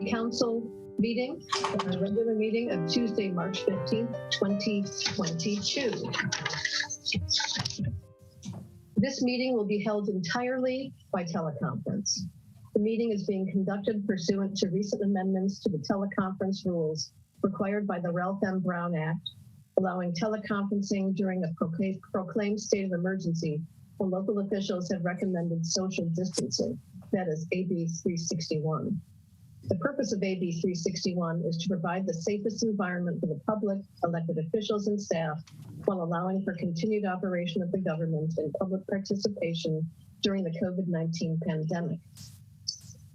Council meeting, regular meeting of Tuesday, March 15th, 2022. This meeting will be held entirely by teleconference. The meeting is being conducted pursuant to recent amendments to the teleconference rules required by the Ralph M. Brown Act, allowing teleconferencing during a proclaimed state of emergency when local officials have recommended social distancing, that is AB 361. The purpose of AB 361 is to provide the safest environment for the public, elected officials, and staff while allowing for continued operation of the government and public participation during the COVID-19 pandemic.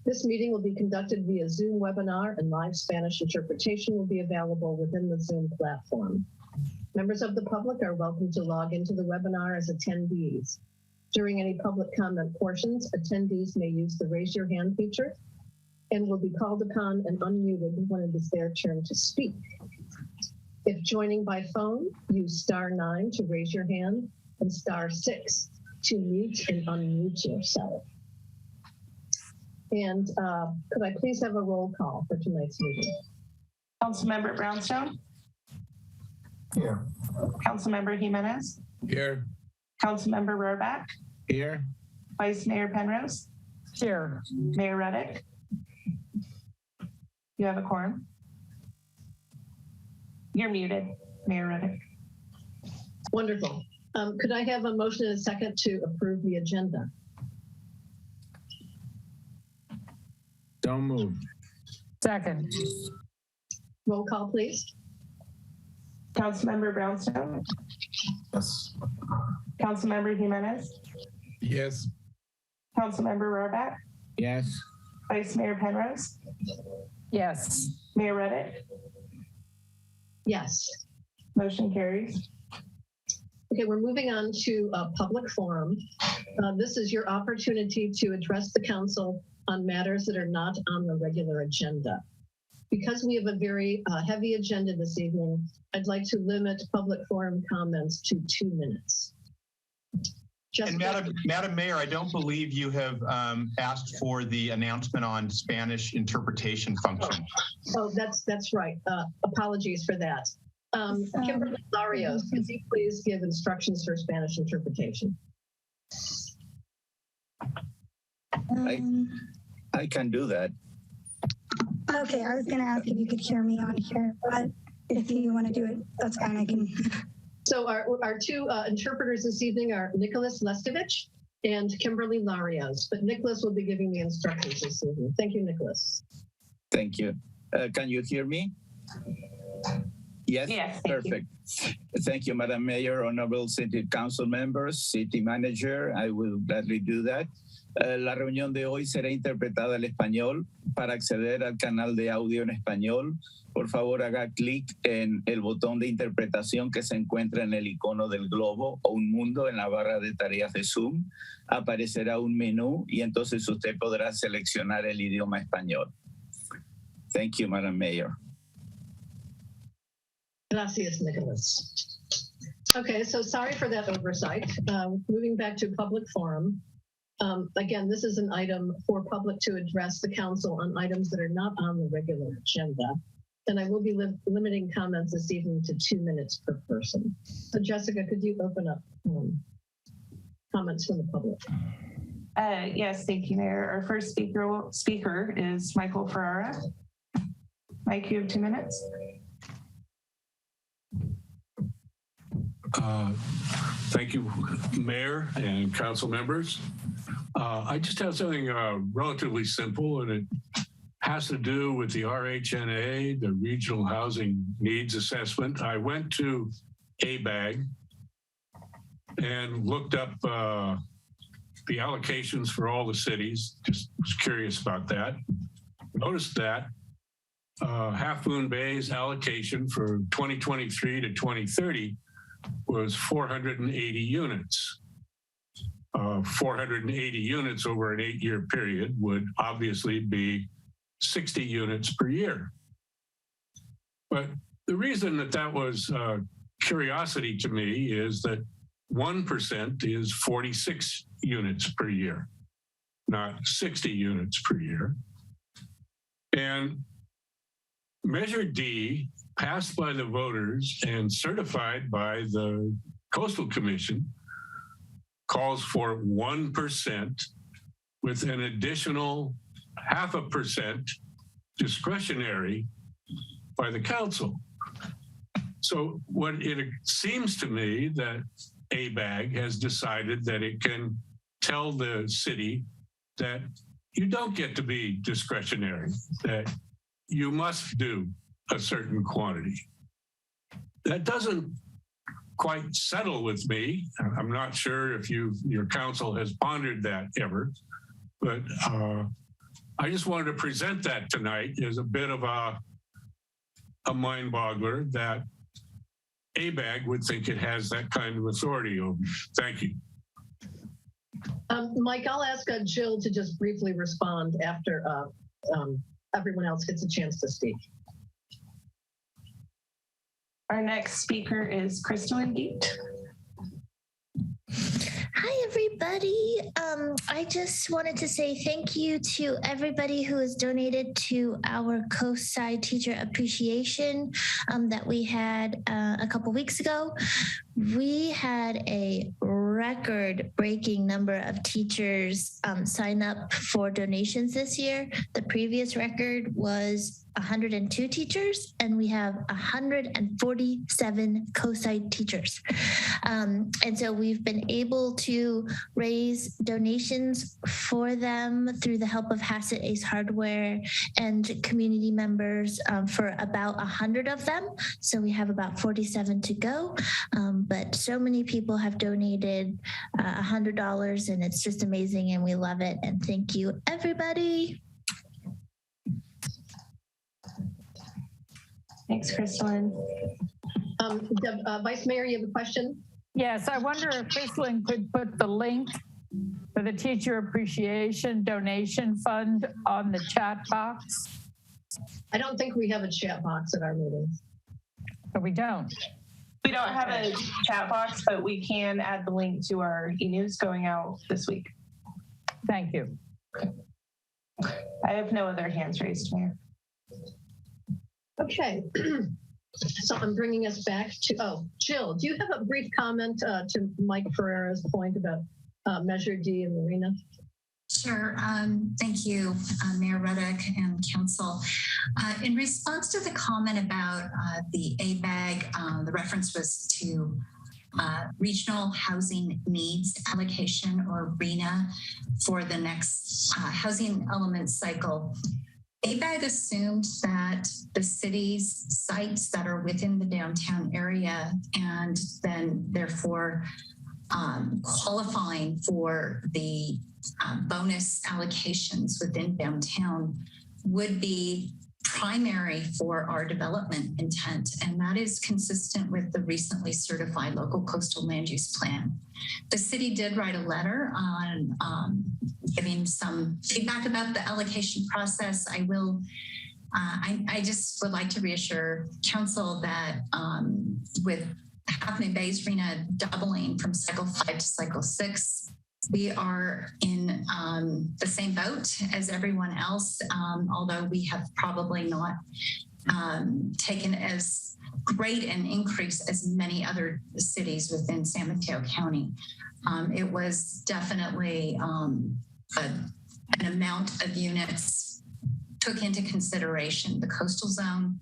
This meeting will be conducted via Zoom webinar, and live Spanish interpretation will be available within the Zoom platform. Members of the public are welcome to log into the webinar as attendees. During any public comment portions, attendees may use the raise your hand feature and will be called upon and unmuted when it is their turn to speak. If joining by phone, use *9 to raise your hand and *6 to mute and unmute yourself. And could I please have a roll call for tonight's meeting? Councilmember Brownstone? Here. Councilmember Jimenez? Here. Councilmember Rohrbach? Here. Vice Mayor Penrose? Here. Mayor Reddick? You have a quorum? You're muted, Mayor Reddick. Wonderful. Could I have a motion and a second to approve the agenda? Don't move. Second. Roll call, please. Councilmember Brownstone? Yes. Councilmember Jimenez? Yes. Councilmember Rohrbach? Yes. Vice Mayor Penrose? Yes. Mayor Reddick? Yes. Motion carries. Okay, we're moving on to a public forum. This is your opportunity to address the council on matters that are not on the regular agenda. Because we have a very heavy agenda this evening, I'd like to limit public forum comments to 2 minutes. Jessica? And Madam Mayor, I don't believe you have asked for the announcement on Spanish interpretation function. Oh, that's right. Apologies for that. Kimberly Larios, could you please give instructions for Spanish interpretation? I can do that. Okay, I was going to ask if you could hear me on here, but if you want to do it, that's fine. I can. So our two interpreters this evening are Nicholas Lestovich and Kimberly Larios, but Nicholas will be giving the instructions this evening. Thank you, Nicholas. Thank you. Can you hear me? Yes, yes, perfect. Thank you, Madam Mayor, honorable city council members, city manager. I will gladly do that. La reunión de hoy será interpretada al español. Para acceder al canal de audio en español, por favor haga clic en el botón de interpretación que se encuentra en el icono del globo o un mundo en la barra de tareas de Zoom. Aparecerá un menú y entonces usted podrá seleccionar el idioma español. Thank you, Madam Mayor. Gracias, Nicholas. Okay, so sorry for that oversight. Moving back to public forum. Again, this is an item for public to address the council on items that are not on the regular agenda. And I will be limiting comments this evening to 2 minutes per person. So Jessica, could you open up comments from the public? Yes, thank you, Mayor. Our first speaker is Michael Ferrara. Mike, you have 2 minutes. Thank you, Mayor and council members. I just have something relatively simple, and it has to do with the RHNA, the Regional Housing Needs Assessment. I went to ABAG and looked up the allocations for all the cities, just was curious about that. Noticed that Half Moon Bay's allocation for 2023 to 2030 was 480 units. 480 units over an 8-year period would obviously be 60 units per year. But the reason that was curiosity to me is that 1% is 46 units per year, not 60 units per year. And Measure D, passed by the voters and certified by the Coastal Commission, calls for 1% with an additional 0.5% discretionary by the council. So what it seems to me that ABAG has decided that it can tell the city that you don't get to be discretionary, that you must do a certain quantity. That doesn't quite settle with me. I'm not sure if your council has pondered that ever, but I just wanted to present that tonight as a bit of a mind boggler that ABAG would think it has that kind of authority over you. Thank you. Mike, I'll ask Jill to just briefly respond after everyone else gets a chance to speak. Our next speaker is Crystalline Geet. Hi, everybody. I just wanted to say thank you to everybody who has donated to our Coastside Teacher Appreciation that we had a couple weeks ago. We had a record-breaking number of teachers sign up for donations this year. The previous record was 102 teachers, and we have 147 Coastside teachers. And so we've been able to raise donations for them through the help of Hassett Ace Hardware and community members for about 100 of them. So we have about 47 to go. But so many people have donated $100, and it's just amazing, and we love it. And thank you, everybody. Thanks, Crystalline. Vice Mayor, you have a question? Yes, I wonder if Crystalline could put the link for the Teacher Appreciation Donation Fund on the chat box. I don't think we have a chat box at our meetings. But we don't. We don't have a chat box, but we can add the link to our e-news going out this week. Thank you. I have no other hands raised, Mayor. Okay. So I'm bringing us back to, Jill, do you have a brief comment to Mike Ferreira's point about Measure D and Marina? Sure. Thank you, Mayor Ruddock and Council. In response to the comment about the ABAG, the reference was to Regional Housing Needs Allocation, or RHNA, for the next housing element cycle. ABAG assumed that the city's sites that are within the downtown area and then therefore qualifying for the bonus allocations within downtown would be primary for our development intent, and that is consistent with the recently certified local coastal land use plan. The city did write a letter on giving some feedback about the allocation process. I just would like to reassure council that with Half Moon Bay's RHNA doubling from cycle 5 to cycle 6, we are in the same boat as everyone else, although we have probably not taken as great an increase as many other cities within San Mateo County. It was definitely an amount of units took into consideration the coastal zone,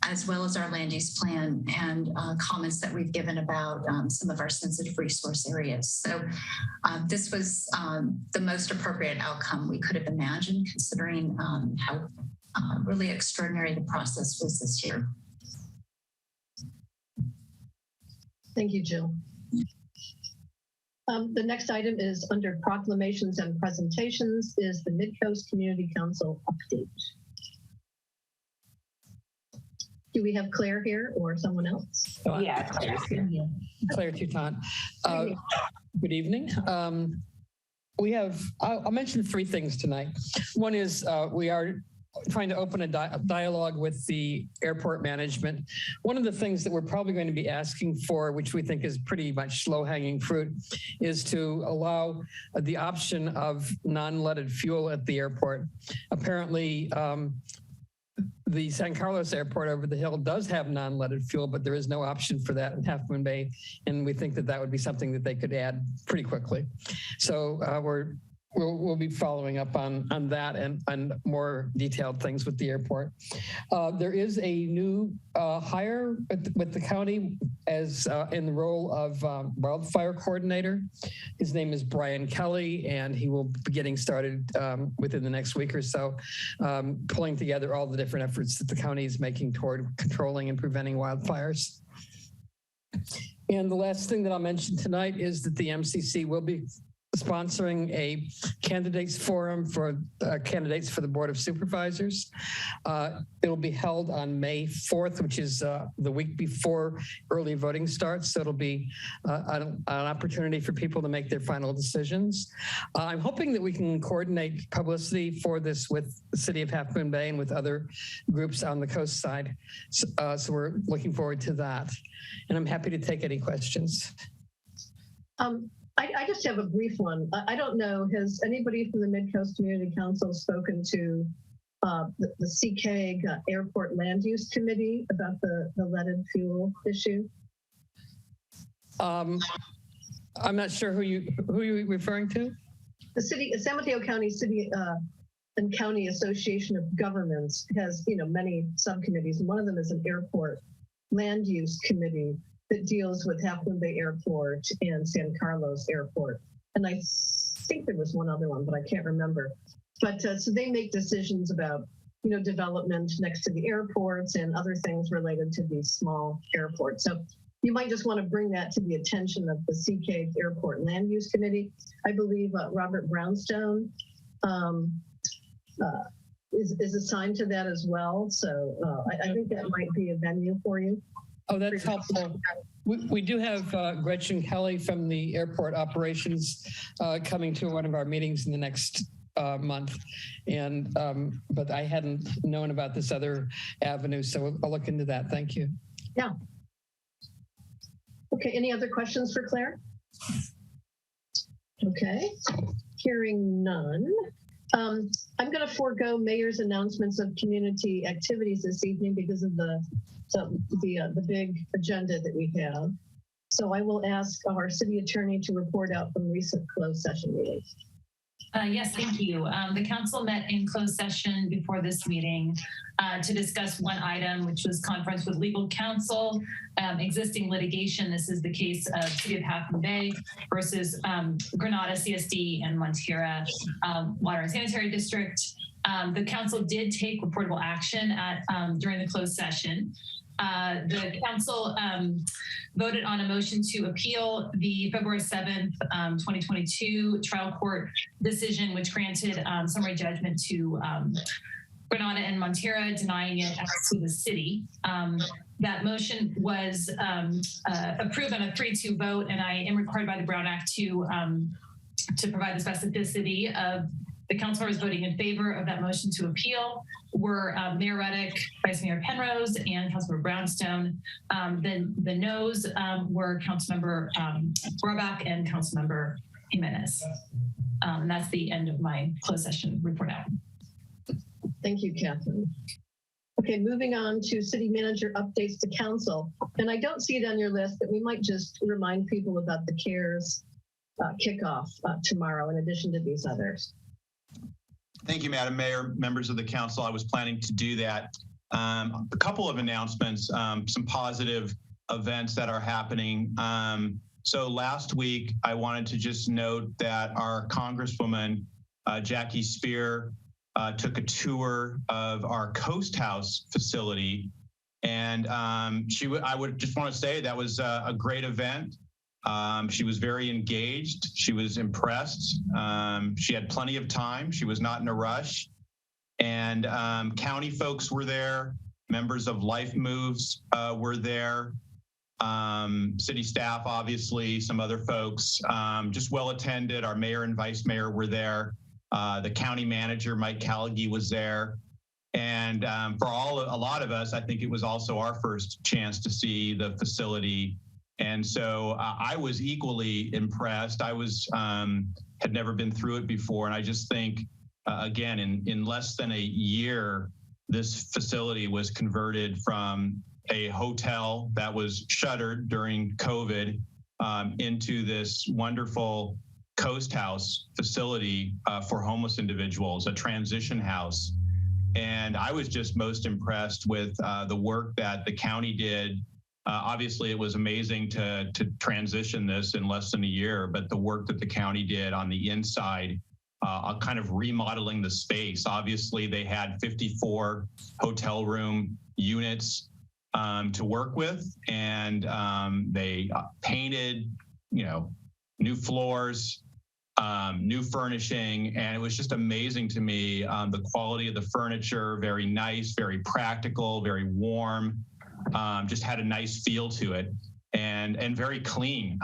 as well as our land use plan and comments that we've given about some of our sensitive resource areas. So this was the most appropriate outcome we could have imagined, considering how really extraordinary the process was this year. Thank you, Jill. The next item is under proclamations and presentations is the Mid-Coast Community Council update. Do we have Claire here or someone else? Yeah, Claire's here. Claire Toutant. Good evening. I'll mention 3 things tonight. One is we are trying to open a dialogue with the airport management. One of the things that we're probably going to be asking for, which we think is pretty much low-hanging fruit, is to allow the option of non-leaded fuel at the airport. Apparently, the San Carlos airport over the hill does have non-leaded fuel, but there is no option for that in Half Moon Bay. And we think that that would be something that they could add pretty quickly. So we'll be following up on that and more detailed things with the airport. There is a new hire with the county as in the role of wildfire coordinator. His name is Brian Kelly, and he will be getting started within the next week or so, pulling together all the different efforts that the county is making toward controlling and preventing wildfires. And the last thing that I'll mention tonight is that the MCC will be sponsoring a candidates forum for candidates for the Board of Supervisors. It'll be held on May 4th, which is the week before early voting starts. So it'll be an opportunity for people to make their final decisions. I'm hoping that we can coordinate publicity for this with the City of Half Moon Bay and with other groups on the coast side. So we're looking forward to that. And I'm happy to take any questions. I just have a brief one. I don't know, has anybody from the Mid-Coast Community Council spoken to the CCAG Airport Land Use Committee about the leaded fuel issue? I'm not sure who you're referring to. The San Mateo County City and County Association of Governments has, many subcommittees, and one of them is an airport land use committee that deals with Half Moon Bay Airport and San Carlos Airport. And I think there was one other one, but I can't remember. But so they make decisions about, development next to the airports and other things related to these small airports. So you might just want to bring that to the attention of the CCAG Airport Land Use Committee. I believe Robert Brownstone is assigned to that as well. So I think that might be a venue for you. Oh, that's helpful. We do have Gretchen Kelly from the airport operations coming to one of our meetings in the next month. And but I hadn't known about this other avenue, so I'll look into that. Thank you. Yeah. Okay, any other questions for Claire? Okay, hearing none. I'm going to forego Mayor's announcements of community activities this evening because of the big agenda that we have. So I will ask our city attorney to report out from recent closed session meetings. Yes, thank you. The council met in closed session before this meeting to discuss one item, which was conference with legal counsel, existing litigation. This is the case of City of Half Moon Bay versus Granada CSD and Montera Water and Sanitary District. The council did take reportable action during the closed session. The council voted on a motion to appeal the February 7th, 2022 trial court decision, which granted summary judgment to Granada and Montera, denying it to the city. That motion was approved on a 3-2 vote, and I am required by the Brown Act to provide the specificity of the councilors voting in favor of that motion to appeal were Mayor Reddick, Vice Mayor Penrose, and Councilmember Brownstone. Then the noes were Councilmember Rohrbach and Councilmember Jimenez. And that's the end of my closed session report out. Thank you, Catherine. Okay, moving on to city manager updates to council. And I don't see it on your list, but we might just remind people about the CARES kickoff tomorrow in addition to these others. Thank you, Madam Mayor, members of the council. I was planning to do that. A couple of announcements, some positive events that are happening. So last week, I wanted to just note that our Congresswoman, Jackie Spear, took a tour of our Coast House facility. And I would just want to say that was a great event. She was very engaged. She was impressed. She had plenty of time. She was not in a rush. And county folks were there. Members of Life Moves were there. City staff, obviously, some other folks, just well attended. Our mayor and vice mayor were there. The county manager, Mike Callaghy, was there. And for a lot of us, I think it was also our first chance to see the facility. And so I was equally impressed. I had never been through it before. And I just think, again, in less than a year, this facility was converted from a hotel that was shuttered during COVID into this wonderful coast house facility for homeless individuals, a transition house. And I was just most impressed with the work that the county did. Obviously, it was amazing to transition this in less than a year, but the work that the county did on the inside, kind of remodeling the space. Obviously, they had 54 hotel room units to work with, and they painted, new floors, new furnishing, and it was just amazing to me. The quality of the furniture, very nice, very practical, very warm, just had a nice feel to it, and very clean.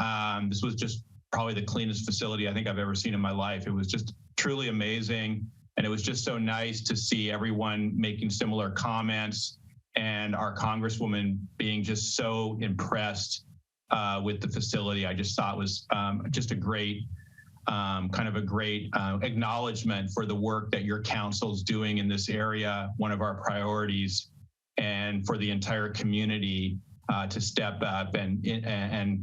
This was just probably the cleanest facility I think I've ever seen in my life. It was just truly amazing, and it was just so nice to see everyone making similar comments, and our Congresswoman being just so impressed with the facility. I just thought was just a great acknowledgement for the work that your council's doing in this area, one of our priorities, and for the entire community to step up and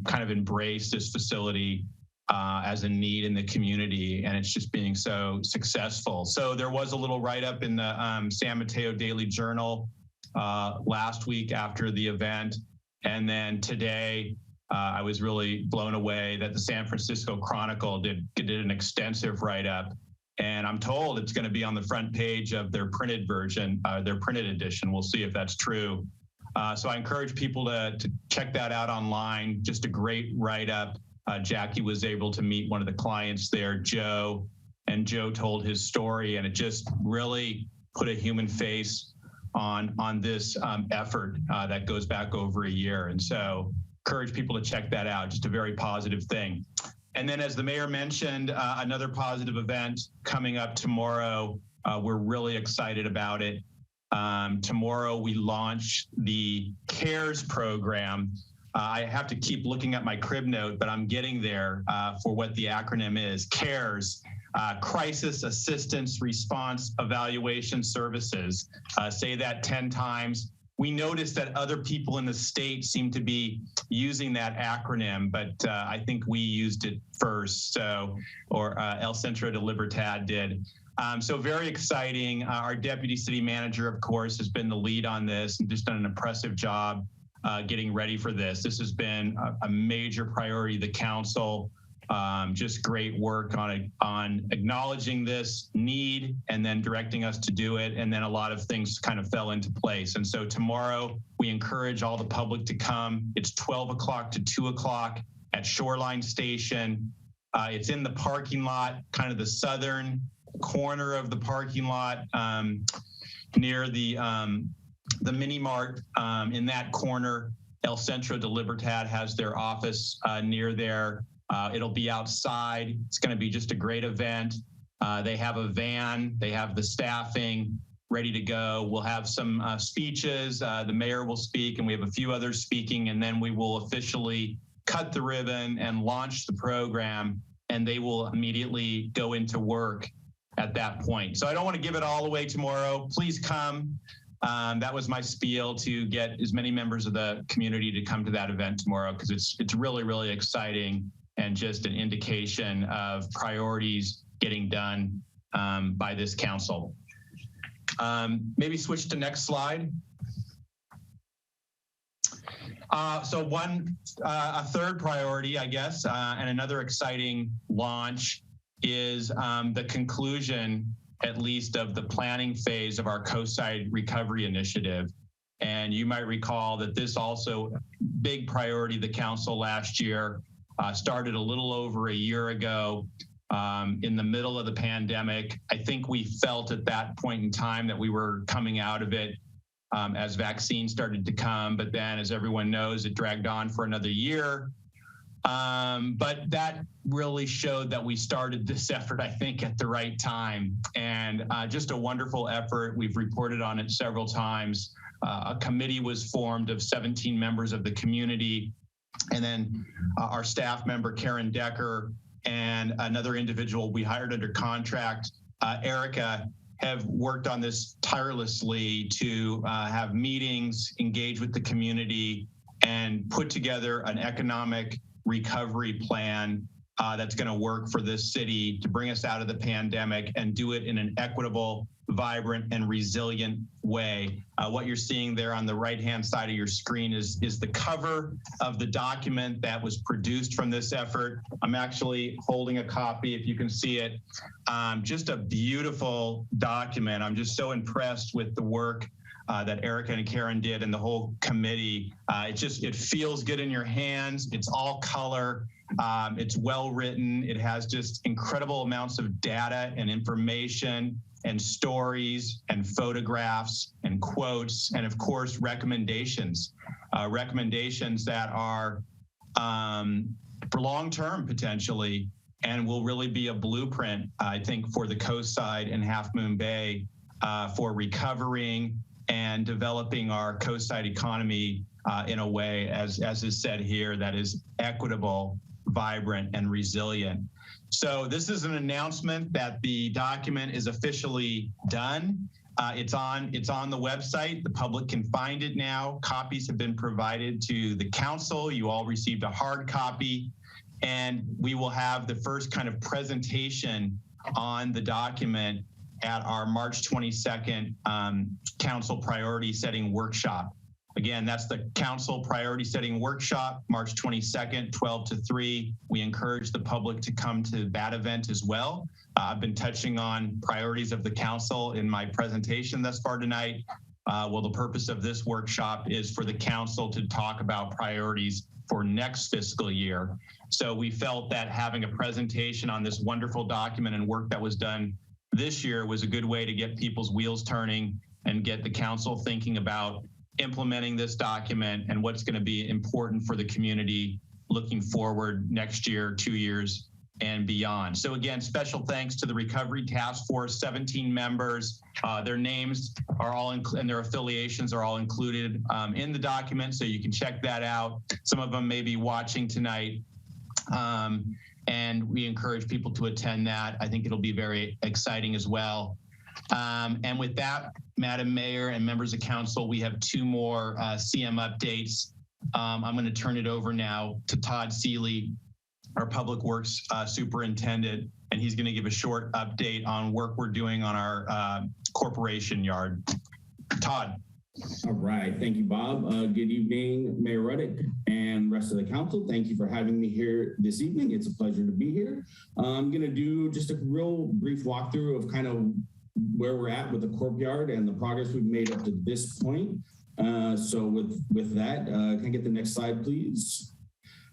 kind of embrace this facility as a need in the community, and it's just being so successful. So there was a little write-up in the San Mateo Daily Journal last week after the event, and then today I was really blown away that the San Francisco Chronicle did an extensive write-up, and I'm told it's going to be on the front page of their printed version, their printed edition. We'll see if that's true. So I encourage people to check that out online. Just a great write-up. Jackie was able to meet one of the clients there, Joe, and Joe told his story, and it just really put a human face on this effort that goes back over a year. And so encourage people to check that out. Just a very positive thing. And then, as the mayor mentioned, another positive event coming up tomorrow. We're really excited about it. Tomorrow we launch the CARES program. I have to keep looking at my crib note, but I'm getting there for what the acronym is. CARES, Crisis Assistance Response Evaluation Services. Say that 10 times. We noticed that other people in the state seem to be using that acronym, but I think we used it first, or El Centro de Libertad did. So very exciting. Our deputy city manager, of course, has been the lead on this and just done an impressive job getting ready for this. This has been a major priority of the council. Just great work on acknowledging this need and then directing us to do it. And then a lot of things kind of fell into place. And so tomorrow we encourage all the public to come. It's 12 o'clock to 2 o'clock at Shoreline Station. It's in the parking lot, kind of the southern corner of the parking lot, near the mini mart. In that corner, El Centro de Libertad has their office near there. It'll be outside. It's going to be just a great event. They have a van. They have the staffing ready to go. We'll have some speeches. The mayor will speak, and we have a few others speaking, and then we will officially cut the ribbon and launch the program, and they will immediately go into work at that point. So I don't want to give it all away tomorrow. Please come. That was my spiel, to get as many members of the community to come to that event tomorrow, because it's really, really exciting and just an indication of priorities getting done by this council. Maybe switch to next slide. So a third priority, I guess, and another exciting launch is the conclusion, at least, of the planning phase of our Coastside Recovery Initiative. And you might recall that this also big priority of the council last year, started a little over a year ago in the middle of the pandemic. I think we felt at that point in time that we were coming out of it as vaccines started to come. But then, as everyone knows, it dragged on for another year. But that really showed that we started this effort, I think, at the right time. And just a wonderful effort. We've reported on it several times. A committee was formed of 17 members of the community. And then our staff member, Karen Decker, and another individual we hired under contract, Erica, have worked on this tirelessly to have meetings, engage with the community, and put together an economic recovery plan that's going to work for this city to bring us out of the pandemic and do it in an equitable, vibrant, and resilient way. What you're seeing there on the right-hand side of your screen is the cover of the document that was produced from this effort. I'm actually holding a copy, if you can see it. Just a beautiful document. I'm just so impressed with the work that Erica and Karen did and the whole committee. It feels good in your hands. It's all color. It's well written. It has just incredible amounts of data and information and stories and photographs and quotes, and of course, recommendations that are for long-term potentially, and will really be a blueprint, I think, for the Coast Side and Half Moon Bay for recovering and developing our coastside economy in a way, as is said here, that is equitable, vibrant, and resilient. So this is an announcement that the document is officially done. It's on the website. The public can find it now. Copies have been provided to the council. You all received a hard copy, and we will have the first kind of presentation on the document at our March 22nd council priority setting workshop. Again, that's the Council Priority Setting Workshop, March 22nd, 12 to 3. We encourage the public to come to that event as well. I've been touching on priorities of the council in my presentation thus far tonight. Well, the purpose of this workshop is for the council to talk about priorities for next fiscal year. So we felt that having a presentation on this wonderful document and work that was done this year was a good way to get people's wheels turning and get the council thinking about implementing this document and what's going to be important for the community looking forward next year, 2 years, and beyond. So again, special thanks to the Recovery Task Force, 17 members. Their names are all and their affiliations are all included in the document, so you can check that out. Some of them may be watching tonight, and we encourage people to attend that. I think it'll be very exciting as well. And with that, Madam Mayor and members of council, we have 2 more CM updates. I'm going to turn it over now to Todd Seeley, our Public Works Superintendent, and he's going to give a short update on work we're doing on our corporation yard. Todd. All right. Thank you, Bob. Good evening, Mayor Ruddick and rest of the council. Thank you for having me here this evening. It's a pleasure to be here. I'm going to do just a real brief walkthrough of kind of where we're at with the Corp Yard and the progress we've made up to this point. So with that, can I get the next slide, please?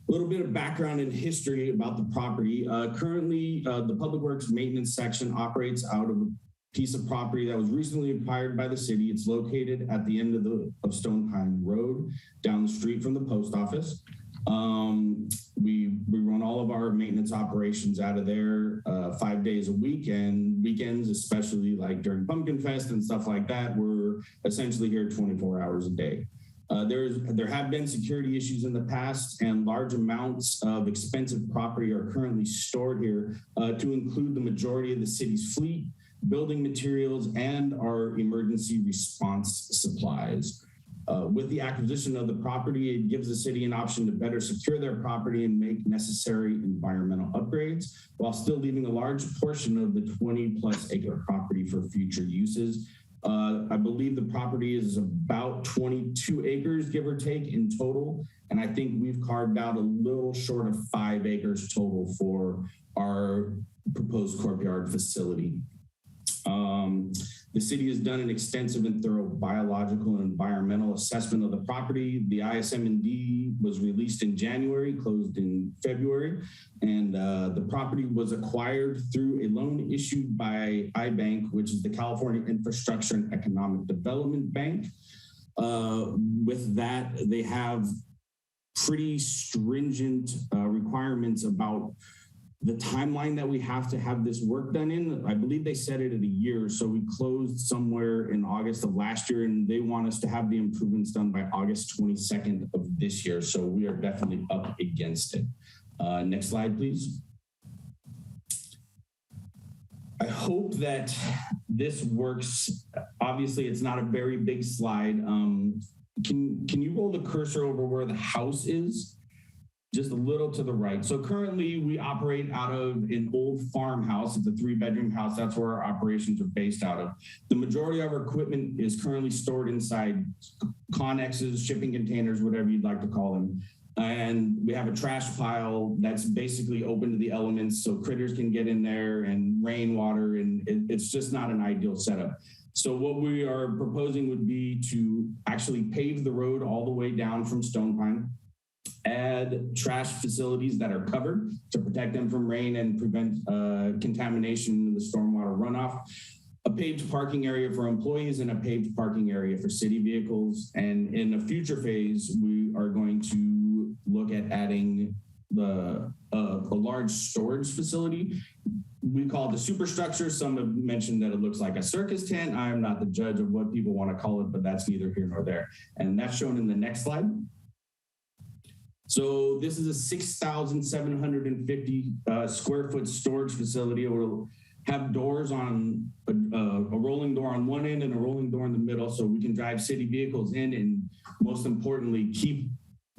A little bit of background and history about the property. Currently, the Public Works Maintenance Section operates out of a piece of property that was recently acquired by the city. It's located at the end of Stone Pine Road, down the street from the post office. We run all of our maintenance operations out of there 5 days a week, and weekends, especially like during Pumpkin Fest and stuff like that, we're essentially here 24 hours a day. There have been security issues in the past, and large amounts of expensive property are currently stored here to include the majority of the city's fleet, building materials, and our emergency response supplies. With the acquisition of the property, it gives the city an option to better secure their property and make necessary environmental upgrades while still leaving a large portion of the 20+ acre property for future uses. I believe the property is about 22 acres, give or take, in total. And I think we've carved out a little short of 5 acres total for our proposed courtyard facility. The city has done an extensive and thorough biological and environmental assessment of the property. The ISM&D was released in January, closed in February, and the property was acquired through a loan issued by iBank, which is the California Infrastructure and Economic Development Bank. With that, they have pretty stringent requirements about the timeline that we have to have this work done in. I believe they set it at a year. So we closed somewhere in August of last year, and they want us to have the improvements done by August 22nd of this year. So we are definitely up against it. Next slide, please. I hope that this works. Obviously, it's not a very big slide. Can you roll the cursor over where the house is? Just a little to the right. So currently we operate out of an old farmhouse. It's a 3-bedroom house. That's where our operations are based out of. The majority of our equipment is currently stored inside connexes, shipping containers, whatever you'd like to call them. And we have a trash pile that's basically open to the elements so critters can get in there and rainwater, and it's just not an ideal setup. So what we are proposing would be to actually pave the road all the way down from Stone Pine, add trash facilities that are covered to protect them from rain and prevent contamination in the stormwater runoff, a paved parking area for employees and a paved parking area for city vehicles. And in a future phase, we are going to look at adding a large storage facility. We call it the superstructure. Some have mentioned that it looks like a circus tent. I am not the judge of what people want to call it, but that's neither here nor there. And that's shown in the next slide. So this is a 6,750 square foot storage facility. It will have doors on a rolling door on one end and a rolling door in the middle, so we can drive city vehicles in, and most importantly, keep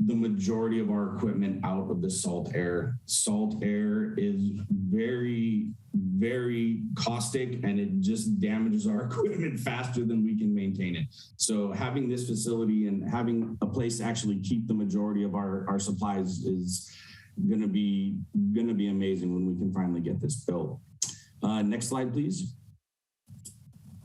the majority of our equipment out of the salt air. Salt air is very, very caustic, and it just damages our equipment faster than we can maintain it. So having this facility and having a place to actually keep the majority of our supplies is gonna be amazing when we can finally get this built. Next slide, please.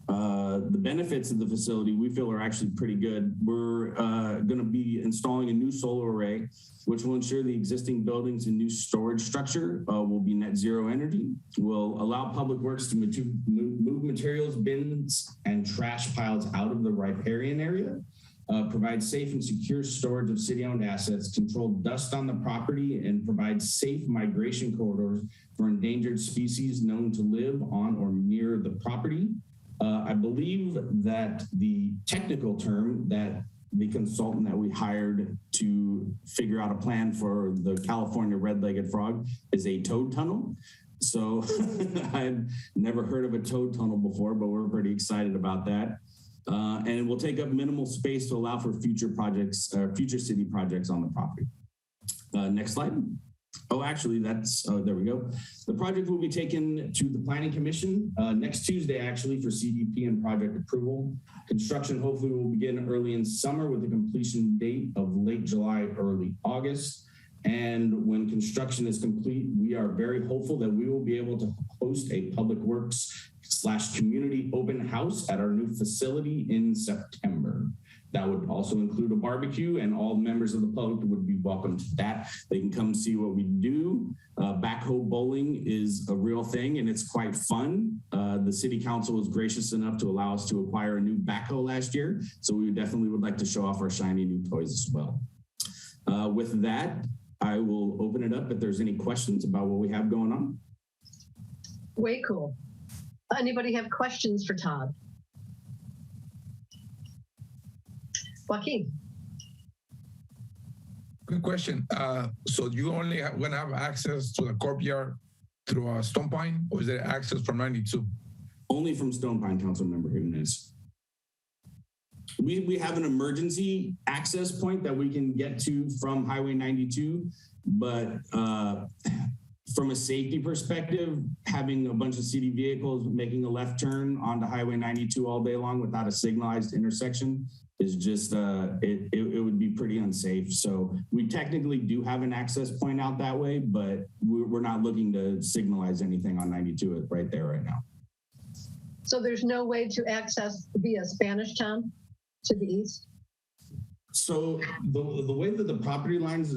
The benefits of the facility we feel are actually pretty good. We're going to be installing a new solar array, which will ensure the existing buildings and new storage structure will be net zero energy. Will allow Public Works to move materials, bins, and trash piles out of the riparian area. Provide safe and secure storage of city-owned assets, control dust on the property, and provide safe migration corridors for endangered species known to live on or near the property. I believe that the technical term that the consultant that we hired to figure out a plan for the California red-legged frog is a toad tunnel. So I've never heard of a toad tunnel before, but we're pretty excited about that. And it will take up minimal space to allow for future projects, future city projects on the property. Next slide. Oh, actually, that's, there we go. The project will be taken to the Planning Commission next Tuesday, actually, for CDP and project approval. Construction hopefully will begin early in summer with a completion date of late July, early August. And when construction is complete, we are very hopeful that we will be able to host a Public Works / community open house at our new facility in September. That would also include a barbecue, and all members of the public would be welcome to that. They can come see what we do. Backhoe bowling is a real thing, and it's quite fun. The city council was gracious enough to allow us to acquire a new backhoe last year, so we definitely would like to show off our shiny new toys as well. With that, I will open it up if there's any questions about what we have going on. Way cool. Anybody have questions for Todd? Joaquin. Good question. So you only going to have access to the courtyard through Stone Pine, or is there access from 92? Only from Stone Pine, Councilmember Jimenez. We have an emergency access point that we can get to from Highway 92, but from a safety perspective, having a bunch of city vehicles making a left turn onto Highway 92 all day long without a signalized intersection is just, it would be pretty unsafe. So we technically do have an access point out that way, but we're not looking to signalize anything on 92 right there right now. So there's no way to access via Spanish Town to the east? So the way that the property lines,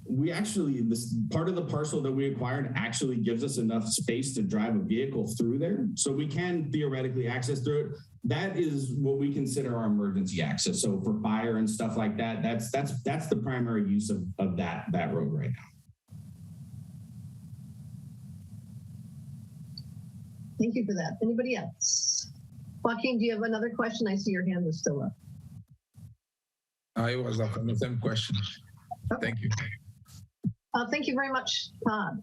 we actually, this part of the parcel that we acquired actually gives us enough space to drive a vehicle through there. So we can theoretically access through it. That is what we consider our emergency access. So for fire and stuff like that, that's the primary use of that road right now. Thank you for that. Anybody else? Joaquin, do you have another question? I see your hand is still up. I was up on the same question. Okay. Thank you. Thank you very much, Todd.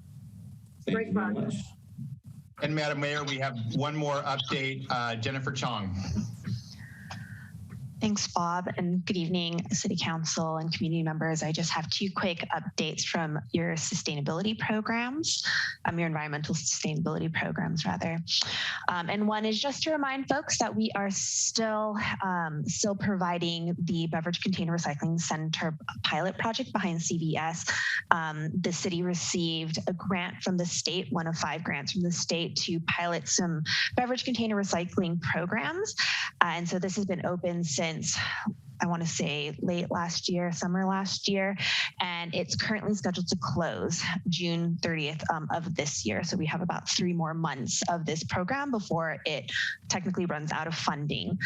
Great project. And Madam Mayor, we have one more update, Jennifer Chong. Thanks, Bob, and good evening, City Council and community members. I just have two quick updates from your sustainability programs, your environmental sustainability programs, rather. And one is just to remind folks that we are still providing the Beverage Container Recycling Center pilot project behind CVS. The city received a grant from the state, one of 5 grants from the state, to pilot some beverage container recycling programs. And so this has been open since, I want to say, late last year, summer last year, and it's currently scheduled to close June 30th of this year. So we have about 3 more months of this program before it technically runs out of funding.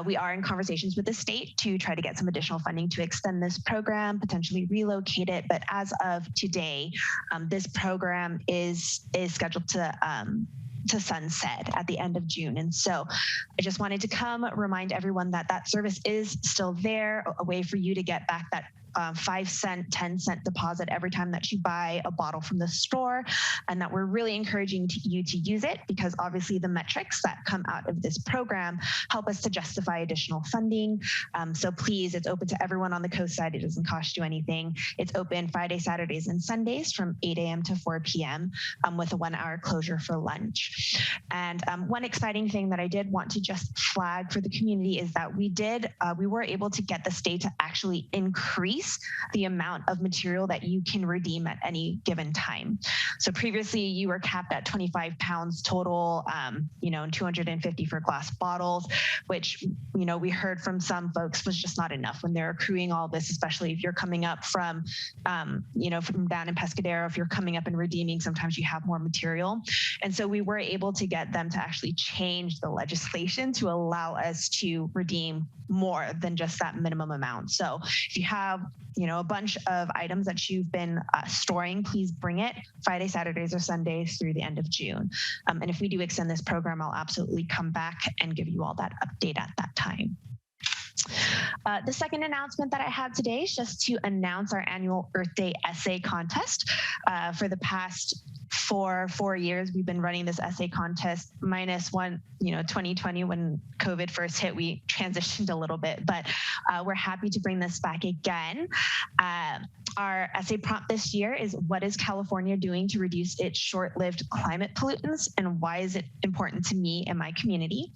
We are in conversations with the state to try to get some additional funding to extend this program, potentially relocate it. But as of today, this program is scheduled to sunset at the end of June. And so I just wanted to come remind everyone that that service is still there, a way for you to get back that 5-cent, 10-cent deposit every time that you buy a bottle from the store, and that we're really encouraging you to use it because obviously the metrics that come out of this program help us to justify additional funding. So please, it's open to everyone on the coast side. It doesn't cost you anything. It's open Fridays, Saturdays, and Sundays from 8 a.m. to 4 p.m. With a 1-hour closure for lunch. And one exciting thing that I did want to just flag for the community is that we were able to get the state to actually increase the amount of material that you can redeem at any given time. So previously you were capped at 25 pounds total, and 250 for glass bottles, which, we heard from some folks was just not enough when they're accruing all this, especially if you're coming up from, from down in Pescadero, if you're coming up and redeeming, sometimes you have more material. And so we were able to get them to actually change the legislation to allow us to redeem more than just that minimum amount. So if you have, a bunch of items that you've been storing, please bring it Friday, Saturdays, or Sundays through the end of June. And if we do extend this program, I'll absolutely come back and give you all that update at that time. The second announcement that I have today is just to announce our annual Earth Day essay contest. For the past 4 years, we've been running this essay contest, minus one, 2020 when COVID first hit, we transitioned a little bit, but we're happy to bring this back again. Our essay prompt this year is, what is California doing to reduce its short-lived climate pollutants, and why is it important to me and my community?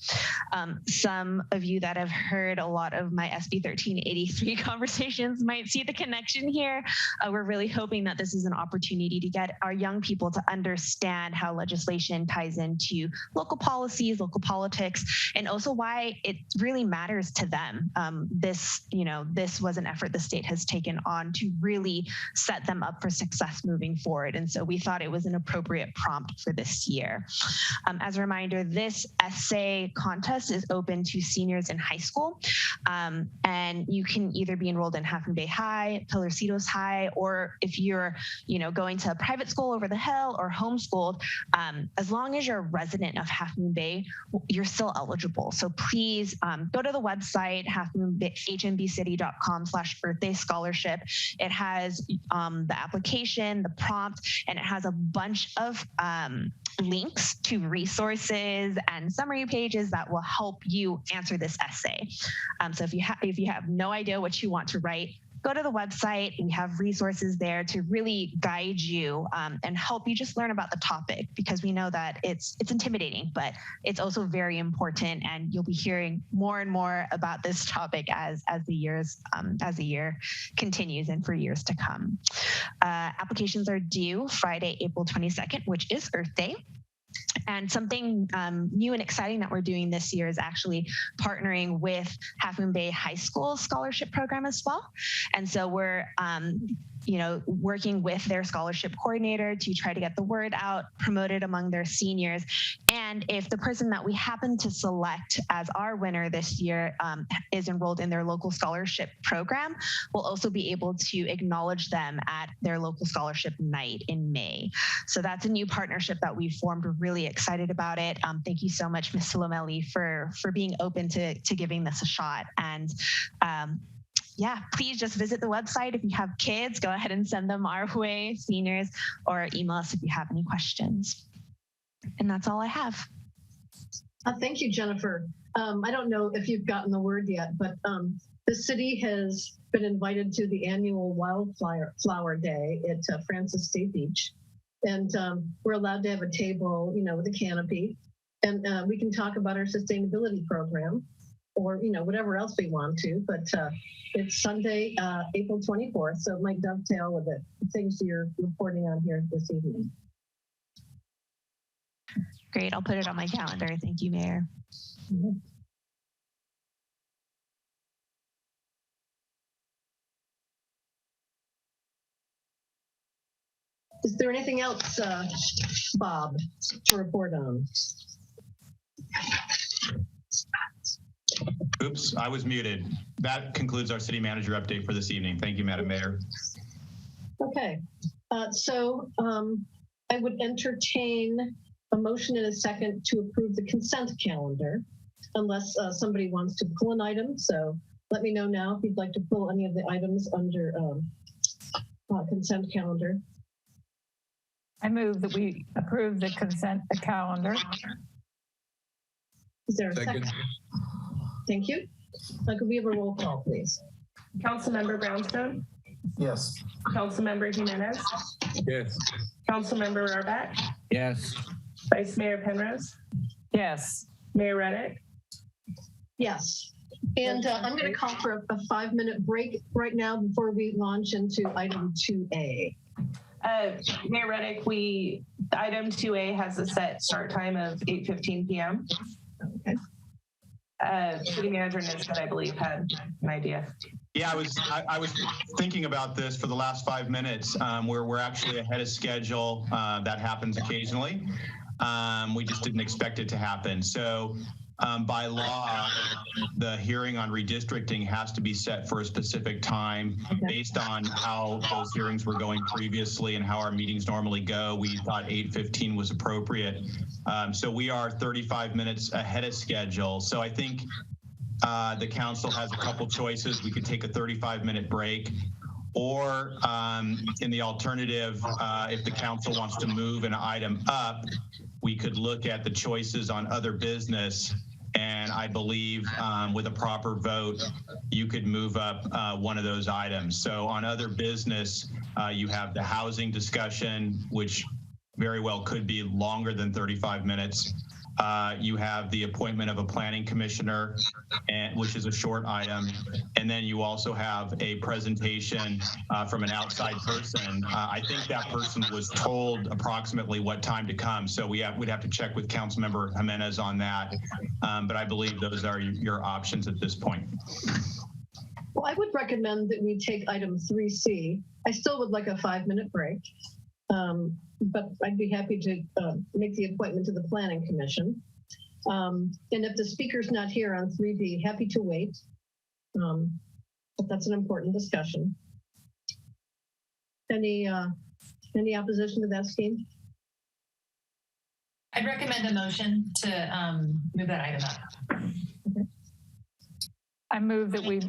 Some of you that have heard a lot of my SB 1383 conversations might see the connection here. We're really hoping that this is an opportunity to get our young people to understand how legislation ties into local policies, local politics, and also why it really matters to them. This was an effort the state has taken on to really set them up for success moving forward. And so we thought it was an appropriate prompt for this year. As a reminder, this essay contest is open to seniors in high school. And you can either be enrolled in Half Moon Bay High, Pillarcitos High, or if you're, going to a private school over the hill or homeschooled, as long as you're a resident of Half Moon Bay, you're still eligible. So please go to the website, hmbcity.com/Earth Day Scholarship. It has the application, the prompt, and it has a bunch of links to resources and summary pages that will help you answer this essay. So if you have no idea what you want to write, go to the website. We have resources there to really guide you and help you just learn about the topic, because we know that it's intimidating, but it's also very important, and you'll be hearing more and more about this topic as the year continues and for years to come. Applications are due Friday, April 22nd, which is Earth Day. And something new and exciting that we're doing this year is actually partnering with Half Moon Bay High School scholarship program as well. And so we're working with their scholarship coordinator to try to get the word out, promote it among their seniors. And if the person that we happen to select as our winner this year is enrolled in their local scholarship program, we'll also be able to acknowledge them at their local scholarship night in May. So that's a new partnership that we formed. We're really excited about it. Thank you so much, Ms. Lomelli, for being open to giving this a shot. And yeah, please just visit the website. If you have kids, go ahead and send them our way, seniors, or email us if you have any questions. And that's all I have. Thank you, Jennifer. I don't know if you've gotten the word yet, but the city has been invited to the annual Wildflower Day at Francis State Beach. And we're allowed to have a table, with a canopy. And we can talk about our sustainability program or, whatever else we want to. But it's Sunday, April 24th, so it might dovetail with the things you're reporting on here this evening. Great, I'll put it on my calendar. Thank you, Mayor. Mm-hmm. Is there anything else, Bob, to report on? Oops, I was muted. That concludes our city manager update for this evening. Thank you, Madam Mayor. Okay, so I would entertain a motion in a second to approve the consent calendar, unless somebody wants to pull an item. So let me know now if you'd like to pull any of the items under consent calendar. I move that we approve the consent calendar. Is there a second? Thank you. Could we have a roll call, please? Councilmember Brownstone? Yes. Councilmember Jimenez? Yes. Councilmember Rohrbeck? Yes. Vice Mayor Penrose? Yes. Mayor Reddick? Yes. And I'm going to call for a 5-minute break right now before we launch into item 2A. Mayor Reddick, item 2A has a set start time of 8:15 p.m. Okay. City Manager Nisbet, I believe, had an idea. Yeah, I was thinking about this for the last 5 minutes, where we're actually ahead of schedule. That happens occasionally. We just didn't expect it to happen. So by law, the hearing on redistricting has to be set for a specific time based on how those hearings were going previously and how our meetings normally go. We thought 8:15 was appropriate. So we are 35 minutes ahead of schedule. So I think the council has a couple choices. We could take a 35-minute break, or in the alternative, if the council wants to move an item up, we could look at the choices on other business. And I believe with a proper vote, you could move up one of those items. So on other business, you have the housing discussion, which very well could be longer than 35 minutes. You have the appointment of a planning commissioner, which is a short item. And then you also have a presentation from an outside person. I think that person was told approximately what time to come. So we'd have to check with Councilmember Jimenez on that. But I believe those are your options at this point. Well, I would recommend that we take item 3C. I still would like a 5-minute break. But I'd be happy to make the appointment to the Planning Commission. And if the speaker's not here on 3B, happy to wait. But that's an important discussion. Any opposition to that scheme? I'd recommend a motion to move that item up. Okay. I move that we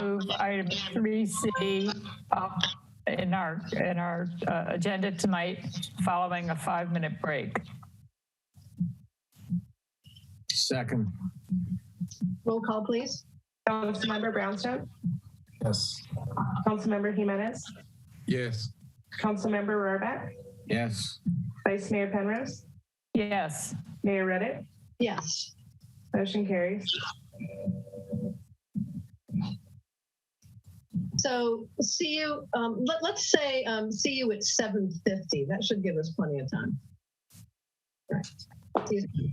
move item 3C up in our agenda tonight, following a 5-minute break. Second. Roll call, please. Councilmember Brownstone? Yes. Councilmember Jimenez? Yes. Councilmember Rohrbeck? Yes. Vice Mayor Penrose? Yes. Mayor Reddick? Yes. Motion carries. So see you, let's say see you at 7:50. That should give us plenty of time. All right. See you.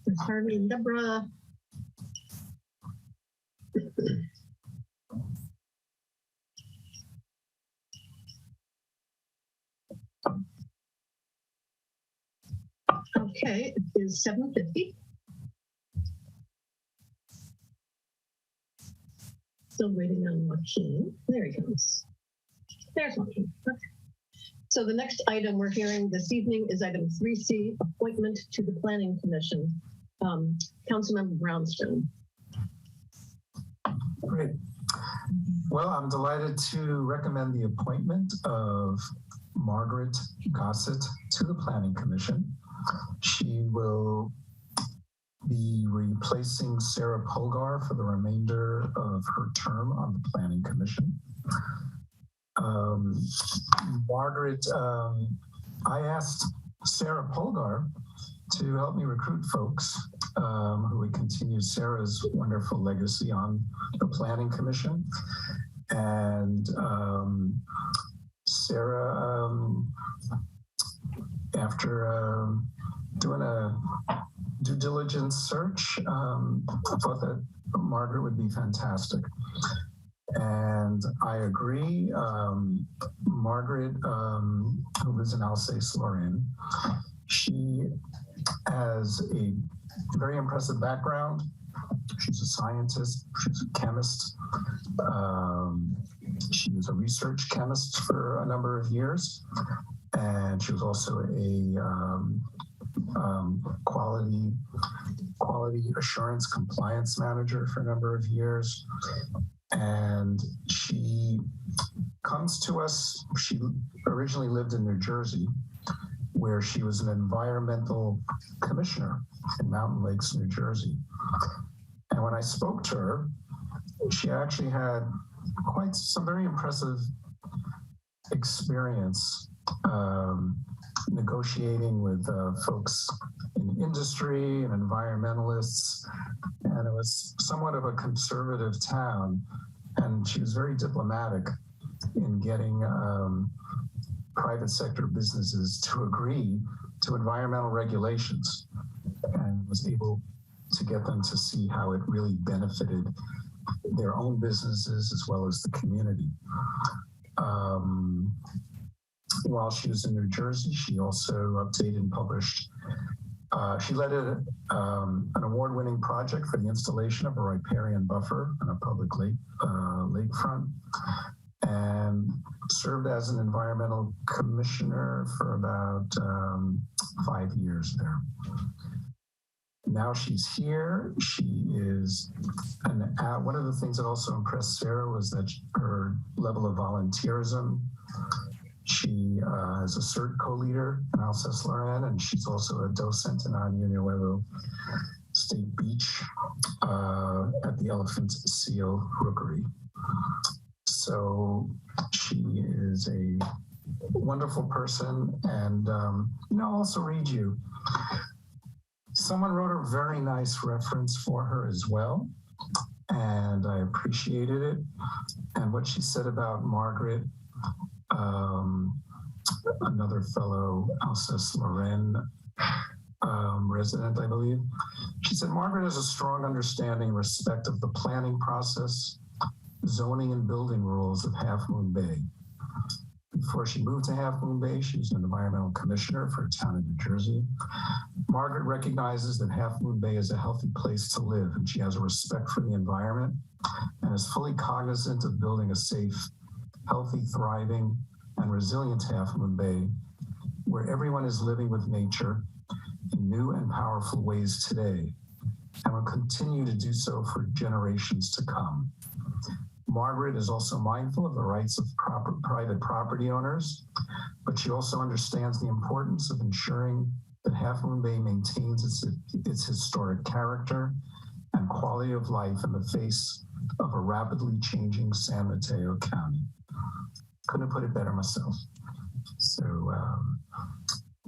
Ms. Harvey and Deborah. Okay, it is 7:50. Still waiting on Joaquin. There he comes. There's Joaquin. Okay. So the next item we're hearing this evening is item 3C, appointment to the Planning Commission. Councilmember Brownstone. Great. Well, I'm delighted to recommend the appointment of Margaret Gossett to the Planning Commission. She will be replacing Sarah Polgar for the remainder of her term on the Planning Commission. Margaret, I asked Sarah Polgar to help me recruit folks who would continue Sarah's wonderful legacy on the Planning Commission. And Sarah, after doing a due diligence search, thought that Margaret would be fantastic. And I agree. Margaret, who lives in Alsace-Lorraine, she has a very impressive background. She's a scientist, she's a chemist. She was a research chemist for a number of years. And she was also a quality assurance compliance manager for a number of years. And she comes to us, she originally lived in New Jersey, where she was an environmental commissioner in Mountain Lakes, New Jersey. And when I spoke to her, she actually had quite some very impressive experience negotiating with folks in industry and environmentalists. And it was somewhat of a conservative town. And she was very diplomatic in getting private sector businesses to agree to environmental regulations, and was able to get them to see how it really benefited their own businesses as well as the community. While she was in New Jersey, she also updated and published. She led an award-winning project for the installation of a riparian buffer on a public lakefront, and served as an environmental commissioner for about 5 years there. Now she's here. She is, one of the things that also impressed Sarah was that her level of volunteerism. She is a CERT co-leader in Alsace-Lorraine, and she's also a docent in Año State Beach at the Elephant Seal Rookery. So she is a wonderful person, and I'll also read you. Someone wrote a very nice reference for her as well, and I appreciated it. And what she said about Margaret, another fellow Alsace-Lorraine resident, I believe. She said, Margaret has a strong understanding and respect of the planning process, zoning and building rules of Half Moon Bay. Before she moved to Half Moon Bay, she was an environmental commissioner for a town in New Jersey. Margaret recognizes that Half Moon Bay is a healthy place to live, and she has a respect for the environment and is fully cognizant of building a safe, healthy, thriving, and resilient Half Moon Bay, where everyone is living with nature in new and powerful ways today, and will continue to do so for generations to come. Margaret is also mindful of the rights of private property owners, but she also understands the importance of ensuring that Half Moon Bay maintains its historic character and quality of life in the face of a rapidly changing San Mateo County. Couldn't have put it better myself. So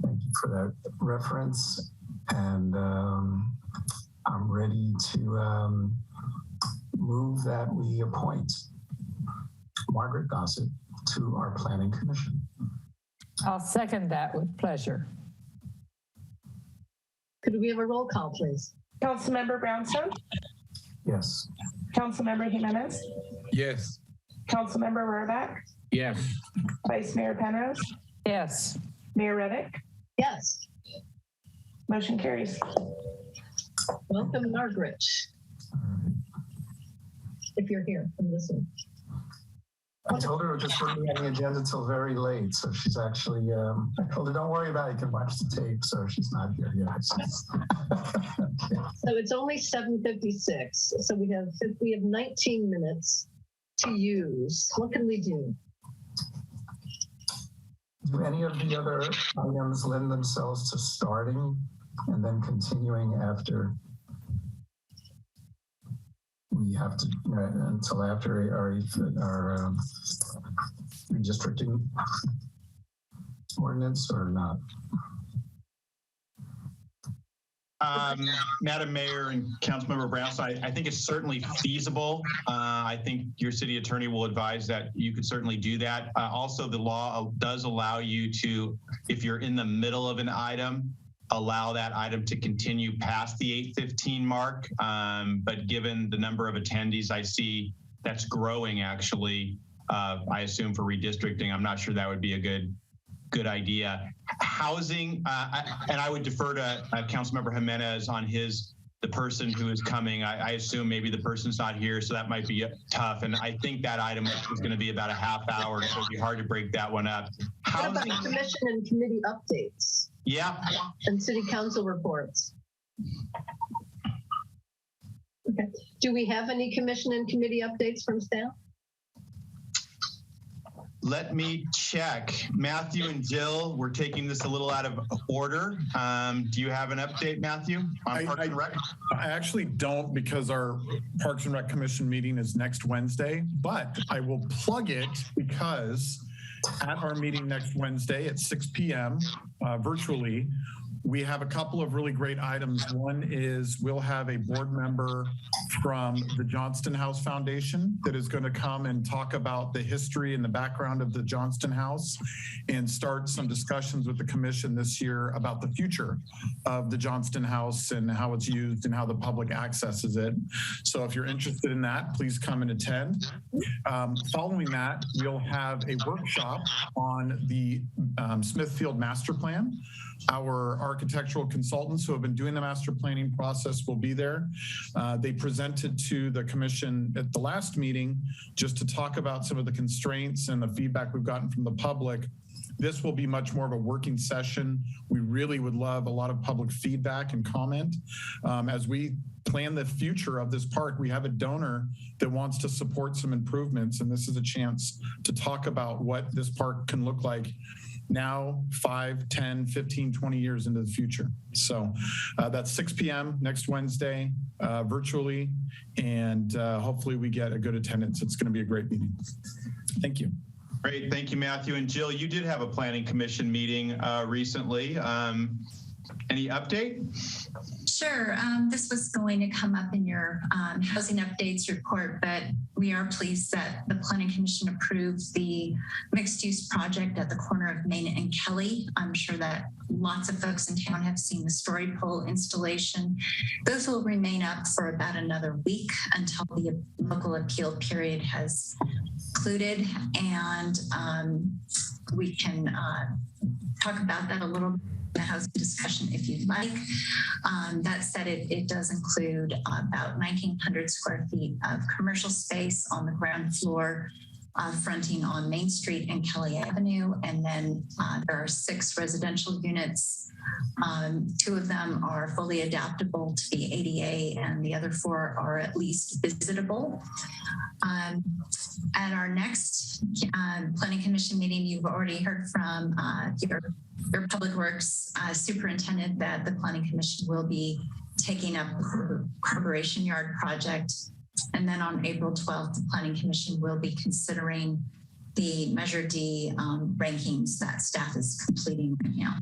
thank you for that reference. And I'm ready to move that we appoint Margaret Gossett to our Planning Commission. I'll second that with pleasure. Could we have a roll call, please? Councilmember Brownstone, Yes. Councilmember Jimenez, Yes. Councilmember Rohraback, Yes. Vice Mayor Penrose, Yes. Mayor Reddick. Yes. Motion carries. Welcome, Margaret. If you're here and listening. I told her this wouldn't be on the agenda till very late, so she's actually, I told her, don't worry about it, you can watch the tape, so she's not here yet. So it's only 7:56, so we have 19 minutes to use. What can we do? Do any of the other items lend themselves to starting and then continuing after we have to, until after our redistricting ordinance, or not? Madam Mayor and Councilmember Brownstone, I think it's certainly feasible. I think your city attorney will advise that you could certainly do that. Also, the law does allow you to, if you're in the middle of an item, allow that item to continue past the 8:15 mark. But given the number of attendees I see, that's growing actually, I assume for redistricting, I'm not sure that would be a good idea. Housing, and I would defer to Councilmember Jimenez on the person who is coming. I assume maybe the person's not here, so that might be tough. And I think that item is going to be about a half hour, so it'd be hard to break that one up. What about commission and committee updates? Yeah. And city council reports? Okay. Do we have any commission and committee updates from staff? Let me check. Matthew and Jill, we're taking this a little out of order. Do you have an update, Matthew, on Parks and Rec? I actually don't, because our Parks and Rec Commission meeting is next Wednesday, but I will plug it because at our meeting next Wednesday at 6 p.m. Virtually, we have a couple of really great items. One is we'll have a board member from the Johnston House Foundation that is going to come and talk about the history and the background of the Johnston House and start some discussions with the commission this year about the future of the Johnston House and how it's used and how the public accesses it. So if you're interested in that, please come and attend. Following that, we'll have a workshop on the Smithfield Master Plan. Our architectural consultants who have been doing the master planning process will be there. They presented to the commission at the last meeting just to talk about some of the constraints and the feedback we've gotten from the public. This will be much more of a working session. We really would love a lot of public feedback and comment. As we plan the future of this park, we have a donor that wants to support some improvements, and this is a chance to talk about what this park can look like now, 5, 10, 15, 20 years into the future. So that's 6 p.m. next Wednesday, virtually, and hopefully we get a good attendance. It's going to be a great meeting. Thank you. Great, thank you, Matthew. And Jill, you did have a planning commission meeting recently. Any update? Sure. This was going to come up in your housing updates report, but we are pleased that the Planning Commission approved the mixed-use project at the corner of Main and Kelly. I'm sure that lots of folks in town have seen the story pole installation. Those will remain up for about another week until the local appeal period has concluded, and we can talk about that a little bit. The housing discussion if you'd like. That said, it does include about 1,900 square feet of commercial space on the ground floor, fronting on Main Street and Kelly Avenue. And then there are 6 residential units. 2 of them are fully adaptable to the ADA, and the other 4 are at least visitable. At our next Planning Commission meeting, you've already heard from your Public Works Superintendent that the Planning Commission will be taking up the Corporation Yard project. And then on April 12th, the Planning Commission will be considering the Measure D rankings that staff is completing right now.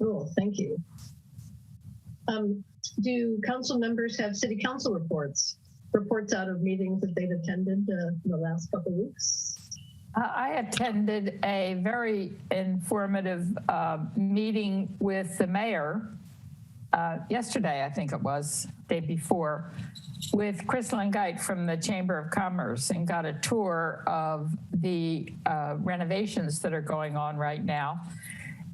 Cool, thank you. Do council members have city council reports out of meetings that they've attended in the last couple of weeks? I attended a very informative meeting with the mayor yesterday, I think it was, day before, with Crystalline Geit from the Chamber of Commerce, and got a tour of the renovations that are going on right now.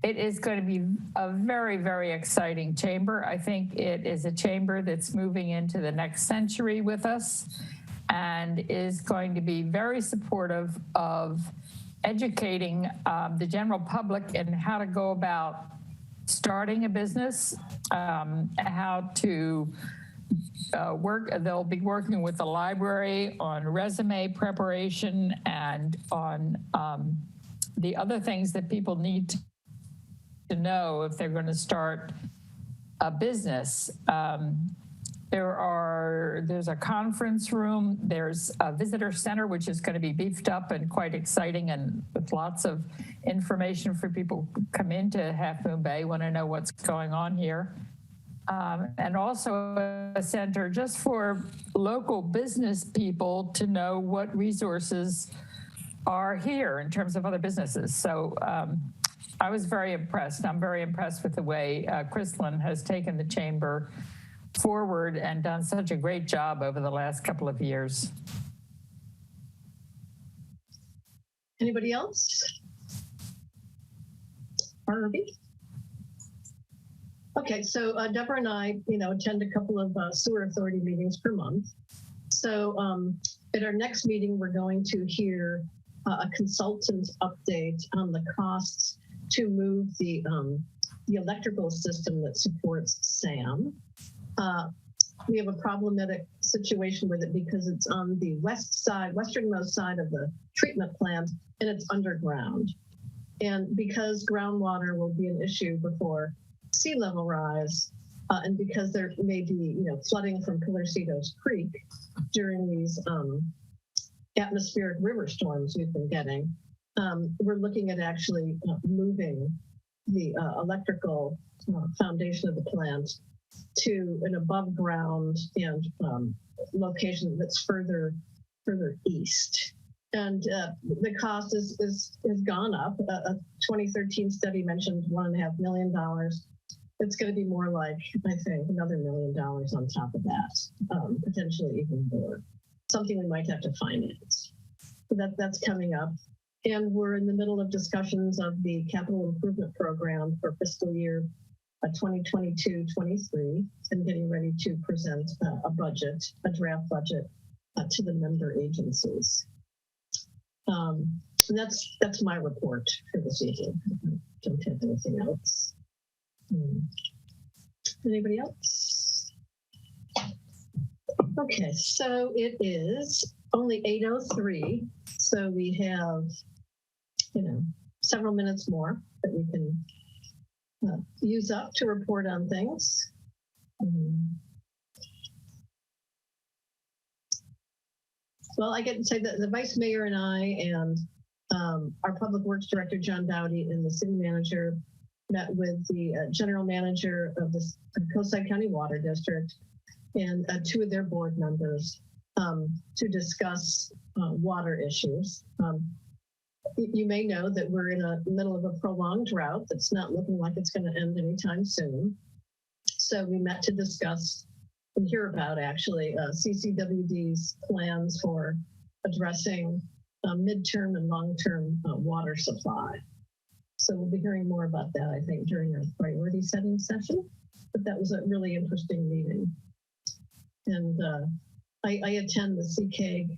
It is going to be a very, very exciting chamber. I think it is a chamber that's moving into the next century with us and is going to be very supportive of educating the general public in how to go about starting a business, how to work. They'll be working with the library on resume preparation and on the other things that people need to know if they're going to start a business. There's a conference room, there's a visitor center, which is going to be beefed up and quite exciting, and with lots of information for people who come into Half Moon Bay, want to know what's going on here. And also a center just for local business people to know what resources are here in terms of other businesses. So I was very impressed. I'm very impressed with the way Crystalline has taken the chamber forward and done such a great job over the last couple of years. Anybody else? Harvey? Okay, so Deborah and I, attend a couple of sewer authority meetings per month. So at our next meeting, we're going to hear a consultant update on the costs to move the electrical system that supports SAM. We have a problematic situation with it because it's on the westernmost side of the treatment plant, and it's underground. And because groundwater will be an issue before sea level rise, and because there may be, flooding from Pilarcitos Creek during these atmospheric river storms we've been getting, we're looking at actually moving the electrical foundation of the plant to an above ground and location that's further east. And the cost has gone up. A 2013 study mentioned $1.5 million. It's going to be more like, I think, another $1 million on top of that, potentially even more. Something we might have to finance. So that's coming up. And we're in the middle of discussions of the capital improvement program for fiscal year 2022-23, and getting ready to present a draft budget to the member agencies. And that's my report for this evening. I don't have anything else. Anybody else? Okay, so it is only 8:03, so we have, several minutes more that we can use up to report on things. Well, I get to say that the vice mayor and I and our public works director, John Dowdy, and the city manager met with the general manager of the Coastside County Water District and two of their board members to discuss water issues. You may know that we're in the middle of a prolonged drought that's not looking like it's going to end anytime soon. So we met to discuss and hear about actually CCWD's plans for addressing midterm and long-term water supply. So we'll be hearing more about that, I think, during our priority setting session. But that was a really interesting meeting. And I attend the CCAG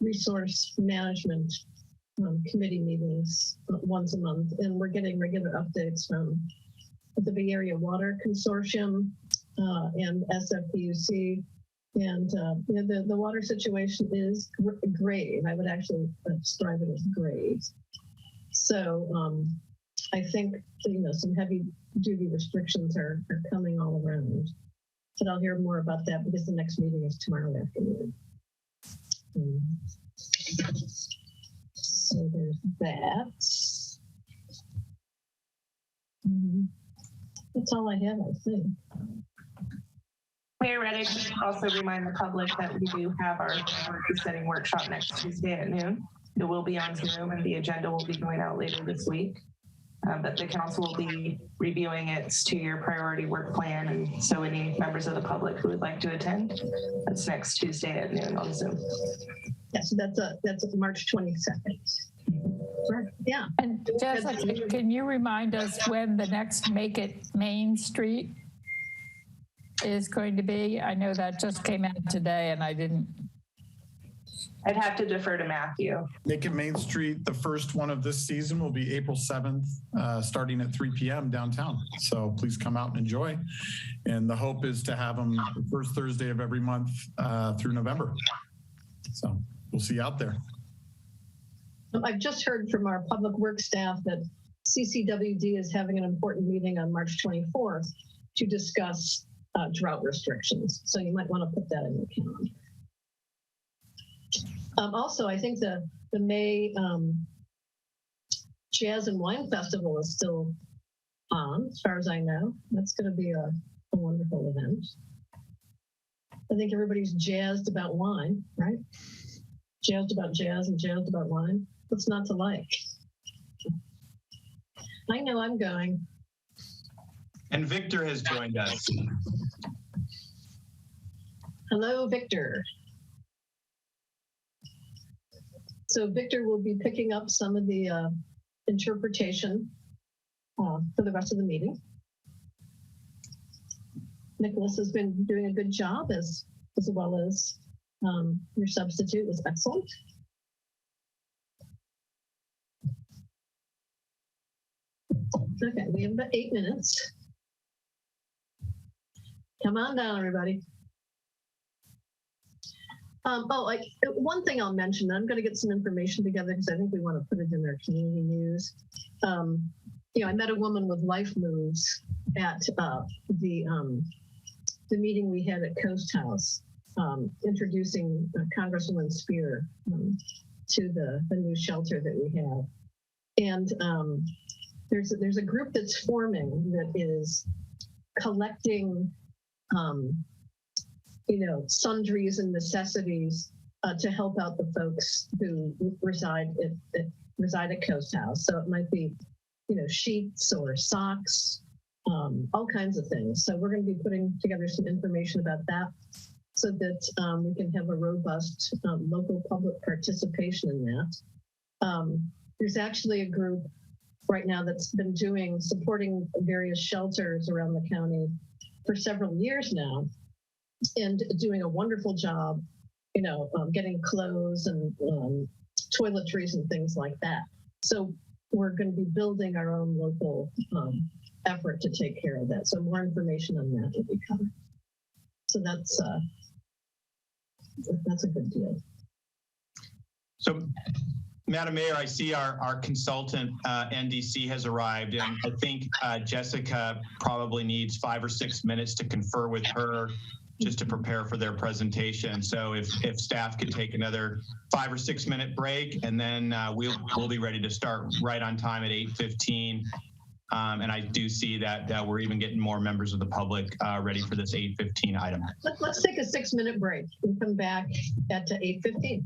resource management committee meetings once a month, and we're getting regular updates from the Bay Area Water Consortium and SFPUC. And the water situation is grave. I would actually describe it as grave. So I think some heavy duty restrictions are coming all around. But I'll hear more about that because the next meeting is tomorrow afternoon. So there's that. That's all I have, I think. Mayor Reddick, also remind the public that we do have our setting workshop next Tuesday at noon. It will be on Zoom and the agenda will be going out later this week. But the council will be reviewing its 2-year priority work plan. And so any members of the public who would like to attend, that's next Tuesday at noon on Zoom. Yeah, so that's March 22nd. Yeah. And Jessica, can you remind us when the next Make It Main Street is going to be? I know that just came out today and I'd have to defer to Matthew. Make It Main Street, the first one of this season will be April 7th, starting at 3 p.m. downtown. So please come out and enjoy. And the hope is to have them the first Thursday of every month through November. So we'll see you out there. I've just heard from our public works staff that CCWD is having an important meeting on March 24th to discuss drought restrictions. So you might want to put that in your calendar. Also, I think the May Jazz and Wine Festival is still on, as far as I know. That's going to be a wonderful event. I think everybody's jazzed about wine, right? Jazzed about jazz and jazzed about wine. What's not to like? I know I'm going. And Victor has joined us. Hello, Victor. So Victor will be picking up some of the interpretation for the rest of the meeting. Nicholas has been doing a good job as well as your substitute was excellent. Okay, we have about 8 minutes. Come on down, everybody. One thing I'll mention, I'm going to get some information together because I think we want to put it in our community news. I met a woman with Life Moves at the meeting we had at Coast House, introducing Congresswoman Spear to the new shelter that we have. And there's a group that's forming that is collecting sundries and necessities to help out the folks who reside at Coast House. So it might be, sheets or socks, all kinds of things. So we're going to be putting together some information about that so that we can have a robust local public participation in that. There's actually a group right now that's been supporting various shelters around the county for several years now, and doing a wonderful job, getting clothes and toiletries and things like that. So we're going to be building our own local effort to take care of that. So more information on that will be coming. So that's a good deal. So, Madam Mayor, I see our consultant NDC has arrived, and I think Jessica probably needs 5 or 6 minutes to confer with her just to prepare for their presentation. So if staff could take another 5 or 6 minute break, and then we'll be ready to start right on time at 8:15. And I do see that we're even getting more members of the public ready for this 8:15 item. Let's take a 6 minute break and come back at 8:15.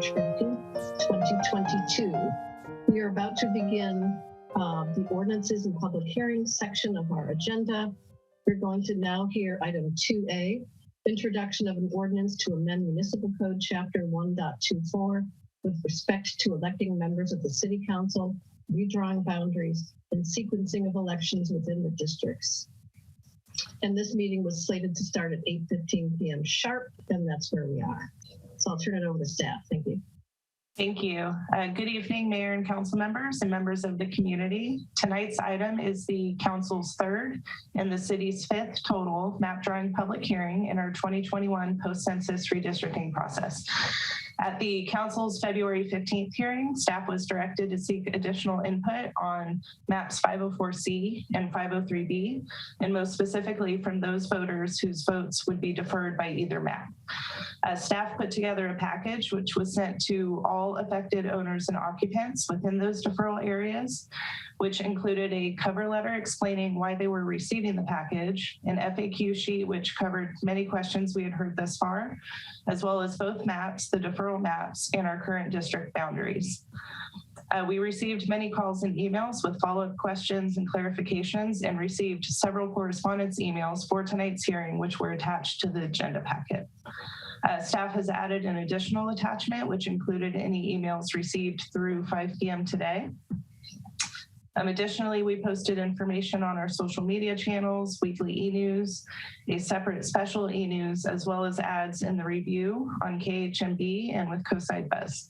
March 15th, 2022. We are about to begin the ordinances and public hearings section of our agenda. We're going to now hear item 2A, introduction of an ordinance to amend Municipal Code Chapter 1.24 with respect to electing members of the City Council, redrawing boundaries, and sequencing of elections within the districts. And this meeting was slated to start at 8:15 p.m. sharp, and that's where we are. So I'll turn it over to staff. Thank you. Thank you. Good evening, Mayor and council members and members of the community. Tonight's item is the council's third and the city's fifth total map drawing public hearing in our 2021 post-census redistricting process. At the council's February 15th hearing, staff was directed to seek additional input on maps 504C and 503B, and most specifically from those voters whose votes would be deferred by either map. Staff put together a package which was sent to all affected owners and occupants within those deferral areas, which included a cover letter explaining why they were receiving the package, an FAQ sheet which covered many questions we had heard thus far, as well as both maps, the deferral maps, and our current district boundaries. We received many calls and emails with follow-up questions and clarifications, and received several correspondence emails for tonight's hearing, which were attached to the agenda packet. Staff has added an additional attachment, which included any emails received through 5 p.m. today. Additionally, we posted information on our social media channels, weekly e-news, a separate special e-news, as well as ads in the review on KHMB and with Coastside Buzz.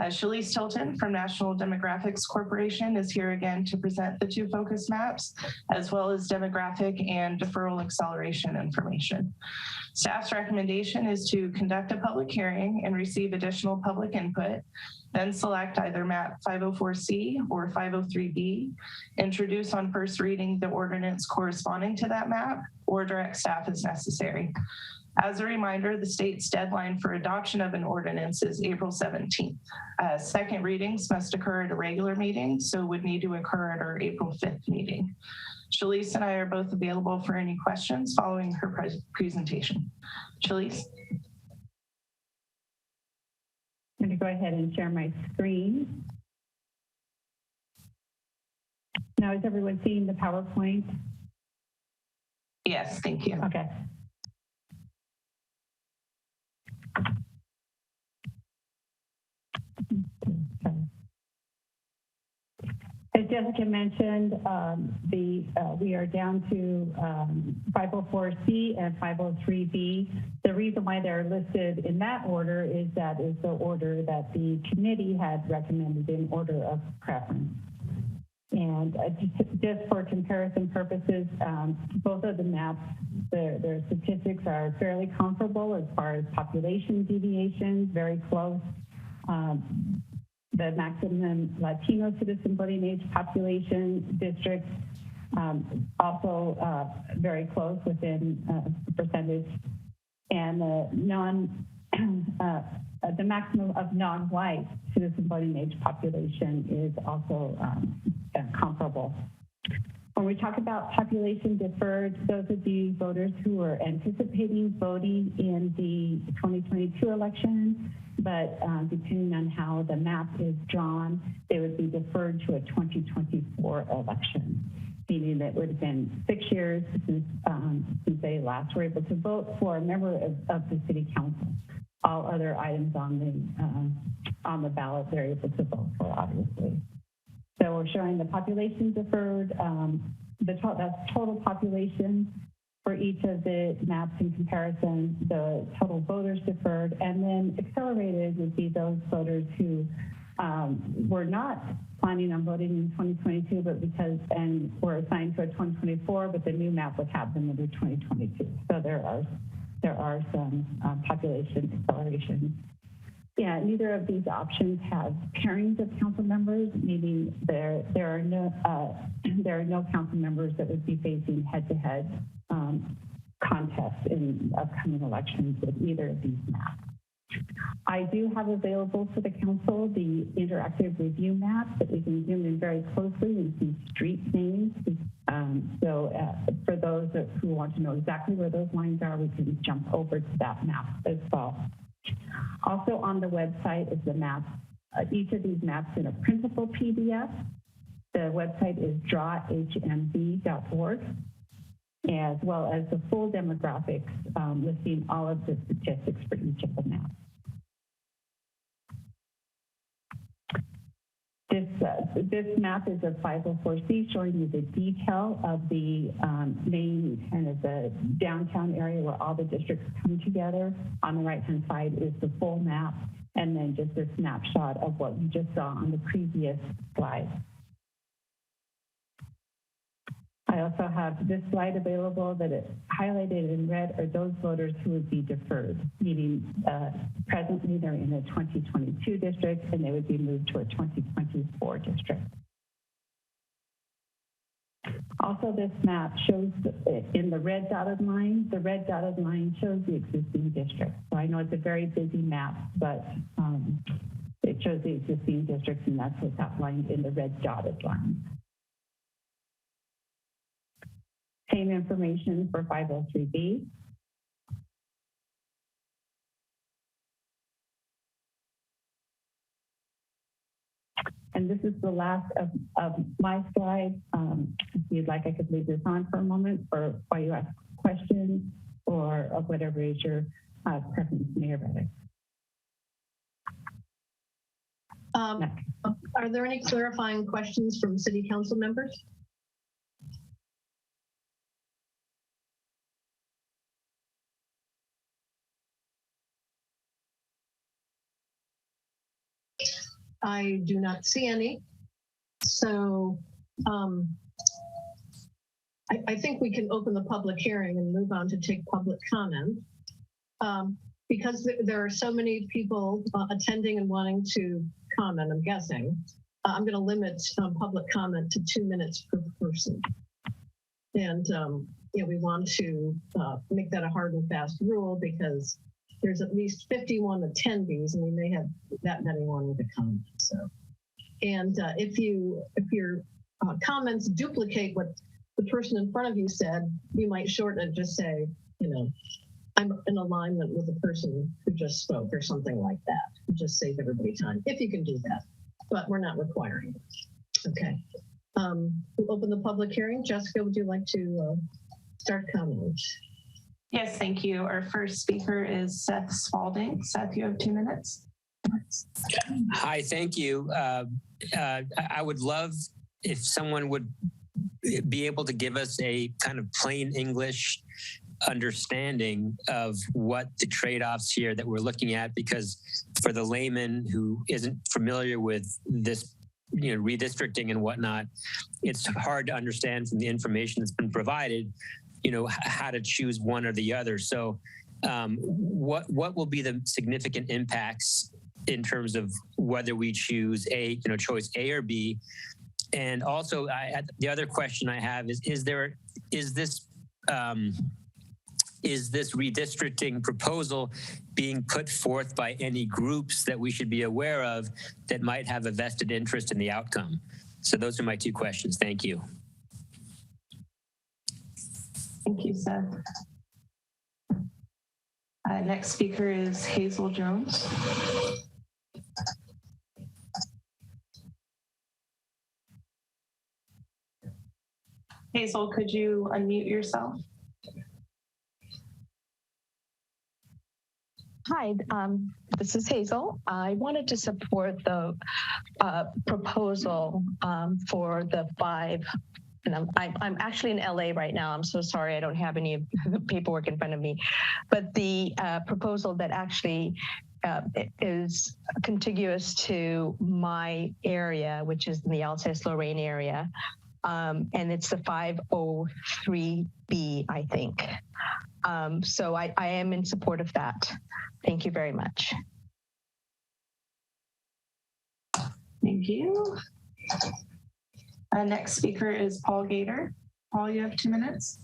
Shalise Tilton from National Demographics Corporation is here again to present the two focus maps, as well as demographic and deferral acceleration information. Staff's recommendation is to conduct a public hearing and receive additional public input, then select either map 504C or 503B, introduce on first reading the ordinance corresponding to that map, or direct staff as necessary. As a reminder, the state's deadline for adoption of an ordinance is April 17th. Second readings must occur at a regular meeting, so would need to occur at our April 5th meeting. Shalise and I are both available for any questions following her presentation. Shalise? I'm going to go ahead and share my screen. Now, is everyone seeing the PowerPoint? Yes, thank you. Okay. As Jessica mentioned, we are down to 504C and 503B. The reason why they're listed in that order is that is the order that the committee had recommended in order of preference. And just for comparison purposes, both of the maps, their statistics are fairly comparable as far as population deviations, very close. The maximum Latino citizen voting age population districts also very close within percentage, and the maximum of non-white citizen voting age population is also comparable. When we talk about population deferred, those would be voters who are anticipating voting in the 2022 election, but depending on how the map is drawn, they would be deferred to a 2024 election, meaning that it would have been 6 years since they last were able to vote for a member of the city council. All other items on the ballot they're able to vote for, obviously. So we're showing the population deferred, that's total population for each of the maps in comparison, the total voters deferred, and then accelerated would be those voters who were not planning on voting in 2022, but and were assigned to a 2024, but the new map would have them under 2022. So there are some population acceleration. Yeah, neither of these options have pairings of council members, meaning there are no council members that would be facing head-to-head contests in upcoming elections with either of these maps. I do have available for the council the interactive review map that we can zoom in very closely and see street names. For those who want to know exactly where those lines are, we can jump over to that map as well. Also on the website is the map, each of these maps in a printable PDF. The website is drawhmb.org, as well as the full demographics listing all of the statistics for each of the maps. This map is a 504C showing you the detail of the main kind of the downtown area where all the districts come together. On the right-hand side is the full map, and then just a snapshot of what you just saw on the previous slide. I also have this slide available that is highlighted in red are those voters who would be deferred, meaning presently they're in a 2022 district and they would be moved to a 2024 district. Also, this map shows in the red dotted line shows the existing district. So I know it's a very busy map, but it shows the existing districts, and that's what's outlined in the red dotted line. Same information for 503B. And this is the last of my slides. If you'd like, I could leave this on for a moment or while you ask questions or whatever is your preference, Mayor Reddick. Are there any clarifying questions from City Council members? I do not see any. So I think we can open the public hearing and move on to take public comment. Because there are so many people attending and wanting to comment, I'm guessing, I'm going to limit public comment to 2 minutes per person. And we want to make that a hard and fast rule because there's at least 51 attendees, and we may have that many wanting to comment. So, and if your comments duplicate what the person in front of you said, you might shorten it, just say, I'm in alignment with the person who just spoke or something like that. Just save everybody time, if you can do that, but we're not requiring it. Okay. We'll open the public hearing. Jessica, would you like to start comments? Yes, thank you. Our first speaker is Seth Spalding. Seth, you have 2 minutes. Hi, thank you. I would love if someone would be able to give us a kind of plain English understanding of what the trade-offs here that we're looking at, because for the layman who isn't familiar with this, redistricting and whatnot, it's hard to understand from the information that's been provided, how to choose one or the other. So what will be the significant impacts in terms of whether we choose choice A or B? And also the other question I have is this redistricting proposal being put forth by any groups that we should be aware of that might have a vested interest in the outcome? So those are my 2 questions. Thank you. Thank you, Seth. Next speaker is Hazel Jones. Hazel, could you unmute yourself? Hi, this is Hazel. I wanted to support the proposal for the 5. And I'm actually in LA right now. I'm so sorry. I don't have any of the paperwork in front of me. But the proposal that actually is contiguous to my area, which is in the Alsace-Lorraine area. And it's the 503B, I think. So I am in support of that. Thank you very much. Thank you. Next speaker is Paul Gator. Paul, you have 2 minutes.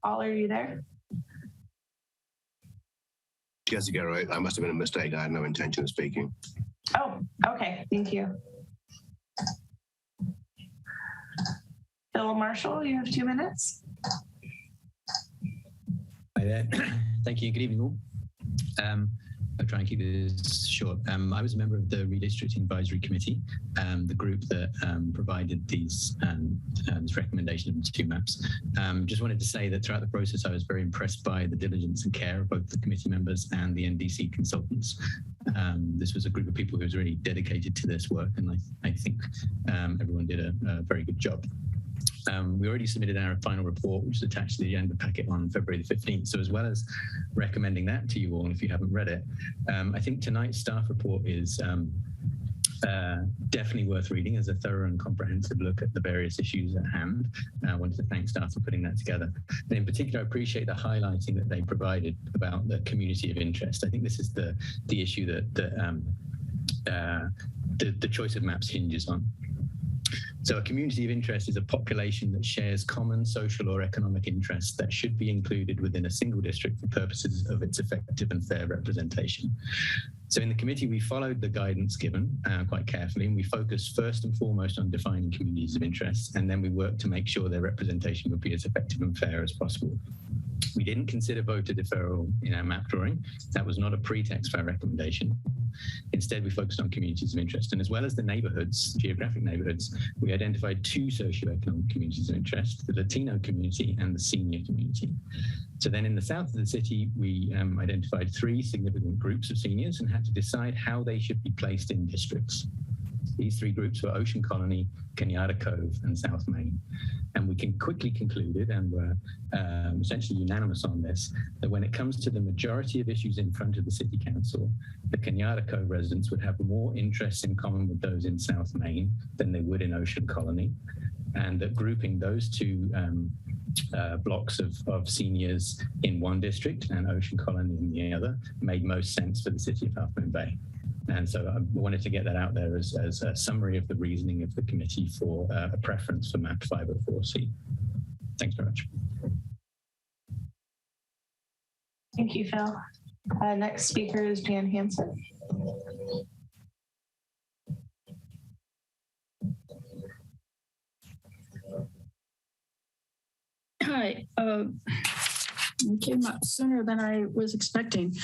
Paul, are you there? Jessica, right? That must have been a mistake. I had no intention of speaking. Oh, okay. Thank you. Phil Marshall, you have 2 minutes. Hi there. Thank you. Good evening all. I'll try and keep this short. I was a member of the Redistricting Advisory Committee, the group that provided these this recommendation of 2 maps. Just wanted to say that throughout the process, I was very impressed by the diligence and care of both the committee members and the NDC consultants. This was a group of people who was really dedicated to this work, and I think everyone did a very good job. We already submitted our final report, which is attached to the agenda packet on February the 15th. So as well as recommending that to you all, if you haven't read it, I think tonight's staff report is definitely worth reading as a thorough and comprehensive look at the various issues at hand. I wanted to thank staff for putting that together. And in particular, I appreciate the highlighting that they provided about the community of interest. I think this is the issue that the choice of maps hinges on. So a community of interest is a population that shares common social or economic interests that should be included within a single district for purposes of its effective and fair representation. So in the committee, we followed the guidance given quite carefully, and we focused first and foremost on defining communities of interest, and then we worked to make sure their representation would be as effective and fair as possible. We didn't consider voter deferral in our map drawing. That was not a pretext for our recommendation. Instead, we focused on communities of interest. And as well as the neighborhoods, geographic neighborhoods, we identified 2 socioeconomic communities of interest, the Latino community and the senior community. So then in the south of the city, we identified 3 significant groups of seniors and had to decide how they should be placed in districts. These 3 groups were Ocean Colony, Kenyatta Cove, and South Main. And we can quickly concluded, and were essentially unanimous on this, that when it comes to the majority of issues in front of the City Council, the Kenyatta Cove residents would have more interests in common with those in South Main than they would in Ocean Colony. And that grouping those 2 blocks of seniors in one district and Ocean Colony in the other made most sense for the city of Half Moon Bay. And so I wanted to get that out there as a summary of the reasoning of the committee for a preference for map 504C. Thanks very much. Thank you, Phil. Next speaker is Jan Hansen. Hi. It came up sooner than I was expecting.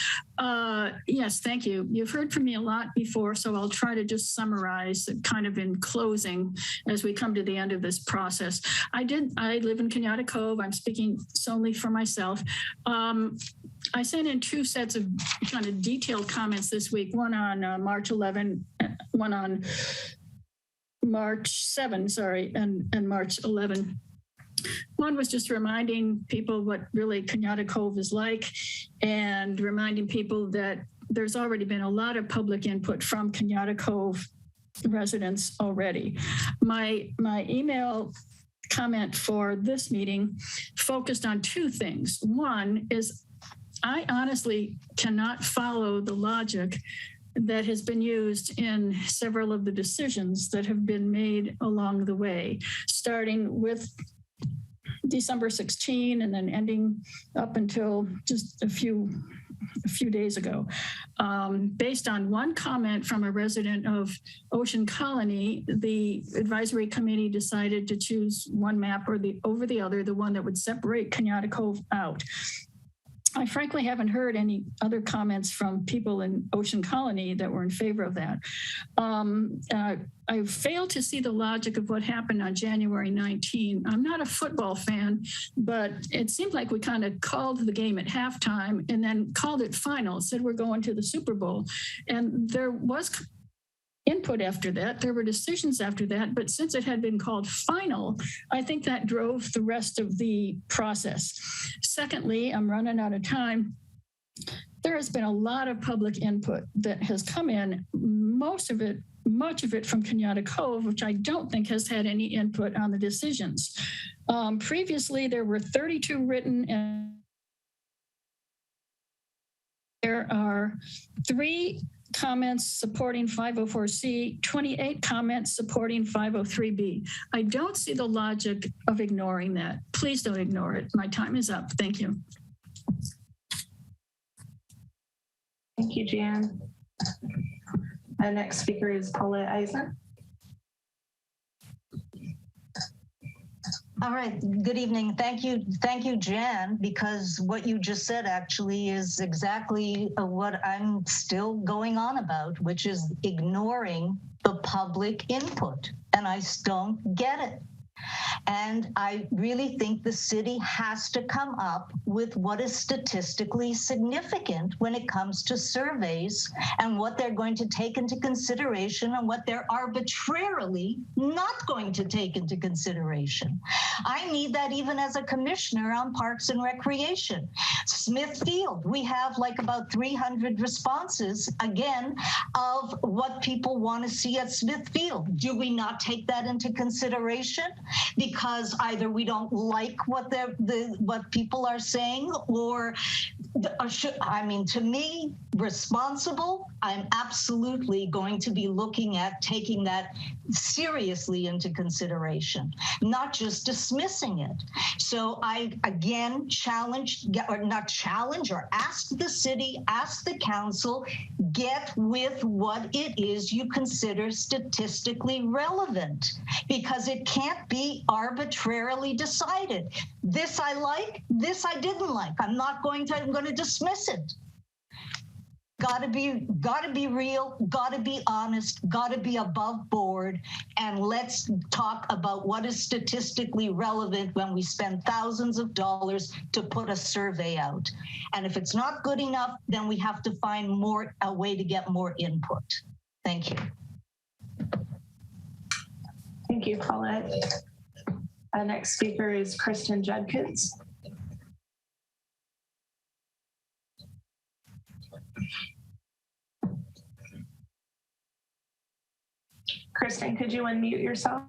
Yes, thank you. You've heard from me a lot before, so I'll try to just summarize it kind of in closing as we come to the end of this process. I live in Kenyatta Cove. I'm speaking solely for myself. I sent in 2 sets of kind of detailed comments this week, one on March 11, one on March 7, and March 11. One was just reminding people what really Kenyatta Cove is like, and reminding people that there's already been a lot of public input from Kenyatta Cove residents already. My email comment for this meeting focused on 2 things. One is I honestly cannot follow the logic that has been used in several of the decisions that have been made along the way, starting with December 16 and then ending up until just a few days ago. Based on one comment from a resident of Ocean Colony, the advisory committee decided to choose one map over the other, the one that would separate Kenyatta Cove out. I frankly haven't heard any other comments from people in Ocean Colony that were in favor of that. I failed to see the logic of what happened on January 19. I'm not a football fan, but it seemed like we kind of called the game at halftime and then called it final, said we're going to the Super Bowl. And there was input after that. There were decisions after that, but since it had been called final, I think that drove the rest of the process. Secondly, I'm running out of time. There has been a lot of public input that has come in, much of it from Kenyatta Cove, which I don't think has had any input on the decisions. Previously, there were 32 written, and there are 3 comments supporting 504C, 28 comments supporting 503B. I don't see the logic of ignoring that. Please don't ignore it. My time is up. Thank you. Thank you, Jan. The next speaker is Paula Eisen. All right, good evening. Thank you, Jan, because what you just said actually is exactly what I'm still going on about, which is ignoring the public input, and I don't get it. And I really think the city has to come up with what is statistically significant when it comes to surveys and what they're going to take into consideration and what they're arbitrarily not going to take into consideration. I need that even as a commissioner on Parks and Recreation. Smithfield, we have like about 300 responses, again, of what people want to see at Smithfield. Do we not take that into consideration? Because either we don't like what what people are saying, or to me, responsible, I'm absolutely going to be looking at taking that seriously into consideration, not just dismissing it. So I again ask the city, ask the council, get with what it is you consider statistically relevant, because it can't be arbitrarily decided. This I like, this I didn't like. I'm going to dismiss it. Gotta be real, gotta be honest, gotta be above board, and let's talk about what is statistically relevant when we spend thousands of dollars to put a survey out. And if it's not good enough, then we have to find a way to get more input. Thank you. Thank you, Paulette. Our next speaker is Kristen Judkins. Kristen, could you unmute yourself?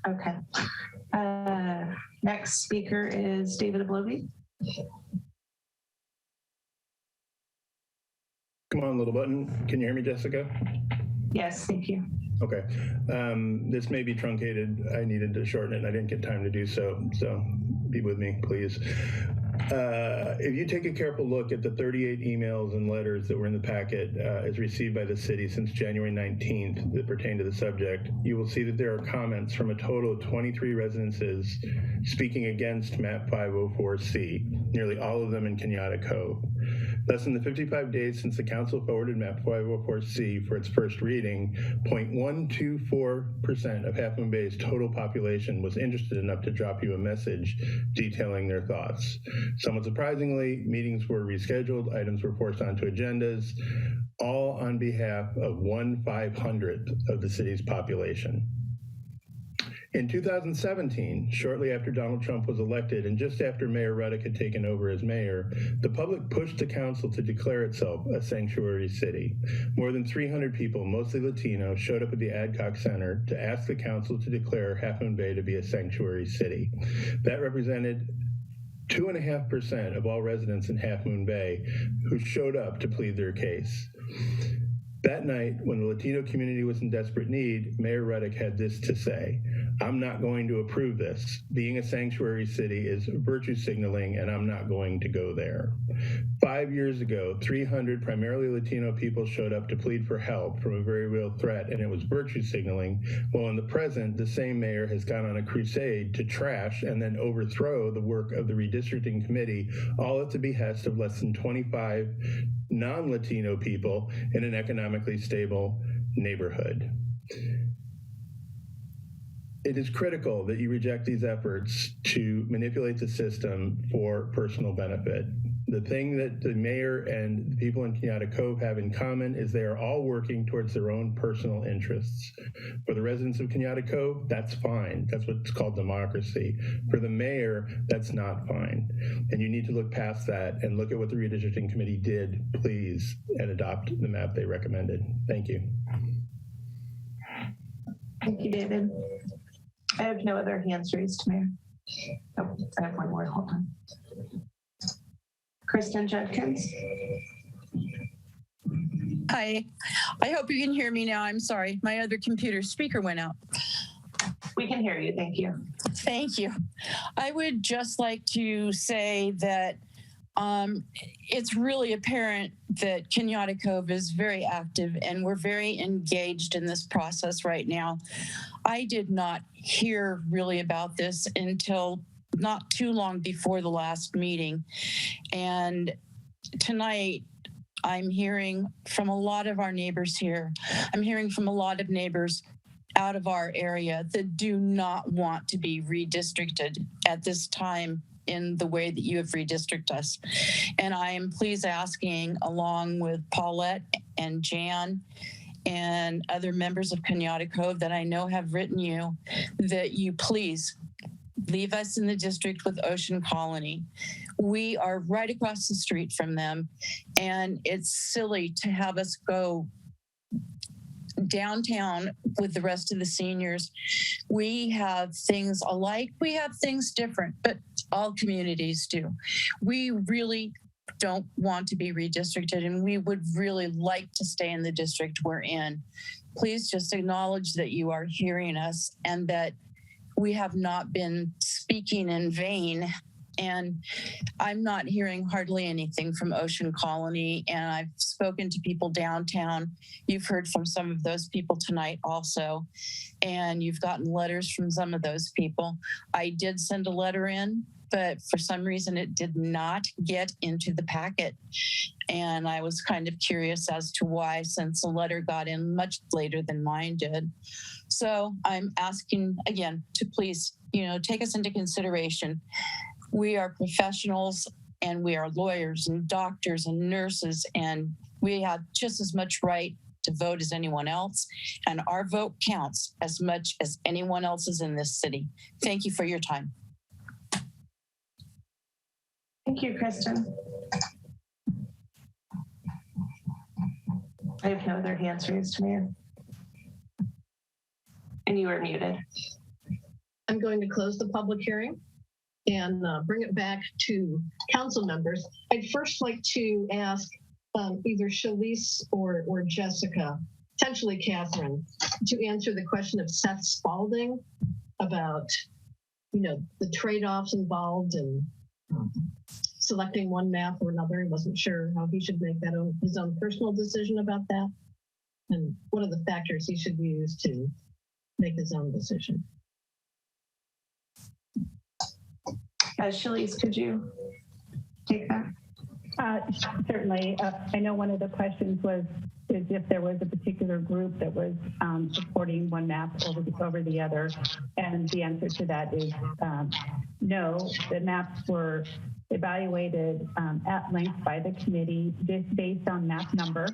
Okay. Next speaker is David Oblovi. Come on, little button. Can you hear me, Jessica? Yes, thank you. Okay. This may be truncated. I needed to shorten it and I didn't get time to do so. So be with me, please. If you take a careful look at the 38 emails and letters that were in the packet as received by the city since January 19th that pertain to the subject, you will see that there are comments from a total of 23 residences speaking against MAP 504C, nearly all of them in Kenyatta Cove. Less than the 55 days since the council forwarded MAP 504C for its first reading, 0.124% of Half Moon Bay's total population was interested enough to drop you a message detailing their thoughts. Somewhat surprisingly, meetings were rescheduled, items were forced onto agendas, all on behalf of 1/500th of the city's population. In 2017, shortly after Donald Trump was elected and just after Mayor Ruddick had taken over as mayor, the public pushed the council to declare itself a sanctuary city. More than 300 people, mostly Latino, showed up at the Adcock Center to ask the council to declare Half Moon Bay to be a sanctuary city. That represented 2.5% of all residents in Half Moon Bay who showed up to plead their case. That night, when the Latino community was in desperate need, Mayor Ruddick had this to say: "I'm not going to approve this. Being a sanctuary city is virtue signaling, and I'm not going to go there." 5 years ago, 300 primarily Latino people showed up to plead for help from a very real threat, and it was virtue signaling. Well, in the present, the same mayor has gone on a crusade to trash and then overthrow the work of the redistricting committee, all at the behest of less than 25 non-Latino people in an economically stable neighborhood. It is critical that you reject these efforts to manipulate the system for personal benefit. The thing that the mayor and the people in Kenyatta Cove have in common is they are all working towards their own personal interests. For the residents of Kenyatta Cove, that's fine. That's what's called democracy. For the mayor, that's not fine. And you need to look past that and look at what the redistricting committee did, please, and adopt the map they recommended. Thank you. Thank you, David. I have no other hands raised, Mayor. Oh, I have one more. Hold on. Kristen Judkins. Hi, I hope you can hear me now. I'm sorry, my other computer speaker went out. We can hear you. Thank you. Thank you. I would just like to say that it's really apparent that Kenyatta Cove is very active and we're very engaged in this process right now. I did not hear really about this until not too long before the last meeting. And tonight, I'm hearing from a lot of our neighbors here. I'm hearing from a lot of neighbors out of our area that do not want to be redistricted at this time in the way that you have redistricted us. And I am please asking, along with Paulette and Jan and other members of Kenyatta Cove that I know have written you, that you please leave us in the district with Ocean Colony. We are right across the street from them, and it's silly to have us go downtown with the rest of the seniors. We have things alike, we have things different, but all communities do. We really don't want to be redistricted, and we would really like to stay in the district we're in. Please just acknowledge that you are hearing us and that we have not been speaking in vain. And I'm not hearing hardly anything from Ocean Colony, and I've spoken to people downtown. You've heard from some of those people tonight also, and you've gotten letters from some of those people. I did send a letter in, but for some reason it did not get into the packet. And I was kind of curious as to why, since the letter got in much later than mine did. So I'm asking again to please, take us into consideration. We are professionals and we are lawyers and doctors and nurses, and we have just as much right to vote as anyone else. And our vote counts as much as anyone else's in this city. Thank you for your time. Thank you, Kristen. I have no other hands raised, Mayor. And you are muted. I'm going to close the public hearing and bring it back to council members. I'd first like to ask either Shalise or Jessica, potentially Catherine, to answer the question of Seth Spalding about, the trade-offs involved in selecting one map or another. He wasn't sure how he should make that his own personal decision about that, and what are the factors he should use to make his own decision. Shalise, could you take that? Certainly. I know one of the questions is if there was a particular group that was supporting one map over the other, and the answer to that is no. The maps were evaluated at length by the committee, just based on map number.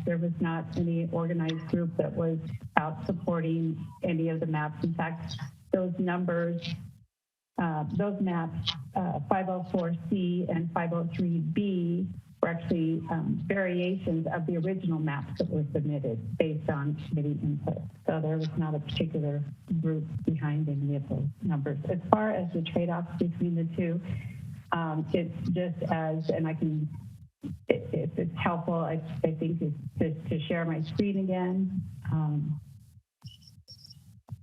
There was not any organized group that was out supporting any of the maps. In fact, those numbers, those maps, 504C and 503B, were actually variations of the original maps that were submitted based on committee input. So there was not a particular group behind any of those numbers. As far as the trade-offs between the two, it's just as, and I can, if it's helpful, I think to share my screen again.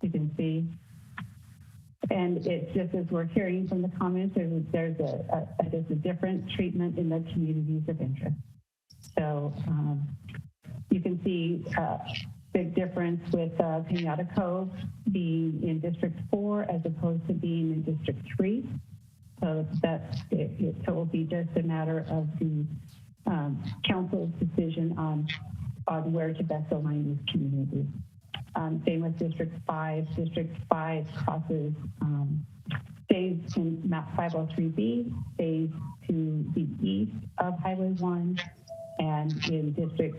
You can see. And it's just as we're hearing from the comments, there's a different treatment in the communities of interest. So you can see big difference with Kenyatta Cove being in District 4 as opposed to being in District 3. So it will be just a matter of the council's decision on where to best align these communities. Same with District 5. District 5 crosses, stays in map 503B, stays to the east of Highway 1, and in District,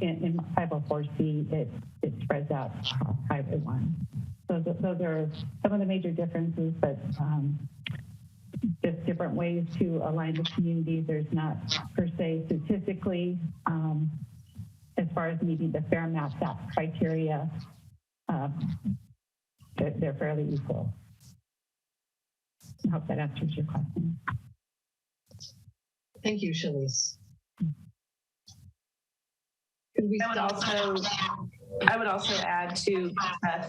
in 504C, it spreads out across Highway 1. So those are some of the major differences, but just different ways to align the communities. There's not per se statistically, as far as meeting the Fair Map Act criteria, they're fairly equal. I hope that answers your question. Thank you, Shalise. Could we I would also add to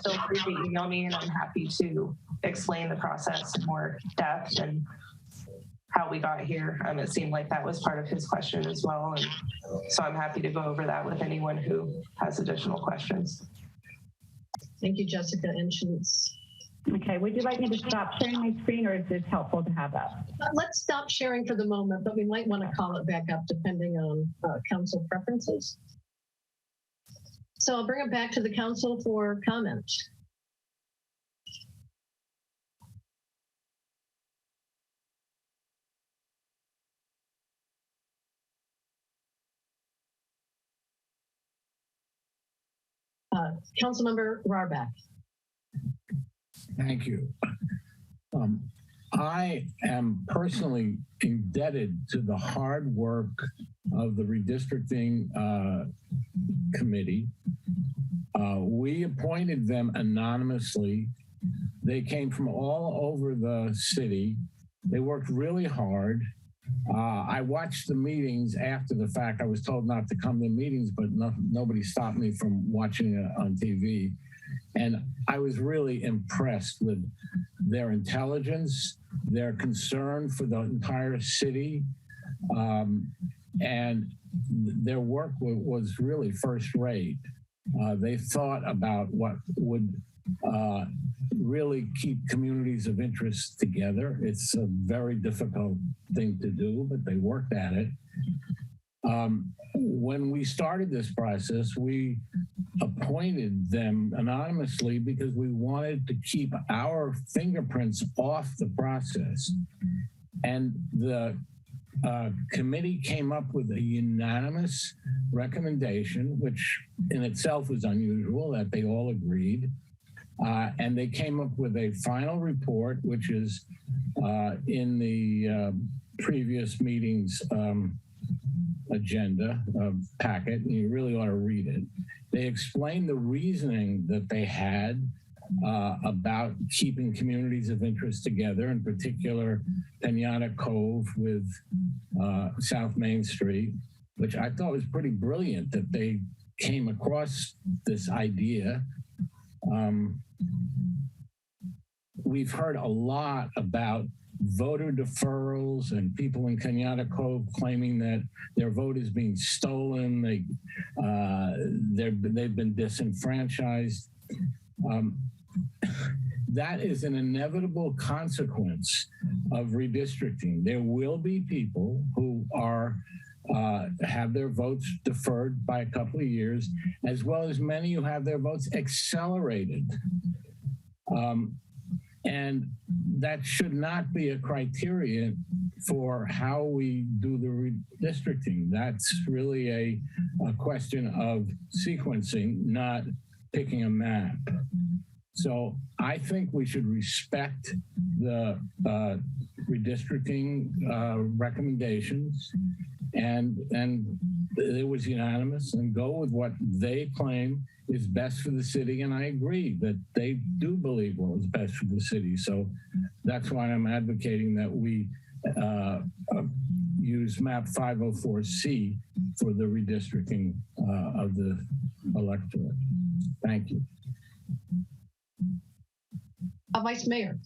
feel free to email me, and I'm happy to explain the process in more depth and how we got here. It seemed like that was part of his question as well. And so I'm happy to go over that with anyone who has additional questions. Thank you, Jessica and Shanice. Okay, would you like me to stop sharing my screen, or is this helpful to have up? Let's stop sharing for the moment, but we might want to call it back up depending on council preferences. So I'll bring it back to the council for comment. Councilmember Rarback. Thank you. I am personally indebted to the hard work of the redistricting committee. We appointed them anonymously. They came from all over the city. They worked really hard. I watched the meetings after the fact. I was told not to come to meetings, but nobody stopped me from watching it on TV. And I was really impressed with their intelligence, their concern for the entire city, and their work was really first rate. They thought about what would really keep communities of interest together. It's a very difficult thing to do, but they worked at it. When we started this process, we appointed them anonymously because we wanted to keep our fingerprints off the process. And the committee came up with a unanimous recommendation, which in itself was unusual that they all agreed. And they came up with a final report, which is in the previous meeting's agenda packet, and you really ought to read it. They explained the reasoning that they had about keeping communities of interest together, in particular Pinata Cove with South Main Street, which I thought was pretty brilliant that they came across this idea. We've heard a lot about voter deferrals and people in Pinata Cove claiming that their vote is being stolen. They've been disenfranchised. That is an inevitable consequence of redistricting. There will be people who are have their votes deferred by a couple of years, as well as many who have their votes accelerated. And that should not be a criterion for how we do the redistricting. That's really a question of sequencing, not picking a map. So I think we should respect the redistricting recommendations, and it was unanimous, and go with what they claim is best for the city. And I agree that they do believe what was best for the city. So that's why I'm advocating that we use map 504C for the redistricting of the electorate. Thank you. Vice Mayor.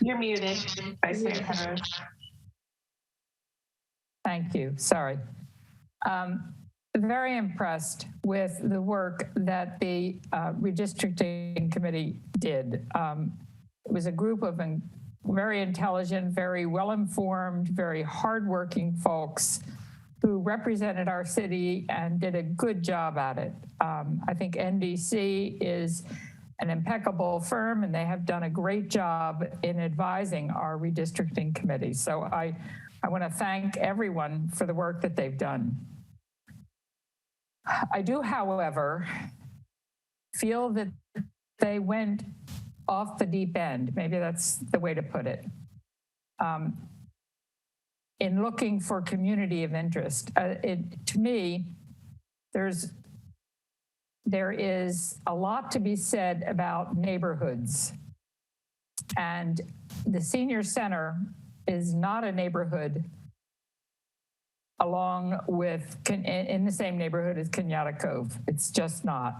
You're muted, Vice Mayor Penrose. Thank you. Sorry. Very impressed with the work that the redistricting committee did. It was a group of very intelligent, very well-informed, very hardworking folks who represented our city and did a good job at it. I think NDC is an impeccable firm, and they have done a great job in advising our redistricting committee. So I want to thank everyone for the work that they've done. I do, however, feel that they went off the deep end. Maybe that's the way to put it. In looking for community of interest, to me, there is a lot to be said about neighborhoods. And the senior center is not a neighborhood along with, in the same neighborhood as Kenyatta Cove. It's just not.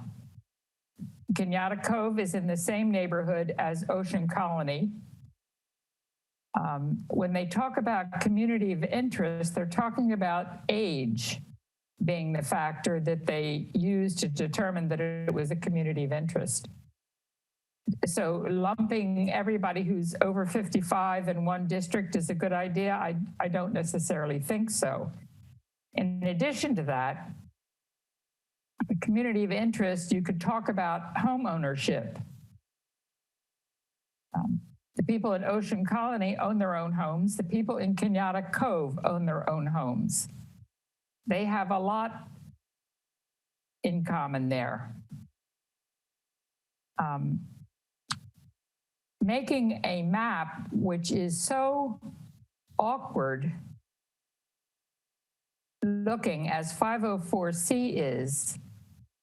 Kenyatta Cove is in the same neighborhood as Ocean Colony. When they talk about community of interest, they're talking about age being the factor that they used to determine that it was a community of interest. So lumping everybody who's over 55 in one district is a good idea. I don't necessarily think so. In addition to that, the community of interest, you could talk about home ownership. The people in Ocean Colony own their own homes. The people in Kenyatta Cove own their own homes. They have a lot in common there. Making a map which is so awkward looking as 504C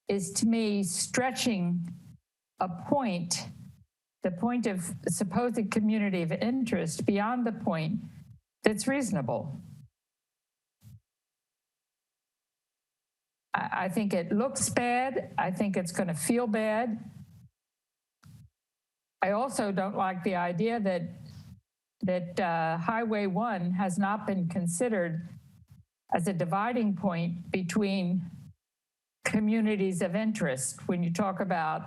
is to me stretching a point, the point of supposed community of interest beyond the point that's reasonable. I think it looks bad. I think it's going to feel bad. I also don't like the idea that Highway 1 has not been considered as a dividing point between communities of interest when you talk about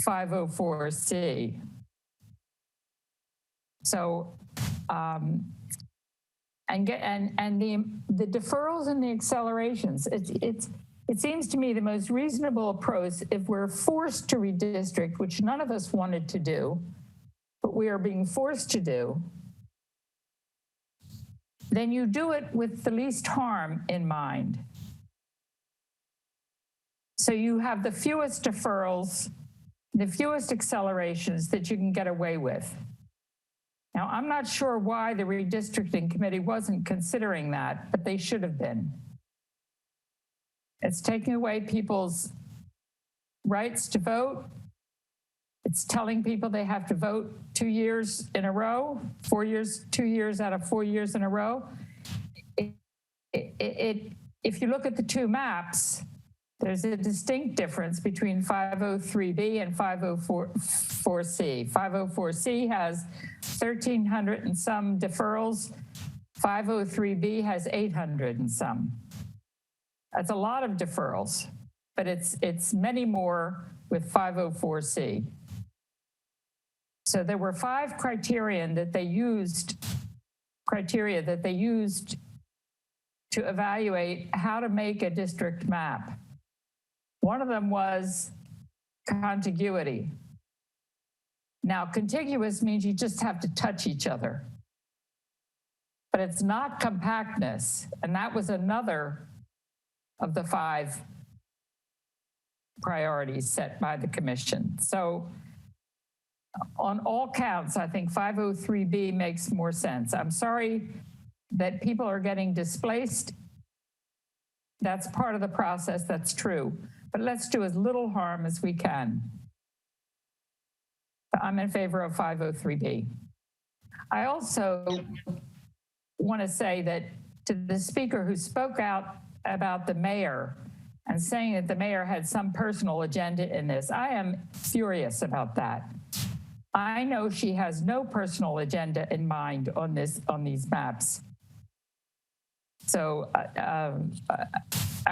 504C. So, the deferrals and the accelerations, it seems to me the most reasonable approach, if we're forced to redistrict, which none of us wanted to do, but we are being forced to do, then you do it with the least harm in mind. So you have the fewest deferrals, the fewest accelerations that you can get away with. Now, I'm not sure why the redistricting committee wasn't considering that, but they should have been. It's taking away people's rights to vote. It's telling people they have to vote 2 years in a row, 4 years, 2 years out of 4 years in a row. If you look at the two maps, there's a distinct difference between 503B and 504C. 504C has 1,300 and some deferrals. 503B has 800 and some. That's a lot of deferrals, but it's many more with 504C. So there were 5 criteria that they used to evaluate how to make a district map. One of them was contiguity. Now, contiguous means you just have to touch each other, but it's not compactness. And that was another of the 5 priorities set by the commission. So on all counts, I think 503B makes more sense. I'm sorry that people are getting displaced. That's part of the process, that's true. But let's do as little harm as we can. I'm in favor of 503B. I also want to say that to the speaker who spoke out about the mayor and saying that the mayor had some personal agenda in this, I am furious about that. I know she has no personal agenda in mind on these maps. So I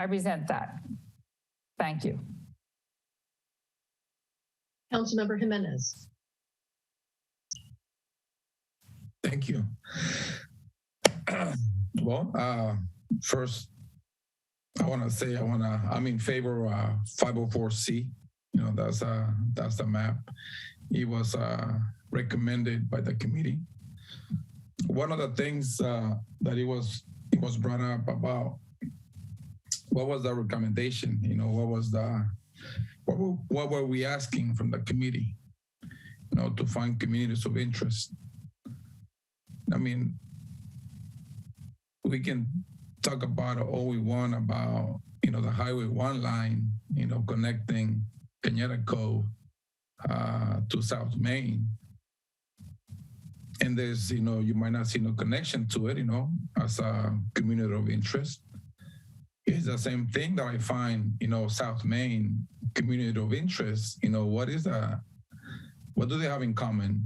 resent that. Thank you. Councilmember Jimenez. Thank you. Well, first, I want to say I'm in favor of 504C. You know, that's the map. It was recommended by the committee. One of the things that it was brought up about what was the recommendation? You know, what were we asking from the committee? You know, to find communities of interest. I mean, we can talk about all we want about, you know, the Highway 1 line, you know, connecting Kenyatta Cove to South Main. and there's, you might not see no connection to it, as a community of interest. It's the same thing that I find, South Main community of interest. What do they have in common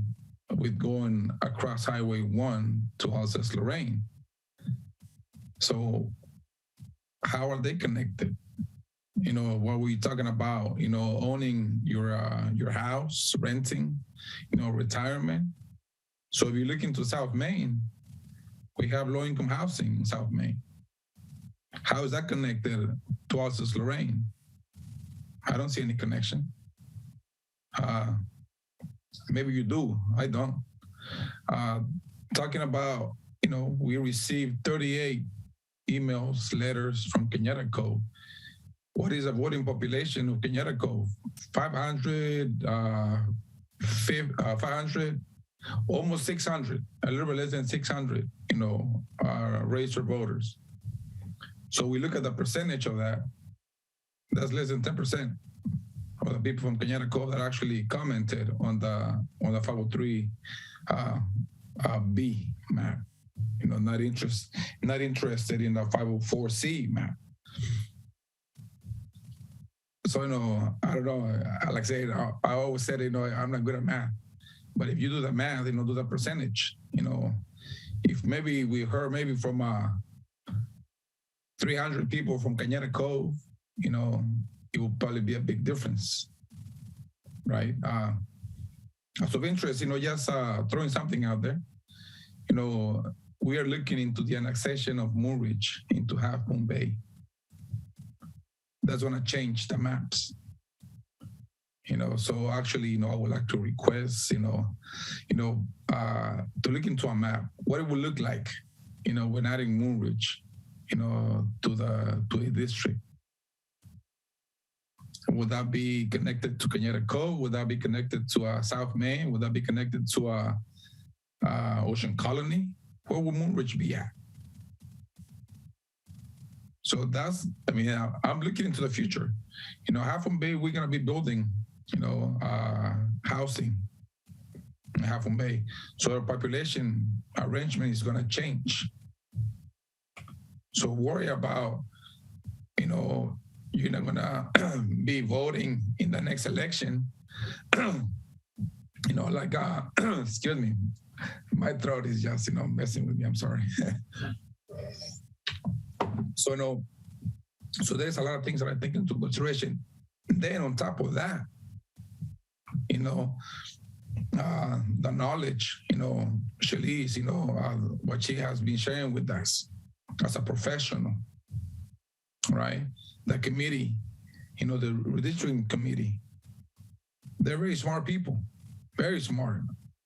with going across Highway 1 to Alsace Lorraine? So how are they connected? What we're talking about, owning your house, renting, retirement. So if you look into South Main, we have low-income housing in South Main. How is that connected to Alsace Lorraine? I don't see any connection. Maybe you do, I don't. Talking about, we received 38 emails, letters from Cañada Cove. What is the voting population of Cañada Cove? 500, 500, almost 600, a little bit less than 600, registered voters. So we look at the percentage of that, that's less than 10% of the people from Cañada Cove that actually commented on the 503 B map. Not interested in the 504C map. So, I don't know, like I said, I always said, I'm not good at math, but if you do the math, do the percentage, if maybe we heard maybe from 300 people from Cañada Cove, it will probably be a big difference, right? So of interest, just throwing something out there, we are looking into the annexation of Moonridge into Half Moon Bay. That's going to change the maps. So actually, I would like to request, to look into a map, what it would look like, when adding Moonridge, to the district. Would that be connected to Cañada Cove? Would that be connected to South Main? Would that be connected to Ocean Colony? Where would Moonridge be at? So I'm looking into the future. Half Moon Bay, we're going to be building, housing in Half Moon Bay. So our population arrangement is going to change. So worry about, you're not going to be voting in the next election. Excuse me, my throat is just, messing with me. I'm sorry. So there's a lot of things that I take into consideration. And then on top of that, the knowledge, Shalice, what she has been sharing with us as a professional, right? The committee, the redistricting committee, they're very smart people, very smart.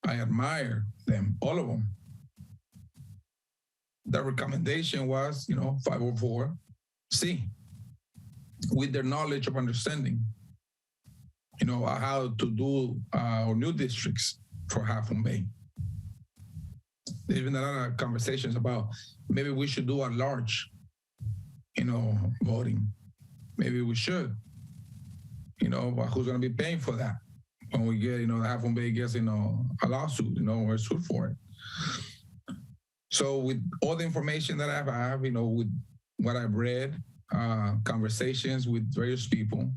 I admire them, all of them. The recommendation was, 504C, with their knowledge of understanding, how to do our new districts for Half Moon Bay. There's been a lot of conversations about maybe we should do a large, voting. Maybe we should, but who's going to be paying for that when we get, Half Moon Bay gets, a lawsuit, or sued for it. So with all the information that I have, with what I've read, conversations with various people,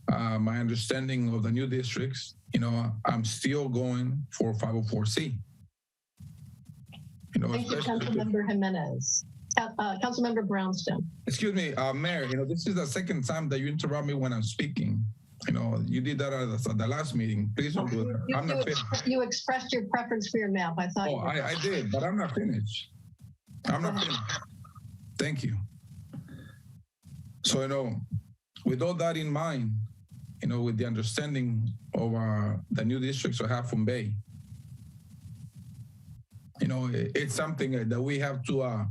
my understanding of the new districts, I'm still going for 504C. Thank you, Councilmember Jimenez. Councilmember Brownstone. Excuse me, Mayor, this is the second time that you interrupt me when I'm speaking. You did that at the last meeting. Please don't do that. I'm not finished. You expressed your preference for your map. I thought. Oh, I did, but I'm not finished. I'm not finished. Thank you. So, with all that in mind, with the understanding of the new districts of Half Moon Bay, it's something that we have to,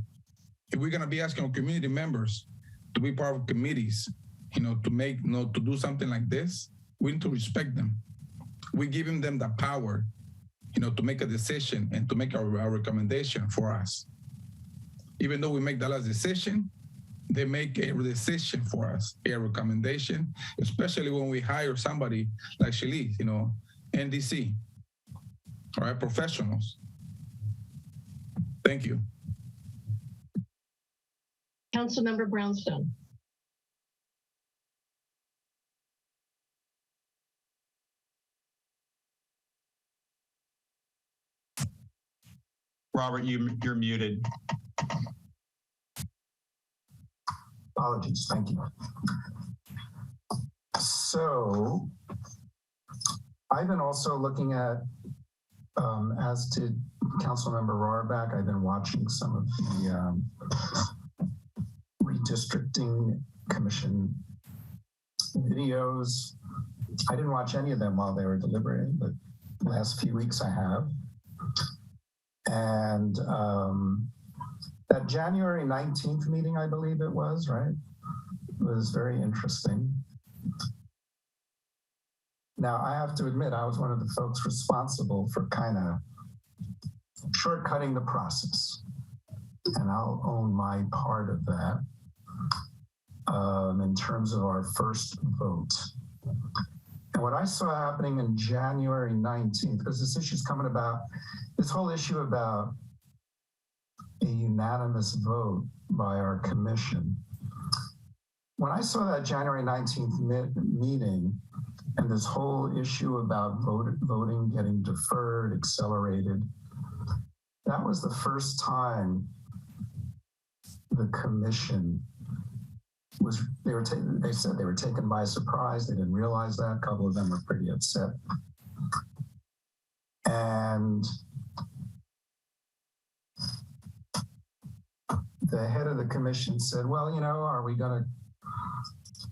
if we're going to be asking our community members to be part of committees, to make, to do something like this, we need to respect them. We're giving them the power, to make a decision and to make our recommendation for us. Even though we make the last decision, they make a decision for us, a recommendation, especially when we hire somebody like Shalice, NDC, all right, professionals. Thank you. Councilmember Brownstone. Robert, you're muted. Apologies, thank you. So I've been also looking at, as did Councilmember Rohrbeck, I've been watching some of the redistricting commission videos. I didn't watch any of them while they were deliberating, but the last few weeks I have. And that January 19th meeting, I believe it was, right? Was very interesting. Now, I have to admit, I was one of the folks responsible for kind of shortcutting the process. And I'll own my part of that in terms of our first vote. And what I saw happening in January 19th, because this issue is coming about, this whole issue about a unanimous vote by our commission. When I saw that January 19th meeting and this whole issue about voting getting deferred, accelerated, that was the first time the commission was, they said they were taken by surprise. They didn't realize that. A couple of them were pretty upset. And the head of the commission said, well, you know, are we going to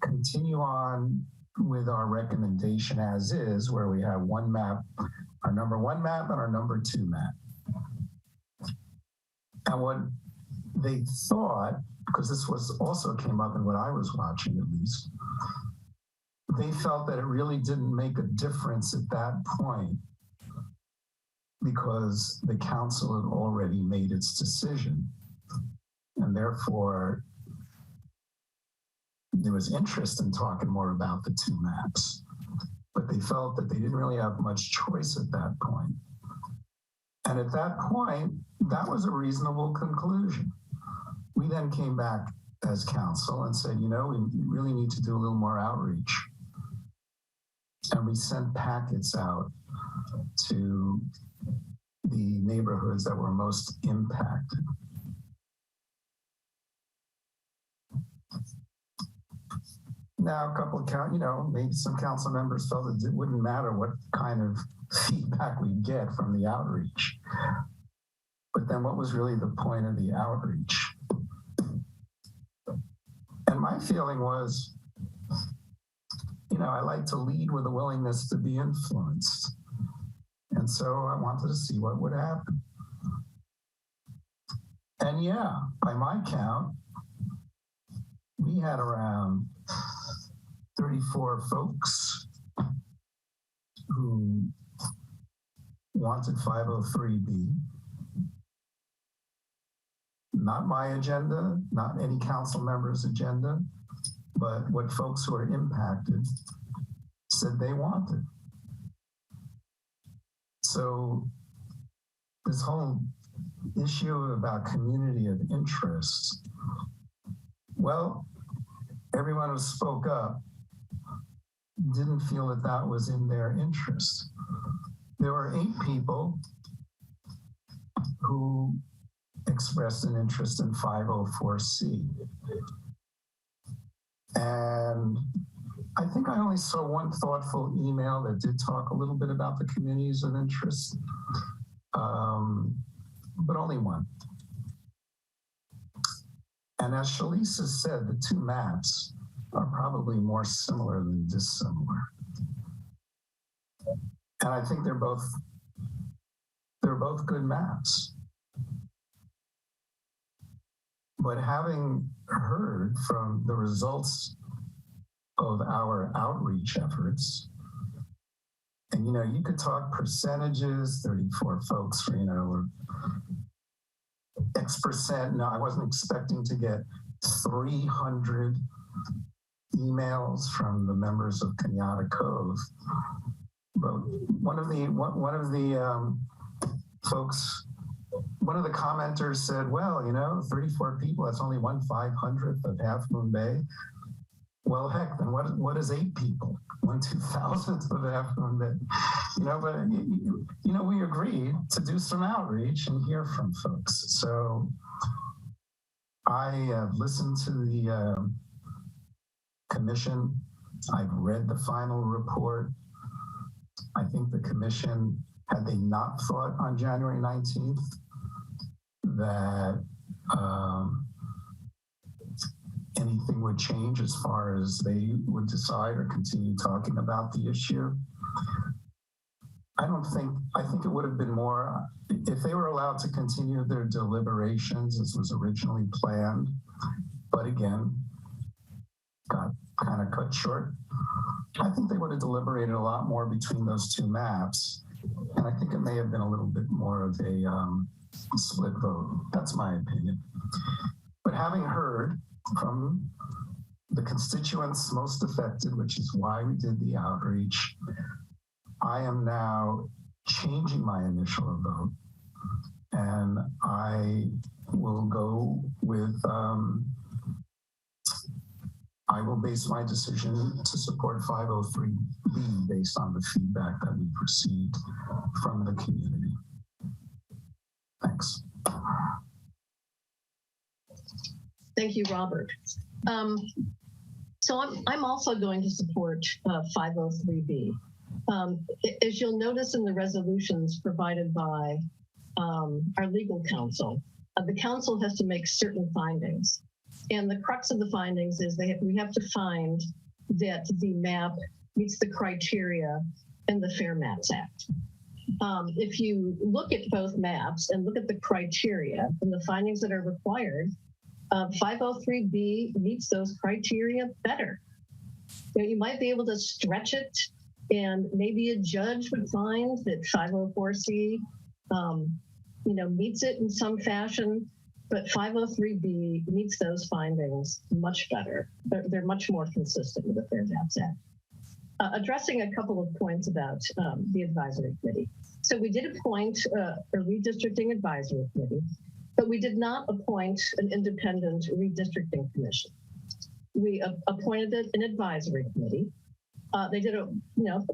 continue on with our recommendation as is, where we have one map, our number one map and our number two map? And what they thought, because this was also came up in what I was watching at least, they felt that it really didn't make a difference at that point because the council had already made its decision. And therefore, there was interest in talking more about the two maps, but they felt that they didn't really have much choice at that point. And at that point, that was a reasonable conclusion. We then came back as council and said, you know, we really need to do a little more outreach. And we sent packets out to the neighborhoods that were most impacted. Now, a couple of, maybe some council members felt that it wouldn't matter what kind of feedback we get from the outreach. But then what was really the point of the outreach? And my feeling was, I like to lead with a willingness to be influenced. And so I wanted to see what would happen. And yeah, by my count, we had around 34 folks who wanted 503B. Not my agenda, not any council member's agenda, but what folks who are impacted said they wanted. So this whole issue about community of interest, well, everyone who spoke up didn't feel that that was in their interest. There were 8 people who expressed an interest in 504C. And I think I only saw one thoughtful email that did talk a little bit about the communities of interest, but only one. And as Shalisa said, the two maps are probably more similar than dissimilar. And I think they're both good maps. But having heard from the results of our outreach efforts, and you could talk percentages, 34 folks, were X percent. No, I wasn't expecting to get 300 emails from the members of Kenyatta Cove. But one of the folks one of the commenters said, well, you know, 34 people, that's only 1/500th of Half Moon Bay. Well, heck, then what is 8 people? 1/2000th of Half Moon Bay. You know, but you know, we agreed to do some outreach and hear from folks. So I have listened to the commission. I've read the final report. I think the commission, had they not thought on January 19th that anything would change as far as they would decide or continue talking about the issue, I think it would have been more, if they were allowed to continue their deliberations as was originally planned, but again, got kind of cut short. I think they would have deliberated a lot more between those two maps. And I think it may have been a little bit more of a split vote. That's my opinion. But having heard from the constituents most affected, which is why we did the outreach, I am now changing my initial vote. And I will go with, I will base my decision to support 503B based on the feedback that we've received from the community. Thanks. Thank you, Robert. So I'm also going to support 503B. As you'll notice in the resolutions provided by our legal counsel, the council has to make certain findings. And the crux of the findings is we have to find that the map meets the criteria in the Fair Maps Act. If you look at both maps and look at the criteria and the findings that are required, 503B meets those criteria better. You know, you might be able to stretch it, and maybe a judge would find that 504C, you know, meets it in some fashion. But 503B meets those findings much better. They're much more consistent with the Fair Maps Act. Addressing a couple of points about the advisory committee. So we did appoint a redistricting advisory committee, but we did not appoint an independent redistricting commission. We appointed an advisory committee. They did a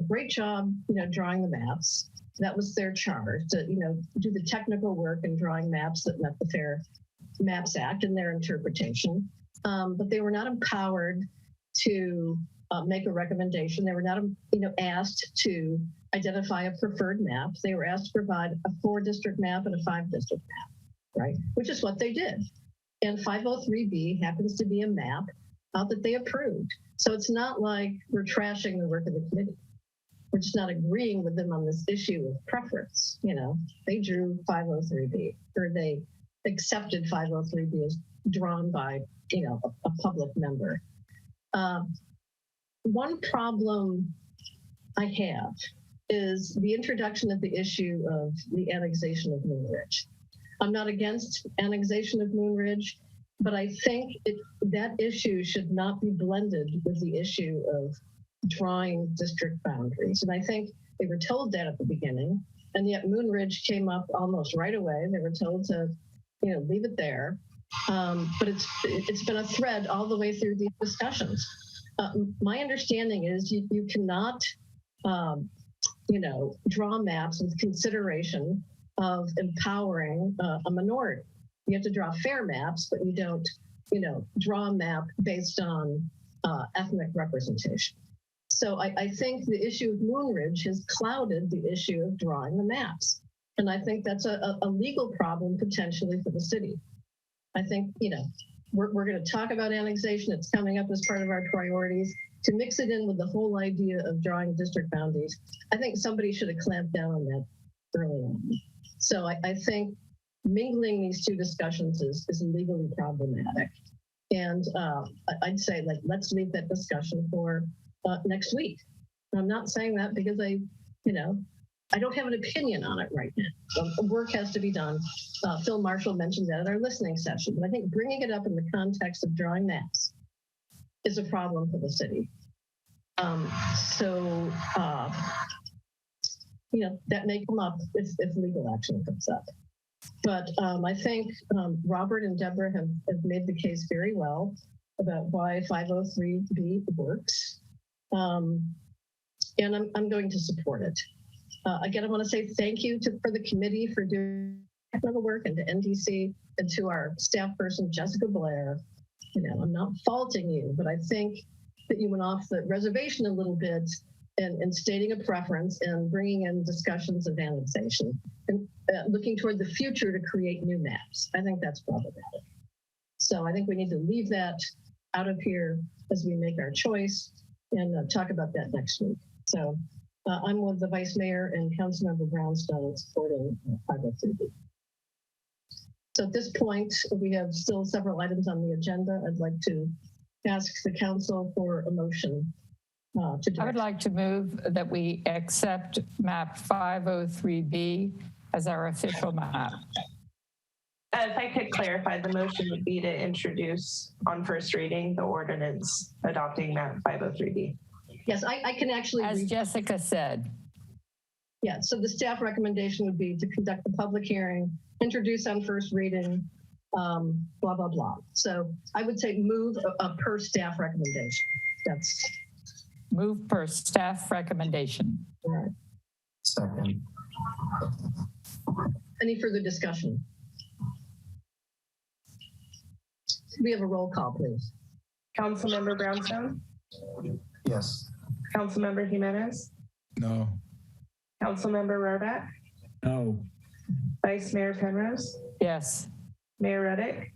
great job, drawing the maps. That was their charge to, do the technical work in drawing maps that met the Fair Maps Act and their interpretation. But they were not empowered to make a recommendation. They were not, asked to identify a preferred map. They were asked to provide a 4-district map and a 5-district map, right? Which is what they did. And 503B happens to be a map that they approved. So it's not like we're trashing the work of the committee. We're just not agreeing with them on this issue of preference. They drew 503B, or they accepted 503B as drawn by, a public member. One problem I have is the introduction of the issue of the annexation of Moon Ridge. I'm not against annexation of Moon Ridge, but I think that issue should not be blended with the issue of drawing district boundaries. And I think they were told that at the beginning, and yet Moon Ridge came up almost right away. They were told to, leave it there. But it's been a thread all the way through these discussions. My understanding is you cannot, draw maps with consideration of empowering a minority. You have to draw fair maps, but you don't, draw a map based on ethnic representation. So I think the issue of Moon Ridge has clouded the issue of drawing the maps. And I think that's a legal problem potentially for the city. I think, we're going to talk about annexation. It's coming up as part of our priorities. To mix it in with the whole idea of drawing district boundaries, I think somebody should have clamped down on that early on. So I think mingling these two discussions is legally problematic. And I'd say, let's leave that discussion for next week. And I'm not saying that because I don't have an opinion on it right now. Work has to be done. Phil Marshall mentioned that at our listening session, but I think bringing it up in the context of drawing maps is a problem for the city. That may come up if legal action comes up. But I think Robert and Deborah have made the case very well about why 503B works. And I'm going to support it. Again, I want to say thank you for the committee for doing technical work, and to NDC, and to our staff person, Jessica Blair. You know, I'm not faulting you, but I think that you went off the reservation a little bit in stating a preference and bringing in discussions of annexation and looking toward the future to create new maps. I think that's problematic. So I think we need to leave that out of here as we make our choice and talk about that next week. So I'm with the Vice Mayor and Councilmember Brownstone supporting 503B. So at this point, we have still several items on the agenda. I'd like to ask the council for a motion. I would like to move that we accept map 503B as our official map. If I could clarify, the motion would be to introduce on first reading the ordinance adopting map 503B. Yes, I can actually. As Jessica said. Yeah, so the staff recommendation would be to conduct the public hearing, introduce on first reading, blah, blah, blah. So I would say move per staff recommendation. That's. Move per staff recommendation. All right. Second. Any further discussion? We have a roll call, please. Councilmember Brownstone? Yes. Councilmember Jimenez? No. Councilmember Rohrbach? No. Vice Mayor Penrose? Yes. Mayor Reddick?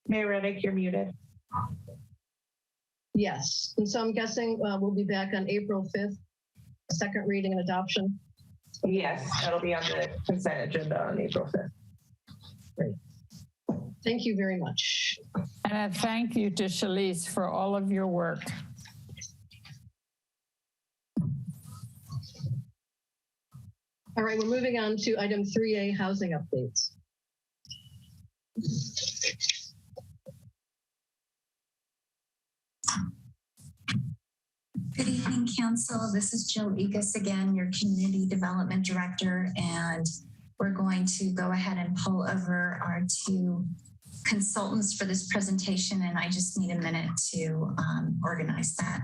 Mayor Reddick, you're muted. Yes, and so I'm guessing we'll be back on April 5th, second reading and adoption. Yes, that'll be on the consent agenda on April 5th. Great. Thank you very much. And a thank you to Shalise for all of your work. All right, we're moving on to item 3A, housing updates. Good evening, Council. This is Jill Egas again, your Community Development Director, and we're going to go ahead and pull over our two consultants for this presentation, and I just need a minute to organize that.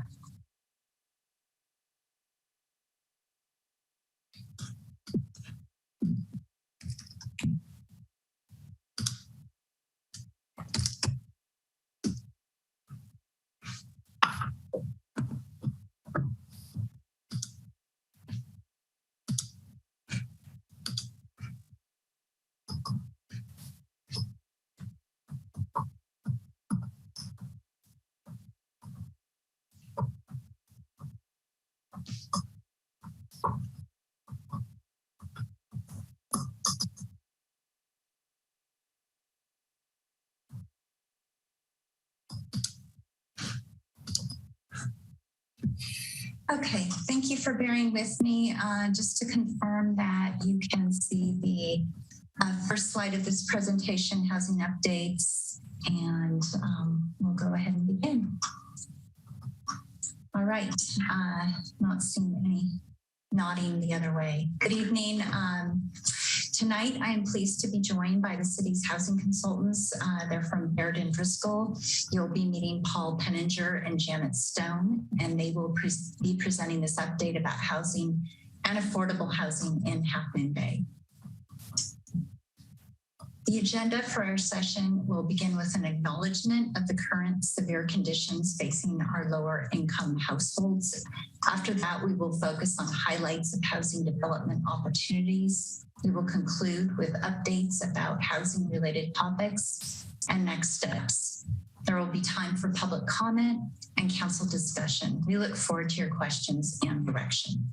Okay, thank you for bearing with me. Just to confirm that you can see the first slide of this presentation, housing updates, and we'll go ahead and begin. All right, not seeing any nodding the other way. Good evening. Tonight, I am pleased to be joined by the city's housing consultants. They're from Baird and Driscoll. You'll be meeting Paul Penninger and Janet Stone, and they will be presenting this update about housing and affordable housing in Half Moon Bay. The agenda for our session will begin with an acknowledgement of the current severe conditions facing our lower income households. After that, we will focus on highlights of housing development opportunities. We will conclude with updates about housing related topics and next steps. There will be time for public comment and council discussion. We look forward to your questions and direction.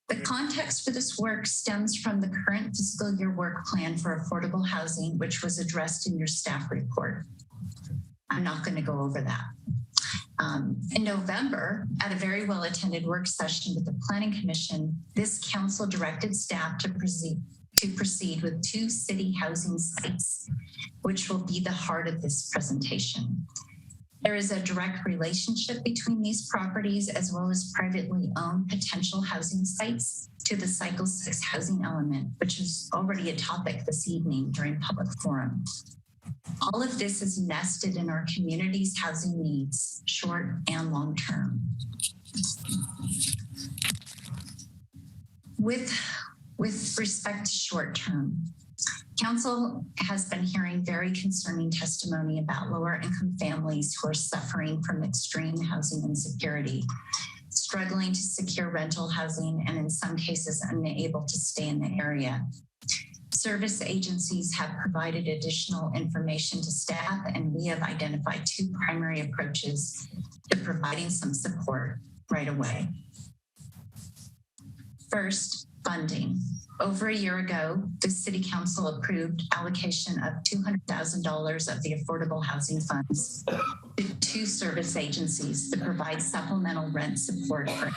The context for this work stems from the current fiscal year work plan for affordable housing, which was addressed in your staff report. I'm not going to go over that. In November, at a very well-attended work session with the Planning Commission, this council directed staff to proceed with 2 city housing sites, which will be the heart of this presentation. There is a direct relationship between these properties as well as privately owned potential housing sites to the Cycle 6 housing element, which is already a topic this evening during public forum. All of this is nested in our community's housing needs, short and long term. With respect to short term, Council has been hearing very concerning testimony about lower income families who are suffering from extreme housing insecurity, struggling to secure rental housing, and in some cases unable to stay in the area. Service agencies have provided additional information to staff, and we have identified two primary approaches to providing some support right away. First, funding. Over a year ago, the City Council approved allocation of $200,000 of the Affordable Housing Funds to two service agencies to provide supplemental rent support for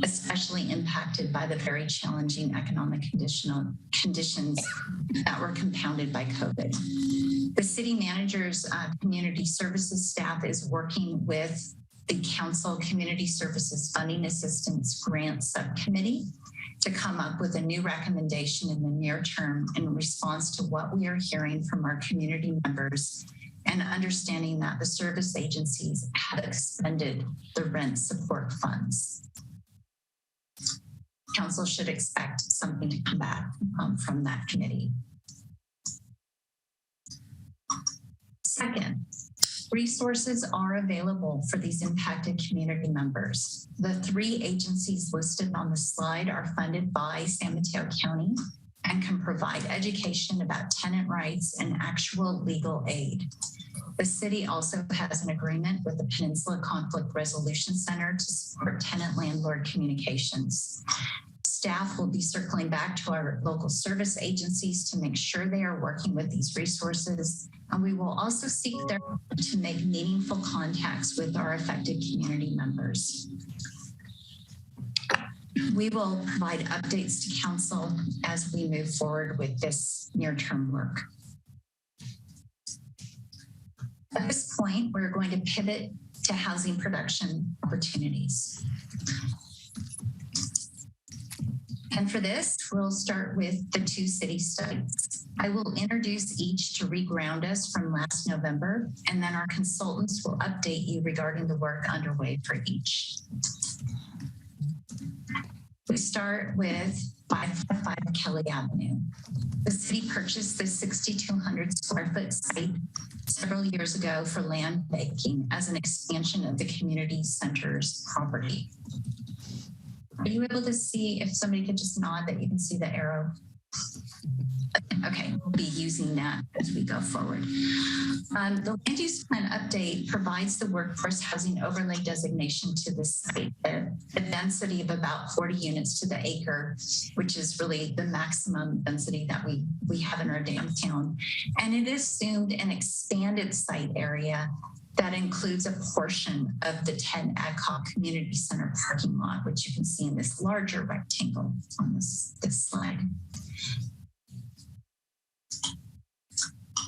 especially impacted by the very challenging economic conditions that were compounded by COVID. The city manager's community services staff is working with the Council Community Services Funding Assistance Grant Subcommittee to come up with a new recommendation in the near term in response to what we are hearing from our community members and understanding that the service agencies have expended the rent support funds. Council should expect something to come back from that committee. Second, resources are available for these impacted community members. The three agencies listed on the slide are funded by San Mateo County and can provide education about tenant rights and actual legal aid. The city also has an agreement with the Peninsula Conflict Resolution Center to support tenant-landlord communications. Staff will be circling back to our local service agencies to make sure they are working with these resources, and we will also seek their help to make meaningful contacts with our affected community members. We will provide updates to Council as we move forward with this near-term work. At this point, we're going to pivot to housing production opportunities. And for this, we'll start with the two city studies. I will introduce each to reground us from last November, and then our consultants will update you regarding the work underway for each. We start with 555 Kelly Avenue. The city purchased this 6,200 square foot site several years ago for land banking as an expansion of the community center's property. Are you able to see, if somebody could just nod that you can see the arrow? Okay, we'll be using that as we go forward. The land use plan update provides the workforce housing overlay designation to the site, a density of about 40 units to the acre, which is really the maximum density that we have in our downtown. And it assumed an expanded site area that includes a portion of the 10 ad hoc community center parking lot, which you can see in this larger rectangle on this slide.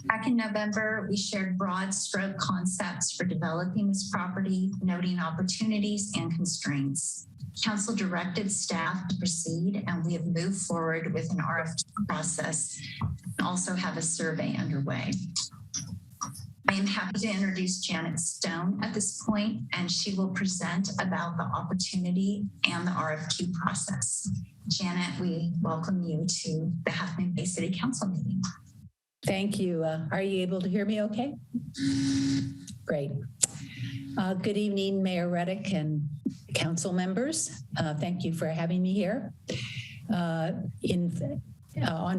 Back in November, we shared broad stroke concepts for developing this property, noting opportunities and constraints. Council directed staff to proceed, and we have moved forward with an RFQ process and also have a survey underway. I am happy to introduce Janet Stone at this point, and she will present about the opportunity and the RFQ process. Janet, we welcome you to the Half Moon Bay City Council meeting. Thank you. Are you able to hear me okay? Great. Good evening, Mayor Reddick and council members. Thank you for having me here. On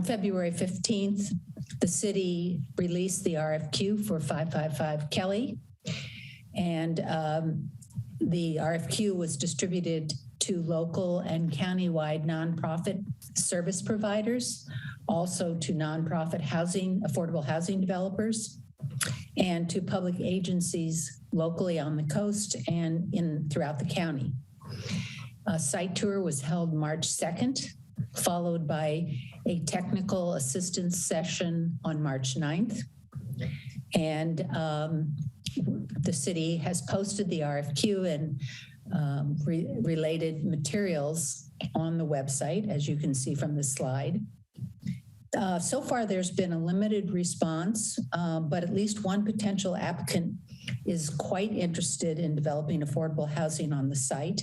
February 15th, the city released the RFQ for 555 Kelly, and the RFQ was distributed to local and countywide nonprofit service providers, also to nonprofit housing, affordable housing developers, and to public agencies locally on the coast and throughout the county. A site tour was held March 2nd, followed by a technical assistance session on March 9th. And the city has posted the RFQ and related materials on the website, as you can see from the slide. So far, there's been a limited response, but at least one potential applicant is quite interested in developing affordable housing on the site.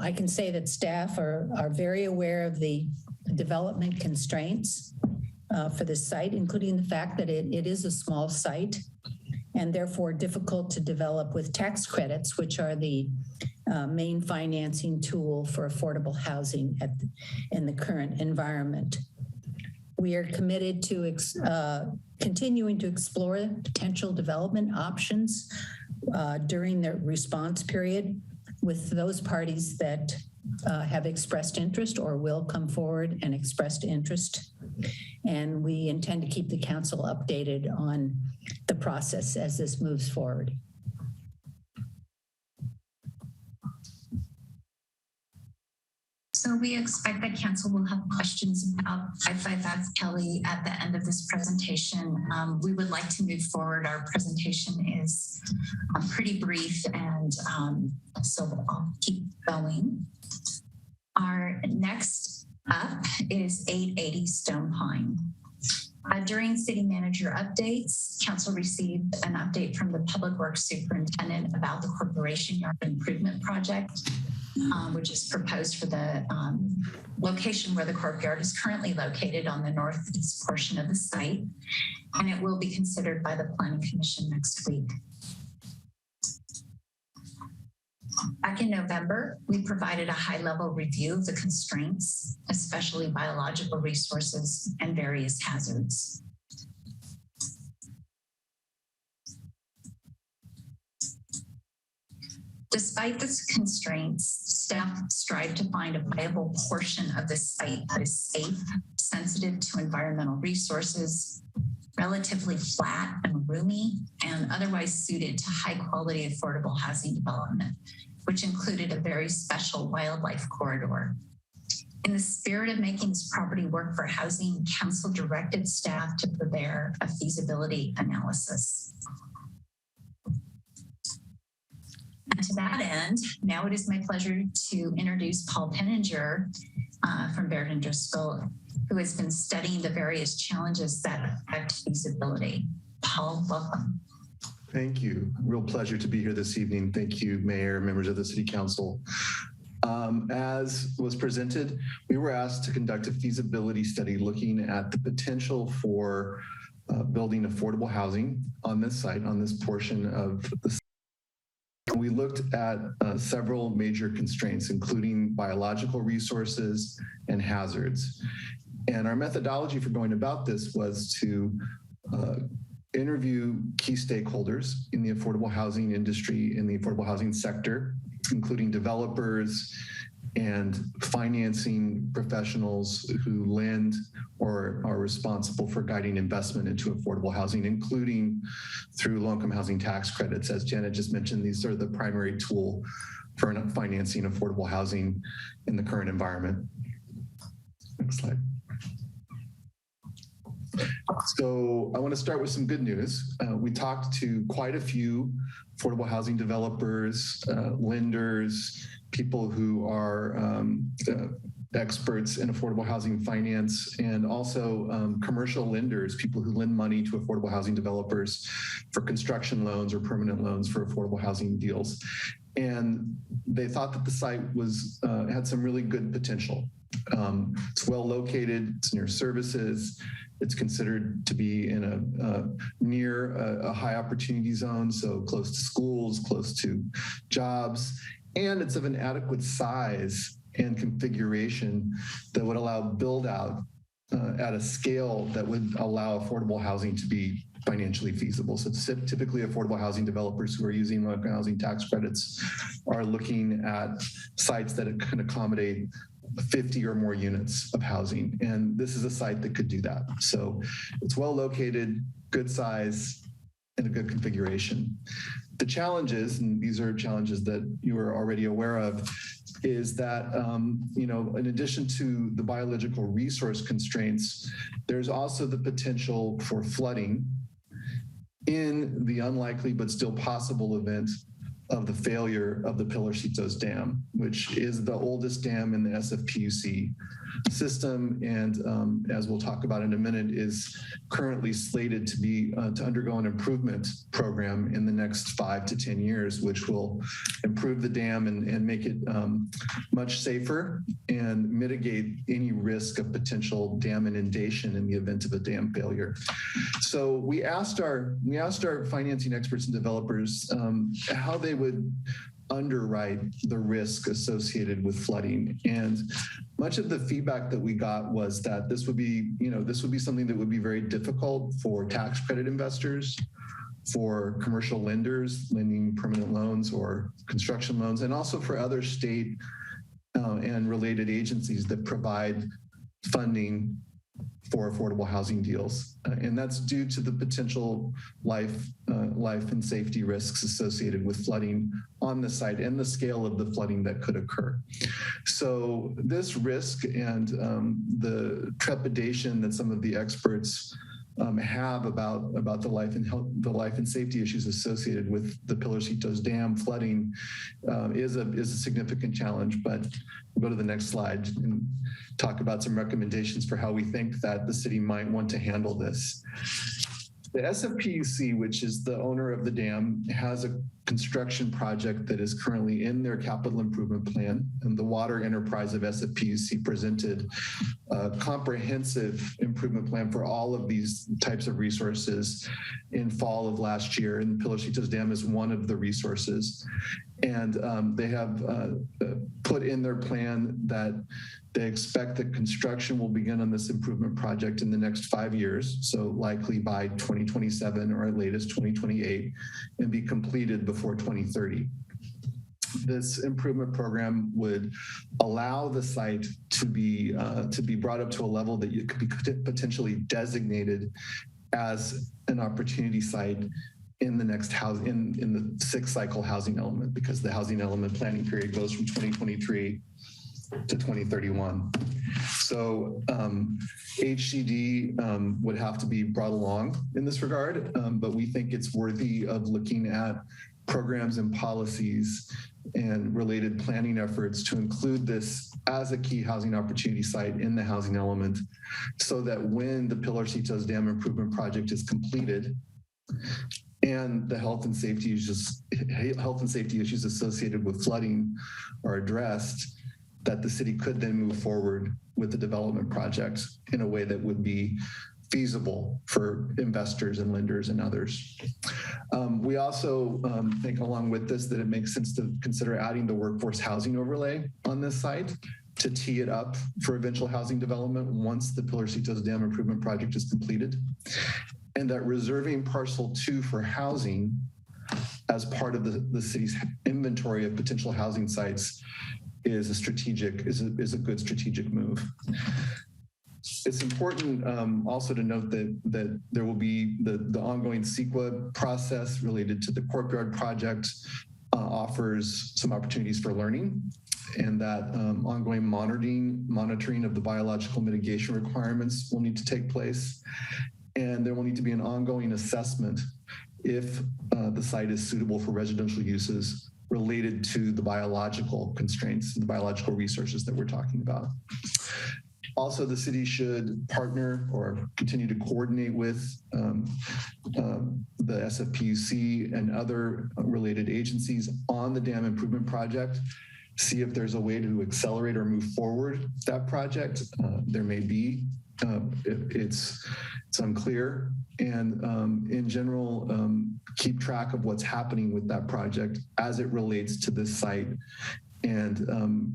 I can say that staff are very aware of the development constraints for this site, including the fact that it is a small site and therefore difficult to develop with tax credits, which are the main financing tool for affordable housing in the current environment. We are committed to continuing to explore potential development options during the response period with those parties that have expressed interest or will come forward and expressed interest. And we intend to keep the council updated on the process as this moves forward. So we expect that council will have questions about 555 Kelly at the end of this presentation. We would like to move forward. Our presentation is pretty brief, and so I'll keep going. Our next up is 880 Stone Pine. During city manager updates, council received an update from the public works superintendent about the corporation yard improvement project, which is proposed for the location where the courtyard is currently located on the northeast portion of the site, and it will be considered by the Planning Commission next week. Back in November, we provided a high-level review of the constraints, especially biological resources and various hazards. Despite the constraints, staff strive to find a viable portion of the site that is safe, sensitive to environmental resources, relatively flat and roomy, and otherwise suited to high-quality affordable housing development, which included a very special wildlife corridor. In the spirit of making this property work for housing, council directed staff to prepare a feasibility analysis. And to that end, now it is my pleasure to introduce Paul Penninger from Baird & Driscoll, who has been studying the various challenges that affect feasibility. Paul, welcome. Thank you. Real pleasure to be here this evening. Thank you, Mayor, members of the City Council. As was presented, we were asked to conduct a feasibility study looking at the potential for building affordable housing on this site, on this portion of the site. We looked at several major constraints, including biological resources and hazards. And our methodology for going about this was to interview key stakeholders in the affordable housing industry, in the affordable housing sector, including developers and financing professionals who lend or are responsible for guiding investment into affordable housing, including through low-income housing tax credits. As Janet just mentioned, these are the primary tool for financing affordable housing in the current environment. Next slide. So I want to start with some good news. We talked to quite a few affordable housing developers, lenders, people who are experts in affordable housing finance, and also commercial lenders, people who lend money to affordable housing developers for construction loans or permanent loans for affordable housing deals. And they thought that the site was had some really good potential. It's well located, it's near services, it's considered to be in a near a high opportunity zone, so close to schools, close to jobs, and it's of an adequate size and configuration that would allow build out at a scale that would allow affordable housing to be financially feasible. So typically affordable housing developers who are using low-income housing tax credits are looking at sites that can accommodate 50 or more units of housing. And this is a site that could do that. So it's well located, good size, and a good configuration. The challenges, and these are challenges that you are already aware of, is that, in addition to the biological resource constraints, there's also the potential for flooding in the unlikely but still possible event of the failure of the Pilarcitos Dam, which is the oldest dam in the SFPUC system, and as we'll talk about in a minute, is currently slated to be to undergo an improvement program in the next 5 to 10 years, which will improve the dam and make it much safer and mitigate any risk of potential dam inundation in the event of a dam failure. So we asked our financing experts and developers how they would underwrite the risk associated with flooding. And much of the feedback that we got was that this would be something that would be very difficult for tax credit investors, for commercial lenders lending permanent loans or construction loans, and also for other state and related agencies that provide funding for affordable housing deals. And that's due to the potential life and safety risks associated with flooding on the site and the scale of the flooding that could occur. So this risk and the trepidation that some of the experts have about the life and safety issues associated with the Pilarcitos Dam flooding is a significant challenge. But we'll go to the next slide and talk about some recommendations for how we think that the city might want to handle this. The SFPUC, which is the owner of the dam, has a construction project that is currently in their capital improvement plan, and the water enterprise of SFPUC presented a comprehensive improvement plan for all of these types of resources in fall of last year, and Pilarcitos Dam is one of the resources. And they have put in their plan that they expect that construction will begin on this improvement project in the next 5 years, so likely by 2027 or at latest 2028, and be completed before 2030. This improvement program would allow the site to be brought up to a level that it could be potentially designated as an opportunity site in the next in the 6th cycle housing element, because the housing element planning period goes from 2023 to 2031. So HCD would have to be brought along in this regard, but we think it's worthy of looking at programs and policies and related planning efforts to include this as a key housing opportunity site in the housing element, so that when the Pilarcitos Dam improvement project is completed and the health and safety issues associated with flooding are addressed, that the city could then move forward with the development project in a way that would be feasible for investors and lenders and others. We also think along with this that it makes sense to consider adding the workforce housing overlay on this site to tee it up for eventual housing development once the Pilarcitos Dam improvement project is completed. And that reserving parcel 2 for housing as part of the city's inventory of potential housing sites is a good strategic move. It's important also to note that there will be the ongoing CEQA process related to the courtyard project offers some opportunities for learning, and that ongoing monitoring of the biological mitigation requirements will need to take place. And there will need to be an ongoing assessment if the site is suitable for residential uses related to the biological constraints, the biological resources that we're talking about. Also, the city should partner or continue to coordinate with the SFPUC and other related agencies on the dam improvement project, see if there's a way to accelerate or move forward that project. There may be, it's unclear. And in general, keep track of what's happening with that project as it relates to this site, and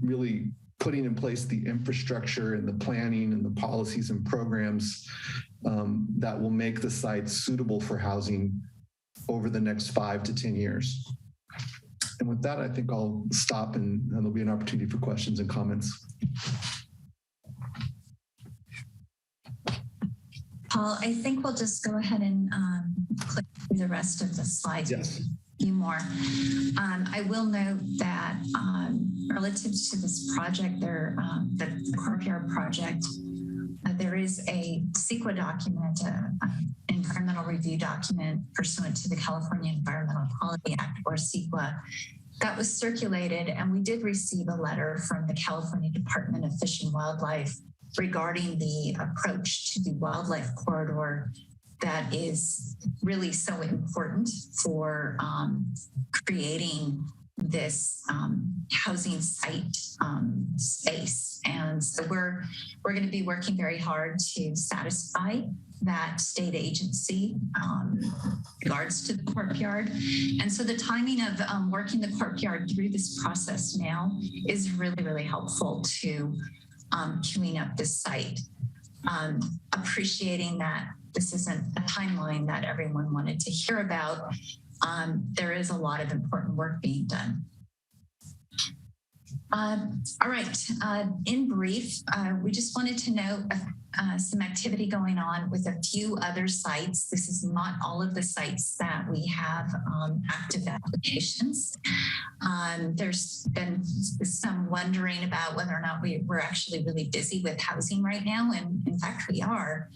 really putting in place the infrastructure and the planning and the policies and programs that will make the site suitable for housing over the next 5 to 10 years. And with that, I think I'll stop, and there'll be an opportunity for questions and comments. Paul, I think we'll just go ahead and click through the rest of the slides. Yes. A few more. I will note that relative to this project, the courtyard project, there is a CEQA document in environmental review document pursuant to the California Environmental Quality Act, or CEQA, that was circulated, and we did receive a letter from the California Department of Fish and Wildlife regarding the approach to the wildlife corridor that is really so important for creating this housing site space. And so we're going to be working very hard to satisfy that state agency regards to the courtyard. And so the timing of working the courtyard through this process now is really, really helpful to queuing up this site. Appreciating that this isn't a timeline that everyone wanted to hear about. There is a lot of important work being done. All right, in brief, we just wanted to note some activity going on with a few other sites. This is not all of the sites that we have active applications. There's been some wondering about whether or not we're actually really busy with housing right now, and in fact we are.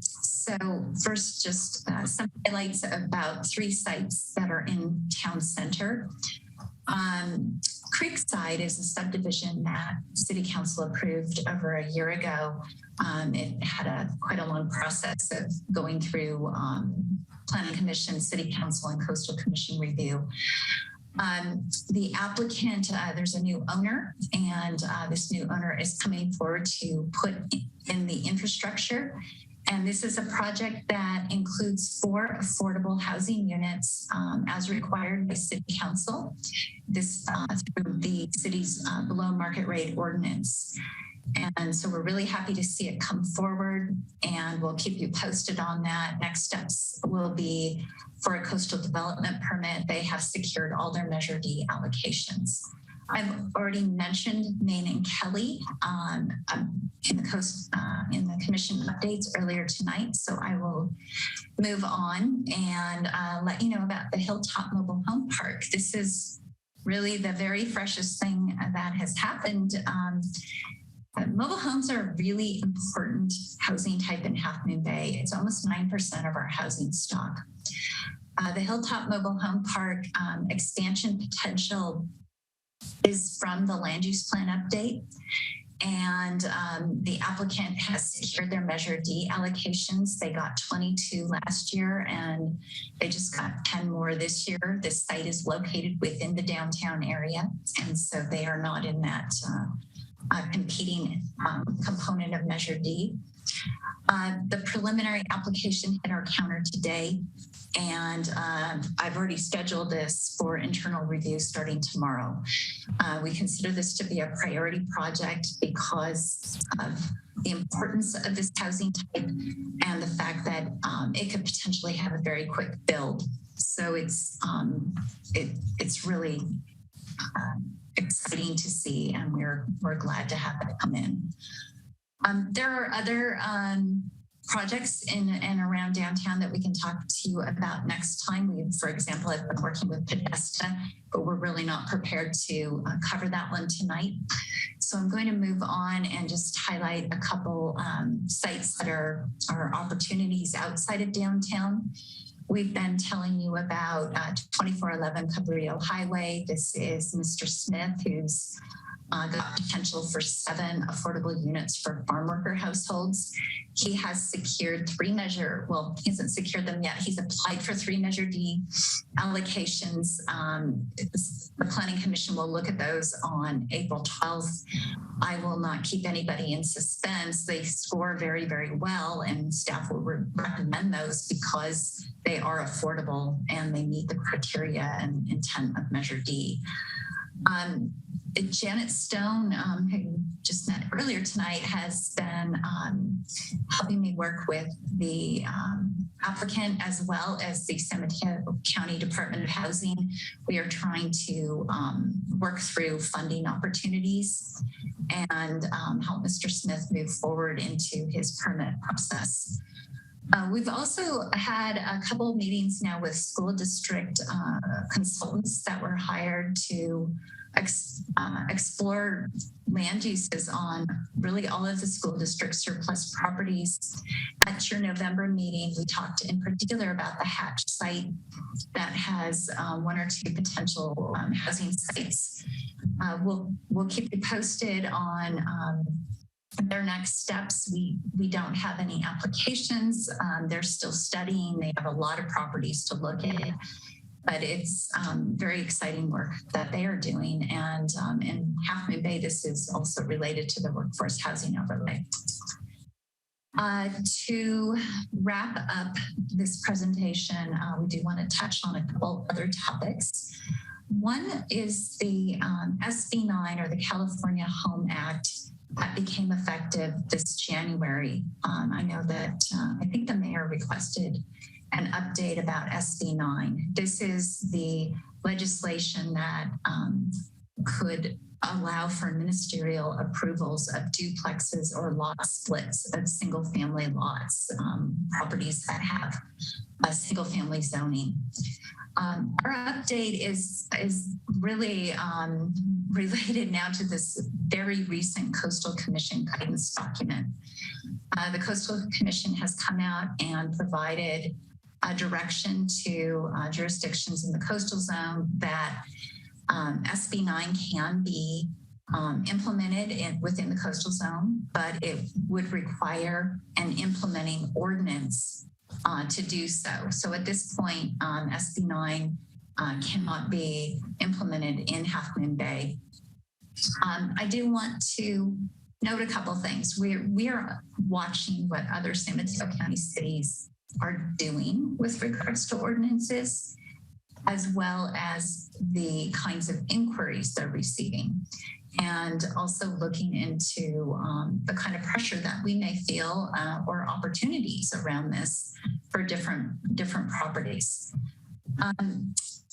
So first, just some highlights about 3 sites that are in town center. Creekside is a subdivision that City Council approved over a year ago. It had quite a long process of going through Planning Commission, City Council, and Coastal Commission review. The applicant, there's a new owner, and this new owner is coming forward to put in the infrastructure. And this is a project that includes 4 affordable housing units as required by City Council. This through the city's below market rate ordinance. And so we're really happy to see it come forward, and we'll keep you posted on that. Next steps will be for a coastal development permit. They have secured all their Measure D allocations. I've already mentioned Maine and Kelly in the commission updates earlier tonight, so I will move on and let you know about the Hilltop Mobile Home Park. This is really the very freshest thing that has happened. Mobile homes are a really important housing type in Half Moon Bay. It's almost 9% of our housing stock. The Hilltop Mobile Home Park expansion potential is from the land use plan update, and the applicant has secured their Measure D allocations. They got 22 last year, and they just got 10 more this year. This site is located within the downtown area, and so they are not in that competing component of Measure D. The preliminary application hit our counter today, and I've already scheduled this for internal review starting tomorrow. We consider this to be a priority project because of the importance of this housing type and the fact that it could potentially have a very quick build. So it's really exciting to see, and we're glad to have it come in. There are other projects in and around downtown that we can talk to you about next time. We, for example, have been working with Podesta, but we're really not prepared to cover that one tonight. So I'm going to move on and just highlight a couple sites that are opportunities outside of downtown. We've been telling you about 2411 Cabrillo Highway. This is Mr. Smith, who's got potential for 7 affordable units for farm worker households. He has secured he hasn't secured them yet. He's applied for 3 Measure D allocations. The Planning Commission will look at those on April 12th. I will not keep anybody in suspense. They score very, very well, and staff will recommend those because they are affordable and they meet the criteria and intent of Measure D. Janet Stone, who just met earlier tonight, has been helping me work with the applicant as well as the San Mateo County Department of Housing. We are trying to work through funding opportunities and help Mr. Smith move forward into his permit process. We've also had a couple of meetings now with school district consultants that were hired to explore land uses on really all of the school district surplus properties. At your November meeting, we talked in particular about the Hatch site that has 1 or 2 potential housing sites. We'll keep you posted on their next steps. We don't have any applications. They're still studying. They have a lot of properties to look at. But it's very exciting work that they are doing. And in Half Moon Bay, this is also related to the workforce housing overlay. To wrap up this presentation, we do want to touch on a couple other topics. One is the SB 9, or the California Home Act, that became effective this January. I know that I think the mayor requested an update about SB 9. This is the legislation that could allow for ministerial approvals of duplexes or lot splits of single family lots, properties that have a single family zoning. Our update is really related now to this very recent Coastal Commission guidance document. The Coastal Commission has come out and provided a direction to jurisdictions in the coastal zone that SB 9 can be implemented within the coastal zone, but it would require an implementing ordinance to do so. So at this point, SB 9 cannot be implemented in Half Moon Bay. I do want to note a couple things. We are watching what other San Mateo County cities are doing with regards to ordinances, as well as the kinds of inquiries they're receiving, and also looking into the kind of pressure that we may feel or opportunities around this for different properties.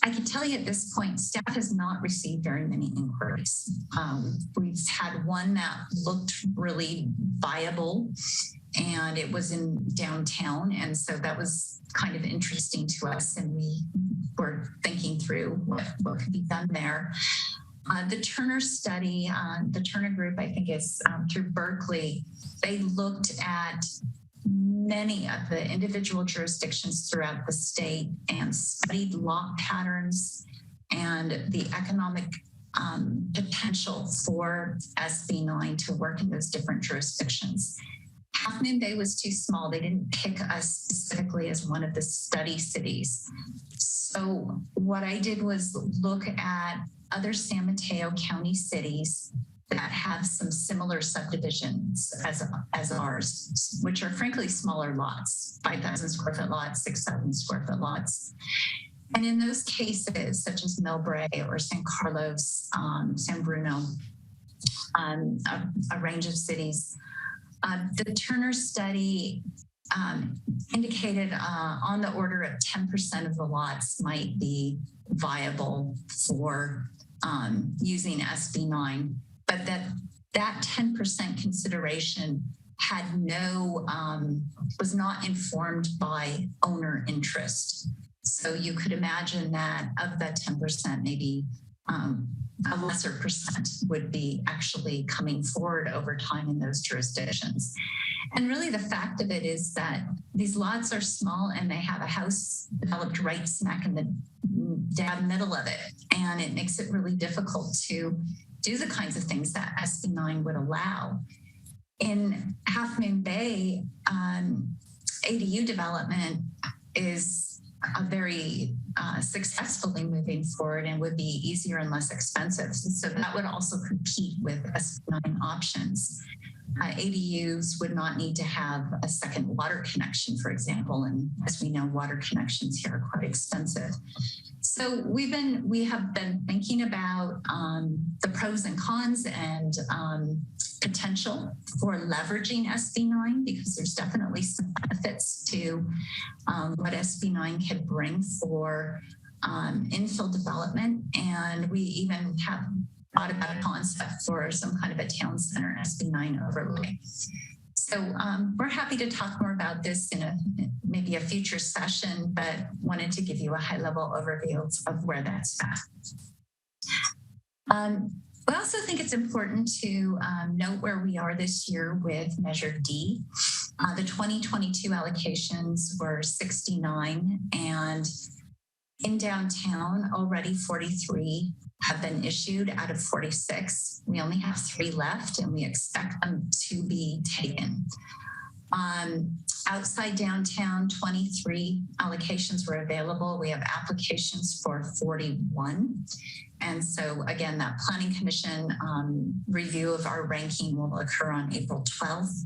I can tell you at this point, staff has not received very many inquiries. We've had one that looked really viable, and it was in downtown. And so that was kind of interesting to us. And we were thinking through what could be done there. The Turner study, the Turner group, I think is through Berkeley. They looked at many of the individual jurisdictions throughout the state and studied lot patterns and the economic potential for SB 9 to work in those different jurisdictions. Half Moon Bay was too small. They didn't pick us specifically as one of the study cities. So what I did was look at other San Mateo County cities that have some similar subdivisions as ours, which are frankly smaller lots, 5,000 square foot lots, 6,000 square foot lots. And in those cases, such as Millbrae or San Carlos, San Bruno, a range of cities, the Turner study indicated on the order of 10% of the lots might be viable for using SB 9, but that 10% consideration had was not informed by owner interest. So you could imagine that of that 10%, maybe a lesser percent would be actually coming forward over time in those jurisdictions. And really the fact of it is that these lots are small and they have a house developed right smack in the dead middle of it. And it makes it really difficult to do the kinds of things that SB 9 would allow. In Half Moon Bay, ADU development is a very successfully moving forward and would be easier and less expensive. So that would also compete with SB 9 options. ADUs would not need to have a second water connection, for example. And as we know, water connections here are quite expensive. So we have been thinking about the pros and cons and potential for leveraging SB 9, because there's definitely some benefits to what SB 9 can bring for infill development. And we even have thought about a concept for some kind of a town center SB 9 overlay. So we're happy to talk more about this in maybe a future session, but wanted to give you a high level overview of where that's at. We also think it's important to note where we are this year with Measure D. The 2022 allocations were 69, and in downtown, already 43 have been issued out of 46. We only have 3 left, and we expect them to be taken. Outside downtown, 23 allocations were available. We have applications for 41. And so again, that Planning Commission review of our ranking will occur on April 12th.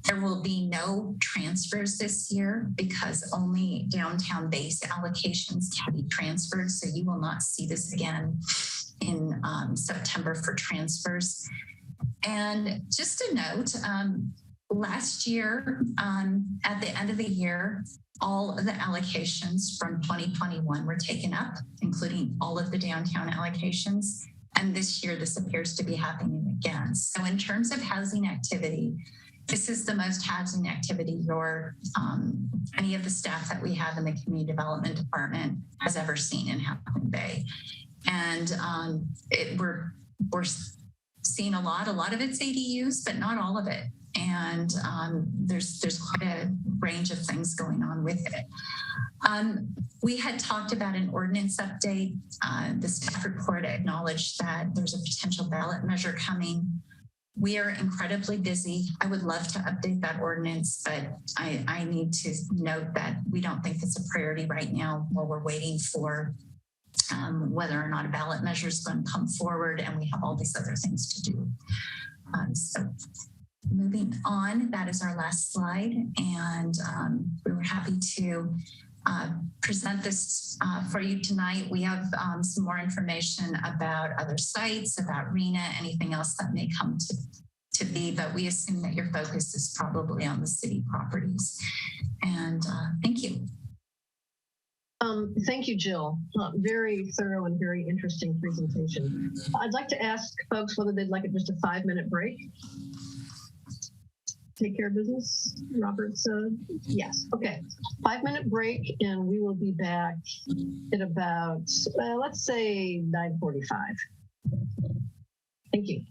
There will be no transfers this year because only downtown base allocations can be transferred. So you will not see this again in September for transfers. And just a note, last year, at the end of the year, all of the allocations from 2021 were taken up, including all of the downtown allocations. And this year, this appears to be happening again. So in terms of housing activity, this is the most housing activity any of the staff that we have in the community development department has ever seen in Half Moon Bay. And we're seeing a lot of it's ADUs, but not all of it. And there's quite a range of things going on with it. We had talked about an ordinance update. The staff report acknowledged that there's a potential ballot measure coming. We are incredibly busy. I would love to update that ordinance, but I need to note that we don't think it's a priority right now while we're waiting for whether or not a ballot measure is going to come forward, and we have all these other things to do. So moving on, that is our last slide, and we were happy to present this for you tonight. We have some more information about other sites, about RENA, anything else that may come to be, but we assume that your focus is probably on the city properties. And thank you. Thank you, Jill. Very thorough and very interesting presentation. I'd like to ask folks whether they'd like just a 5-minute break. Take care of business. Robert's, yes. Okay. 5-minute break, and we will be back at about, let's say 9:45. Thank you.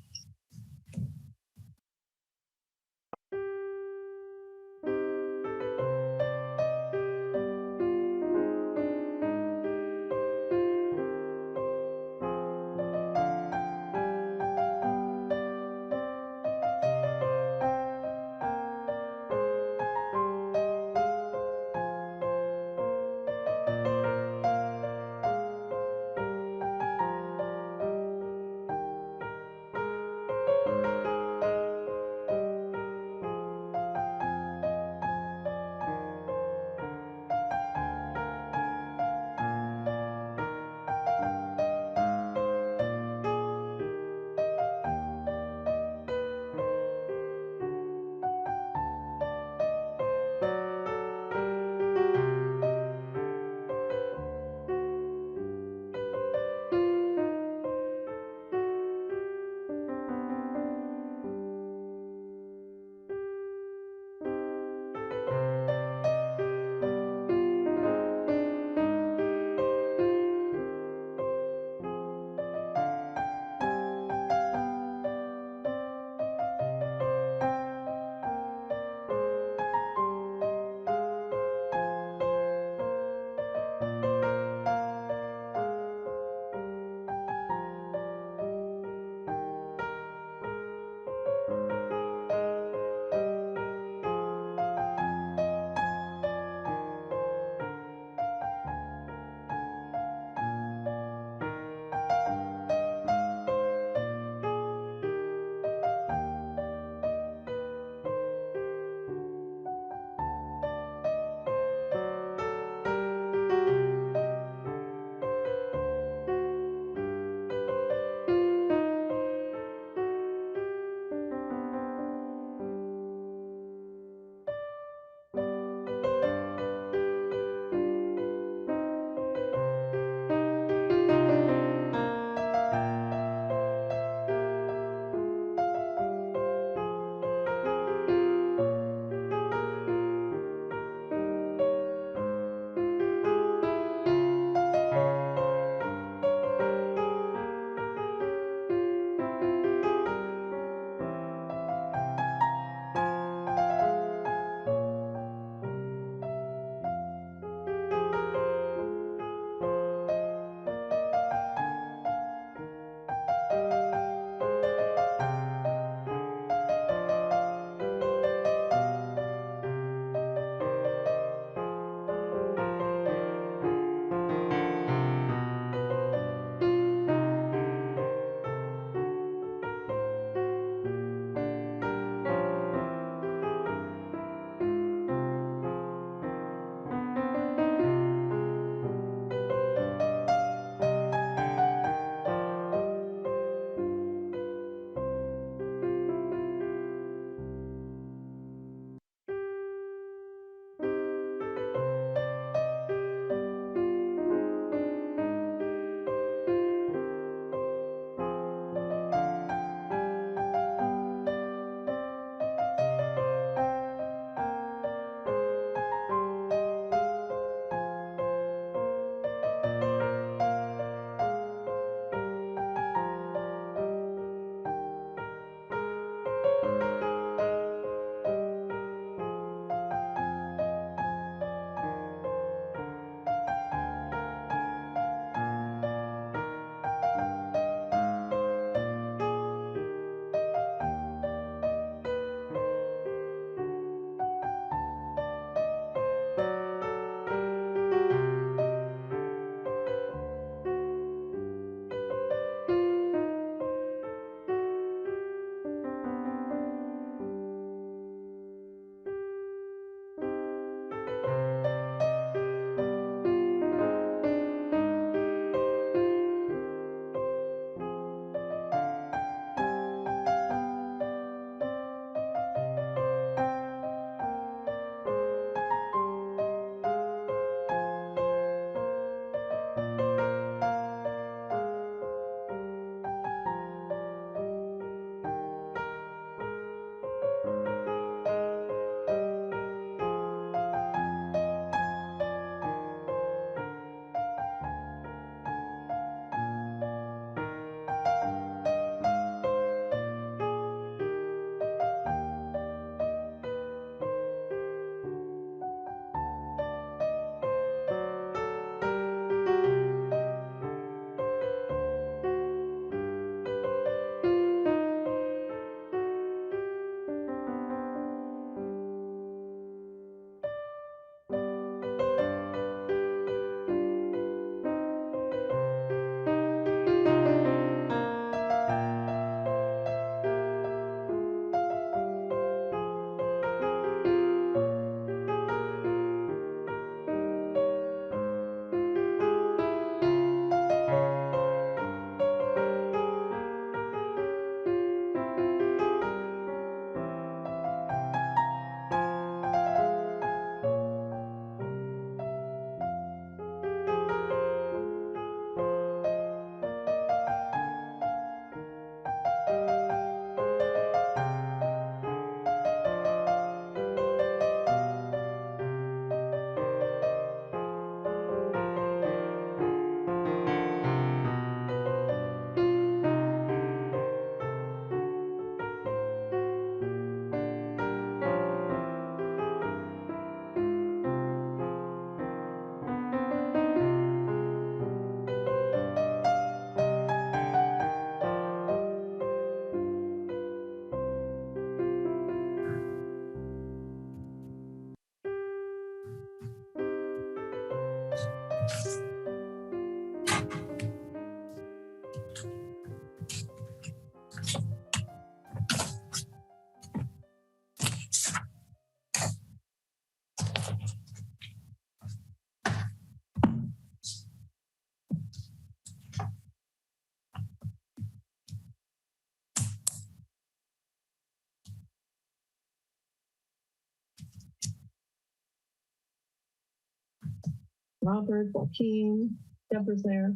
Robert, Joaquin, Deborah's there,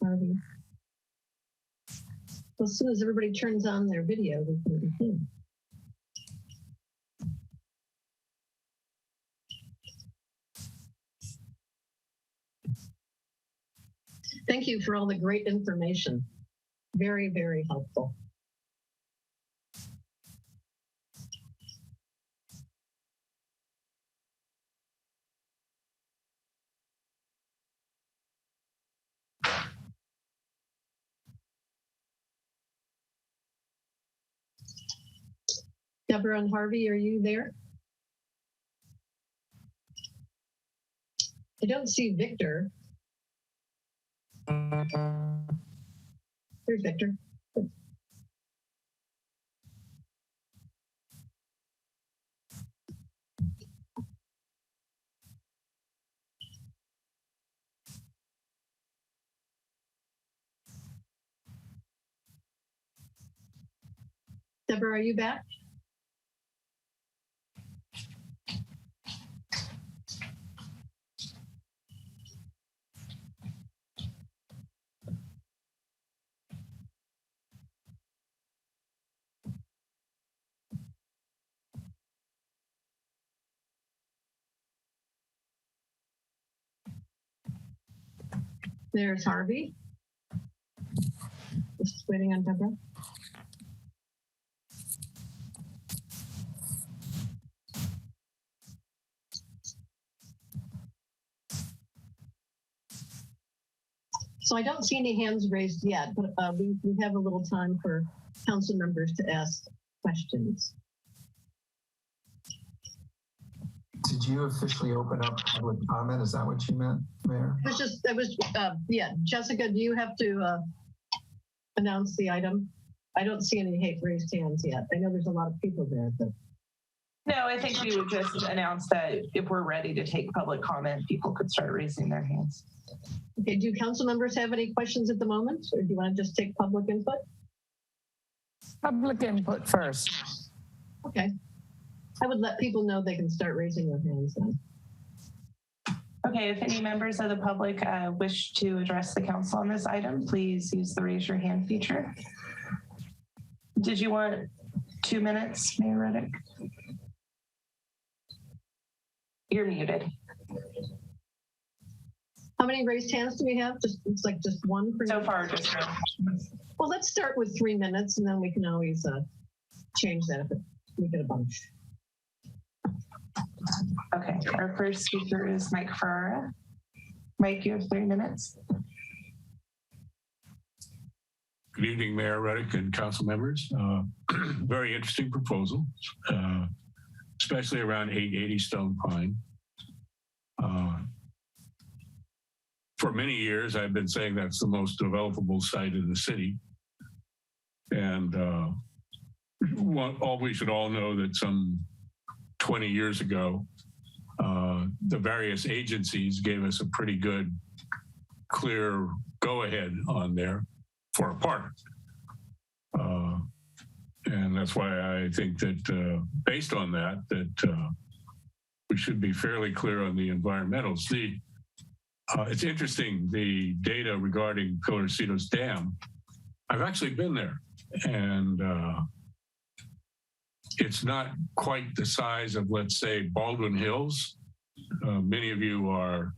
Harvey. Well, as soon as everybody turns on their video, we can begin. Thank you for all the great information. Very, very helpful. Deborah and Harvey, are you there? I don't see Victor. There's Victor. Deborah, are you back? There's Harvey. Just waiting on Deborah. So I don't see any hands raised yet, but we have a little time for council members to ask questions. Did you officially open up public comment? Is that what you meant, Mayor? Yeah. Jessica, do you have to announce the item? I don't see any raised hands yet. I know there's a lot of people there, but. No, I think we would just announce that if we're ready to take public comment, people could start raising their hands. Okay, do council members have any questions at the moment, or do you want to just take public input? Public input first. Okay. I would let people know they can start raising their hands then. Okay, if any members of the public wish to address the council on this item, please use the raise your hand feature. Did you want 2 minutes, Mayor Reddick? You're muted. How many raised hands do we have? It's like just one for so far. Just one. Well, let's start with 3 minutes, and then we can always change that if we get a bunch. Okay, our first speaker is Mike Ferrara. Mike, you have 3 minutes. Good evening, Mayor Reddick and council members. Very interesting proposal, especially around 880 Stone Pine. For many years, I've been saying that's the most developable site in the city. And we should all know that some 20 years ago, the various agencies gave us a pretty good, clear go-ahead on there for a park. And that's why I think that based on that, we should be fairly clear on the environmentals. It's interesting, the data regarding Pilarcitos Dam, I've actually been there, and it's not quite the size of, let's say, Baldwin Hills. Many of you are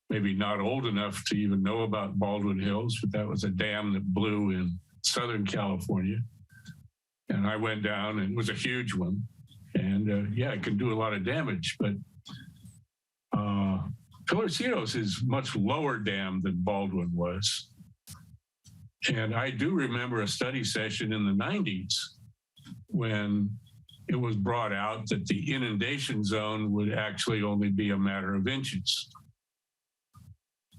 maybe not old enough to even know about Baldwin Hills, but that was a dam that blew in Southern California. And I went down, and it was a huge one. And yeah, it can do a lot of damage, but Pilarcitos is much lower dam than Baldwin was. And I do remember a study session in the 90s when it was brought out that the inundation zone would actually only be a matter of inches.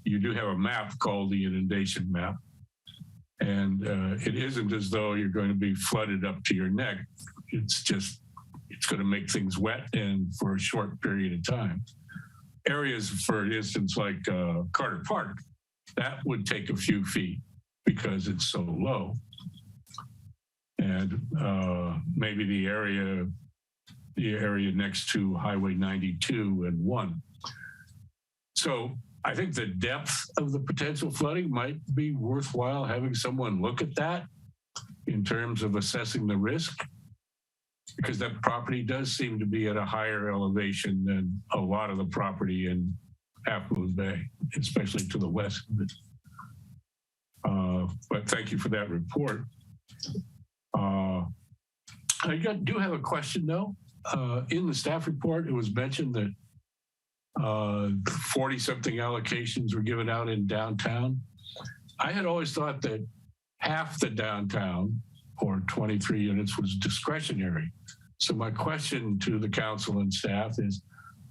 You do have a map called the inundation map. And it isn't as though you're going to be flooded up to your neck. It's just, it's going to make things wet and for a short period of time. Areas, for instance, like Carter Park, that would take a few feet because it's so low. And maybe the area next to Highway 92 and 1. So I think the depth of the potential flooding might be worthwhile having someone look at that in terms of assessing the risk, because that property does seem to be at a higher elevation than a lot of the property in Half Moon Bay, especially to the west of it. But thank you for that report. I do have a question though. In the staff report, it was mentioned that 40-something allocations were given out in downtown. I had always thought that half the downtown, or 23 units, was discretionary. So my question to the council and staff is,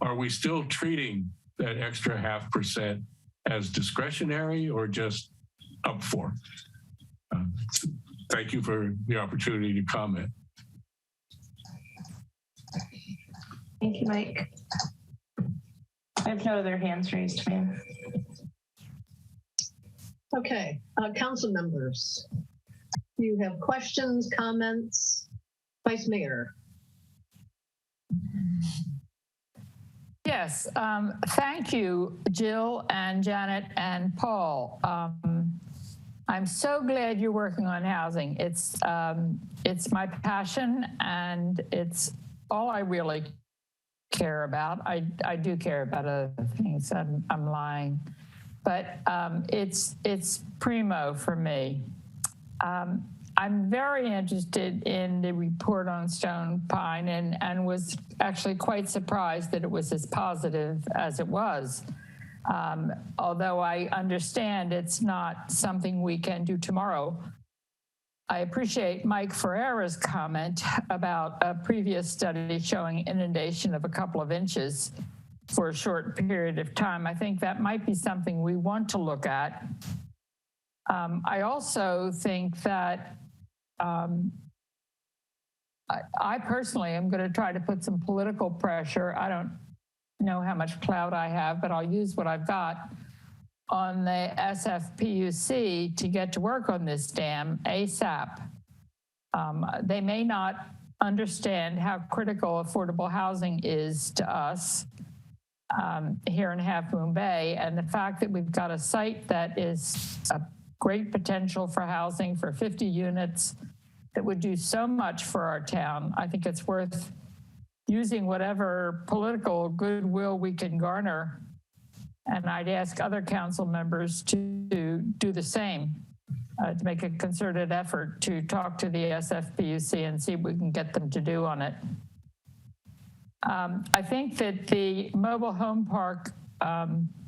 are we still treating that extra 0.5% as discretionary or just up for? Thank you for the opportunity to comment. Thank you, Mike. I have no other hands raised, ma'am. Okay, council members. Do you have questions, comments? Vice Mayor. Yes, thank you, Jill and Janet and Paul. I'm so glad you're working on housing. It's my passion, and it's all I really care about. I do care about other things. I'm lying, but it's primo for me. I'm very interested in the report on Stone Pine and was actually quite surprised that it was as positive as it was. Although I understand it's not something we can do tomorrow. I appreciate Mike Ferreira's comment about a previous study showing inundation of a couple of inches for a short period of time. I think that might be something we want to look at. I also think that I personally am going to try to put some political pressure. I don't know how much clout I have, but I'll use what I've got on the SFPUC to get to work on this dam ASAP. They may not understand how critical affordable housing is to us here in Half Moon Bay, and the fact that we've got a site that is a great potential for housing for 50 units that would do so much for our town. I think it's worth using whatever political goodwill we can garner. And I'd ask other council members to do the same, to make a concerted effort to talk to the SFPUC and see what we can get them to do on it. I think that the mobile home park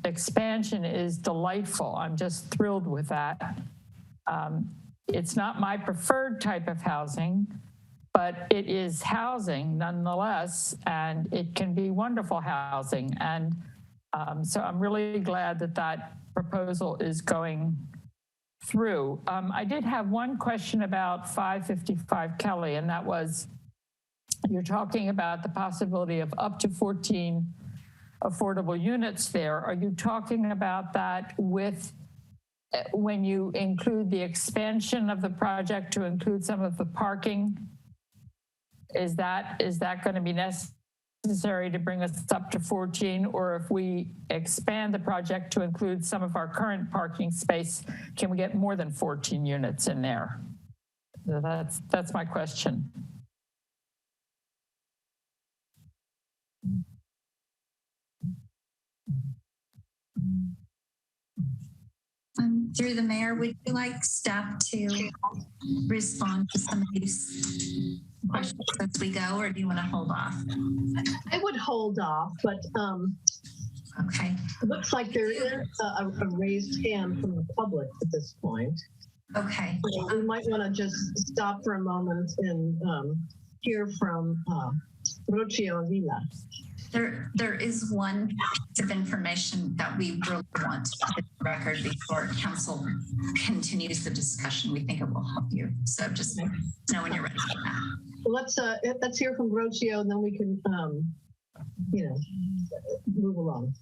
expansion is delightful. I'm just thrilled with that. It's not my preferred type of housing, but it is housing nonetheless, and it can be wonderful housing. And so I'm really glad that that proposal is going through. I did have one question about 555 Kelly, and that was, you're talking about the possibility of up to 14 affordable units there. Are you talking about that with, when you include the expansion of the project to include some of the parking? Is that going to be necessary to bring us up to 14, or if we expand the project to include some of our current parking space, can we get more than 14 units in there? So that's my question. Through the mayor, would you like staff to respond to some of these questions as we go, or do you want to hold off? I would hold off, but okay. It looks like there is a raised hand from the public at this point. Okay. So we might want to just stop for a moment and hear from Rocio Vila. There is one piece of information that we really want to put in the record before council continues the discussion. We think it will help you. So just know when you're ready for that. Well, let's hear from Rocio, and then we can move along.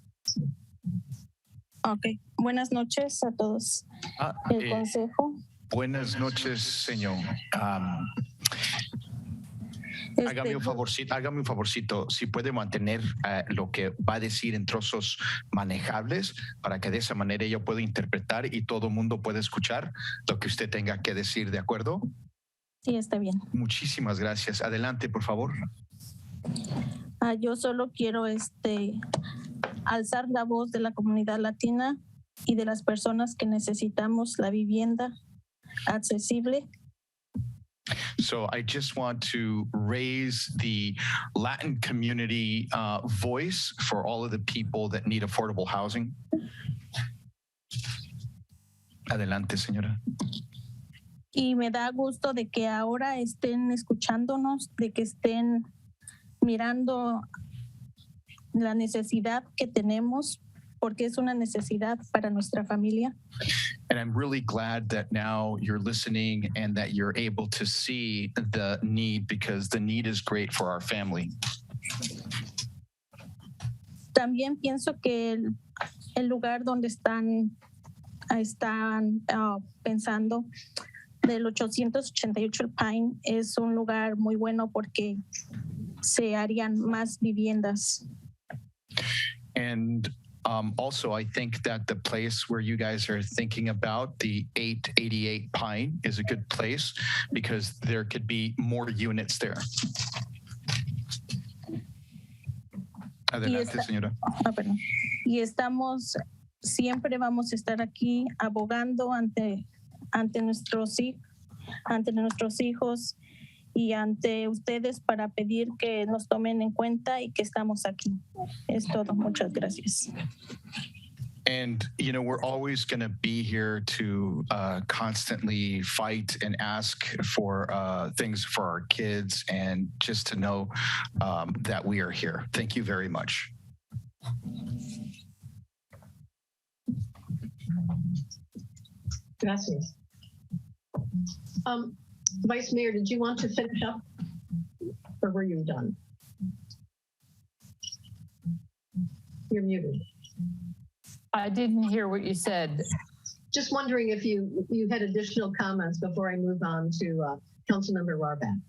Okay. Buenas noches a todos. El consejo. Buenas noches, señor. Hágame un favorcito, si puede mantener lo que va a decir en trozos manejables para que de esa manera yo pueda interpretar y todo el mundo pueda escuchar lo que usted tenga que decir, ¿de acuerdo? Sí, está bien. Muchísimas gracias. Adelante, por favor. Yo solo quiero alzar la voz de la comunidad latina y de las personas que necesitamos la vivienda accesible. So I just want to raise the Latin community voice for all of the people that need affordable housing. Adelante, señora. Y me da gusto de que ahora estén escuchándonos, de que estén mirando la necesidad que tenemos, porque es una necesidad para nuestra familia. And I'm really glad that now you're listening and that you're able to see the need, because the need is great for our family. También pienso que el lugar donde están pensando del 888 El Pine es un lugar muy bueno porque se harían más viviendas. And also, I think that the place where you guys are thinking about, the 888 Pine, is a good place because there could be more units there. Adelante, señora. Y siempre vamos a estar aquí abogando ante nuestros hijos y ante ustedes para pedir que nos tomen en cuenta y que estamos aquí. Es todo. Muchas gracias. And, you know, we're always going to be here to constantly fight and ask for things for our kids, and just to know that we are here. Thank you very much. Gracias. Vice Mayor, did you want to finish up, or were you done? You're muted. I didn't hear what you said. Just wondering if you had additional comments before I move on to Councilmember Warback.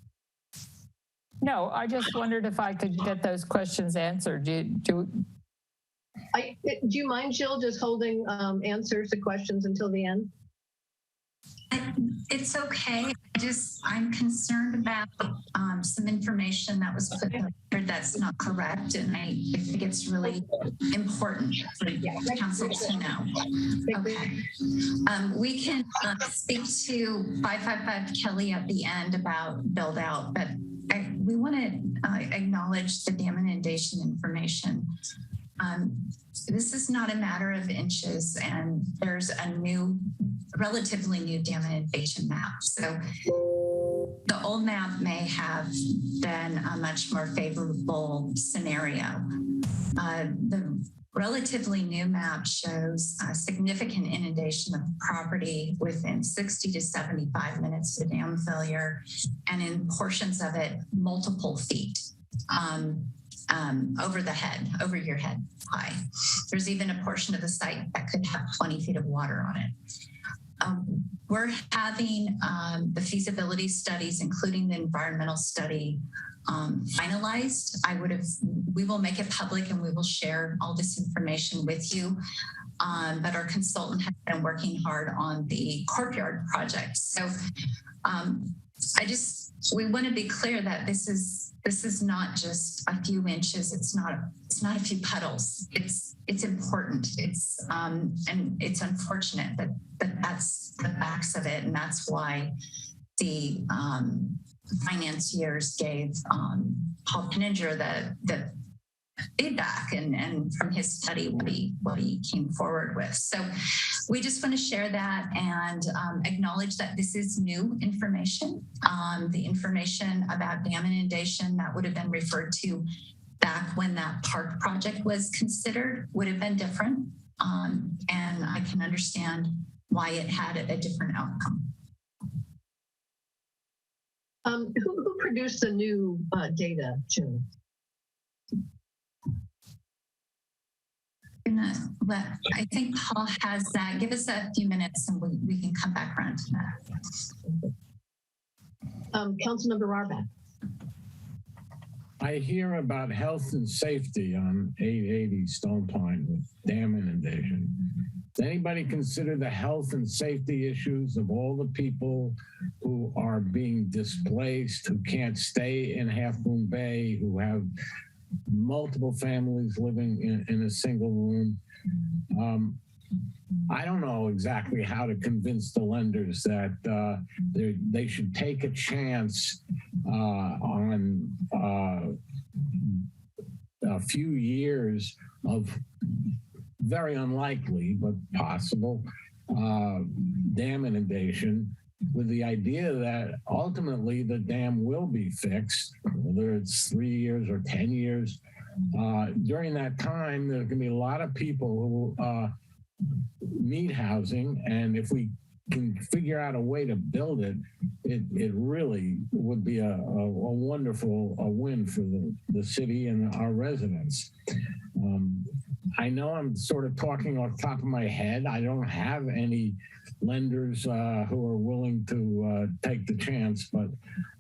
No, I just wondered if I could get those questions answered. Do you mind, Jill, just holding answers to questions until the end? It's okay. I'm concerned about some information that was put out there that's not correct, and I think it's really important for council to know. Okay. We can speak to 555 Kelly at the end about build out, but we want to acknowledge the dam inundation information. This is not a matter of inches, and there's a relatively new dam inundation map. So the old map may have been a much more favorable scenario. The relatively new map shows a significant inundation of property within 60 to 75 minutes of dam failure, and in portions of it, multiple feet. Over your head high. There's even a portion of the site that could have 20 feet of water on it. We're having the feasibility studies, including the environmental study, finalized. We will make it public and we will share all this information with you. But our consultant has been working hard on the courtyard project. So we want to be clear that this is not just a few inches. It's not a few puddles. It's important. And it's unfortunate that that's the facts of it, and that's why the financiers gave Paul Penninger the feedback and from his study what he came forward with. So we just want to share that and acknowledge that this is new information. The information about dam inundation that would have been referred to back when that park project was considered would have been different. And I can understand why it had a different outcome. Who produced the new data, Jim? I think Paul has that. Give us a few minutes and we can come back around to that. Councilmember Warback. I hear about health and safety on 880 Stone Pine with dam inundation. Does anybody consider the health and safety issues of all the people who are being displaced, who can't stay in Half Moon Bay, who have multiple families living in a single room? I don't know exactly how to convince the lenders that they should take a chance on a few years of very unlikely but possible dam inundation, with the idea that ultimately the dam will be fixed, whether it's 3 years or 10 years. During that time, there's going to be a lot of people who need housing, and if we can figure out a way to build it, it really would be a wonderful win for the city and our residents. I know I'm sort of talking off the top of my head. I don't have any lenders who are willing to take the chance, but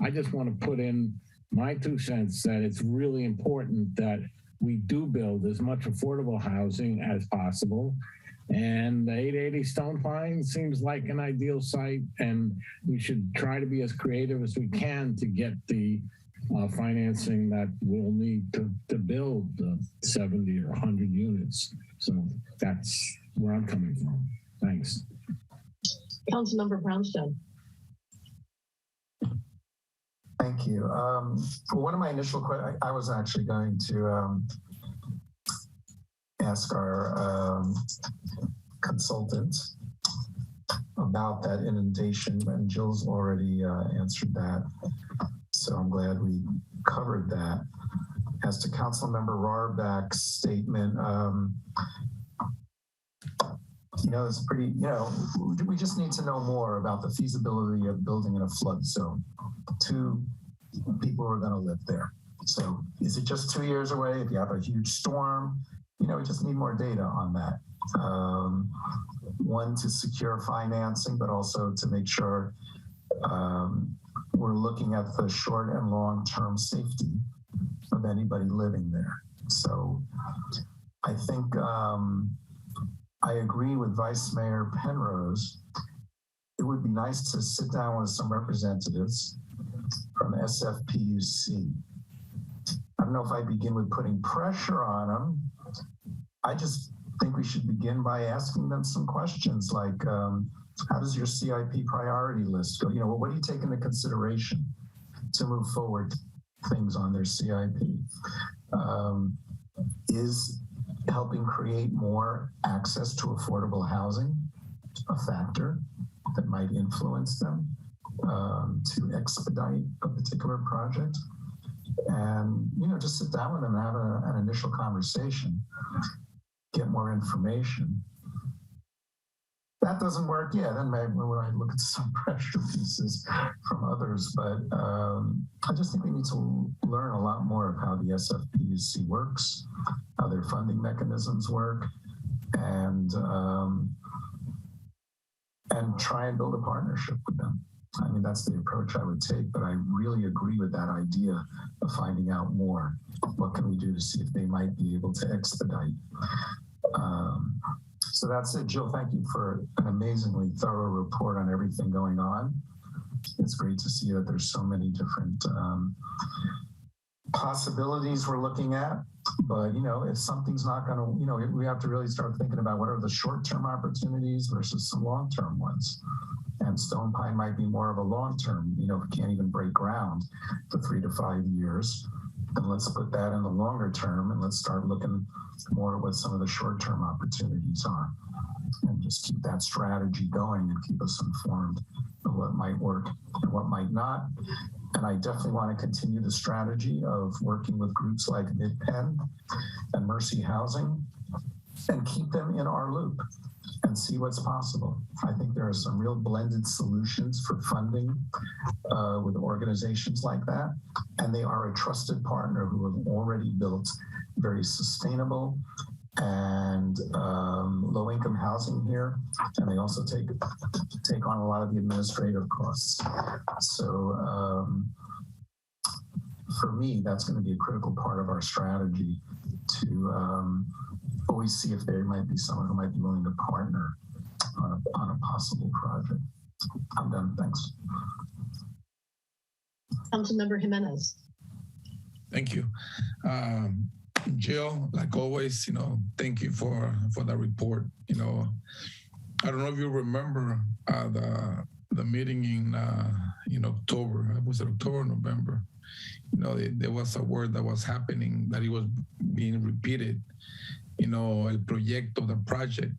I just want to put in my 2 cents that it's really important that we do build as much affordable housing as possible. And the 880 Stone Pine seems like an ideal site, and we should try to be as creative as we can to get the financing that we'll need to build 70 or 100 units. So that's where I'm coming from. Thanks. Councilmember Brownstone. Thank you. One of my initial questions, I was actually going to ask our consultant about that inundation, and Jill's already answered that. So I'm glad we covered that. As to Councilmember Rarback's statement, it's pretty, we just need to know more about the feasibility of building in a flood zone. 2 people are going to live there. So is it just 2 years away? If you have a huge storm, we just need more data on that. One, to secure financing, but also to make sure we're looking at the short and long-term safety of anybody living there. So I think I agree with Vice Mayor Penrose. It would be nice to sit down with some representatives from SFPUC. I don't know if I begin with putting pressure on them. I just think we should begin by asking them some questions like, how does your CIP priority list go? What do you take into consideration to move forward things on their CIP? Is helping create more access to affordable housing a factor that might influence them to expedite a particular project? And, just sit down with them and have an initial conversation, get more information. That doesn't work yet. And maybe when I look at some pressure pieces from others, but I just think we need to learn a lot more of how the SFPUC works, how their funding mechanisms work, and try and build a partnership with them. I mean, that's the approach I would take, but I really agree with that idea of finding out more. What can we do to see if they might be able to expedite? So that's it. Jill, thank you for an amazingly thorough report on everything going on. It's great to see that there's so many different possibilities we're looking at. But, if something's not going to, we have to really start thinking about what are the short-term opportunities versus some long-term ones. And Stone Pine might be more of a long-term, if we can't even break ground for 3 to 5 years. Then let's put that in the longer term and let's start looking more at what some of the short-term opportunities are, and just keep that strategy going and keep us informed of what might work and what might not. And I definitely want to continue the strategy of working with groups like MidPenn and Mercy Housing and keep them in our loop and see what's possible. I think there are some real blended solutions for funding with organizations like that. And they are a trusted partner who have already built very sustainable and low-income housing here. And they also take on a lot of the administrative costs. So for me, that's going to be a critical part of our strategy to always see if there might be someone who might be willing to partner on a possible project. I'm done. Thanks. Councilmember Jimenez. Thank you. Jill, like always, thank you for the report. I don't know if you remember the meeting in October. Was it October or November? There was a word that was happening, that it was being repeated. El proyecto, the project.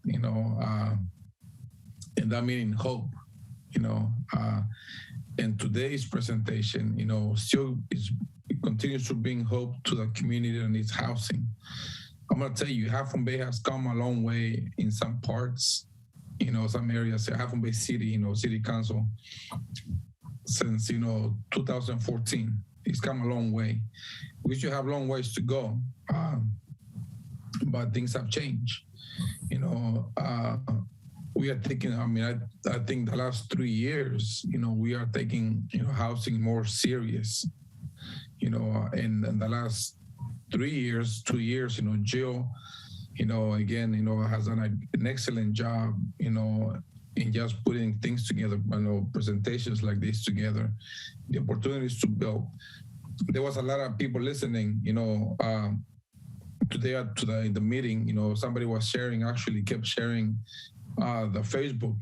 And that meaning hope. And today's presentation, still it continues to bring hope to the community that needs housing. I'm gonna tell you, Half Moon Bay has come a long way in some parts, some areas. Half Moon Bay City, City Council, since 2014, it's come a long way. We still have long ways to go, but things have changed. We are taking, I think the last 3 years, we are taking, housing more serious. In the last 3 years, 2 years, Jill, again, has done an excellent job, in just putting things together, presentations like this together, the opportunities to build. There was a lot of people listening, today in the meeting, somebody was sharing, actually kept sharing the Facebook,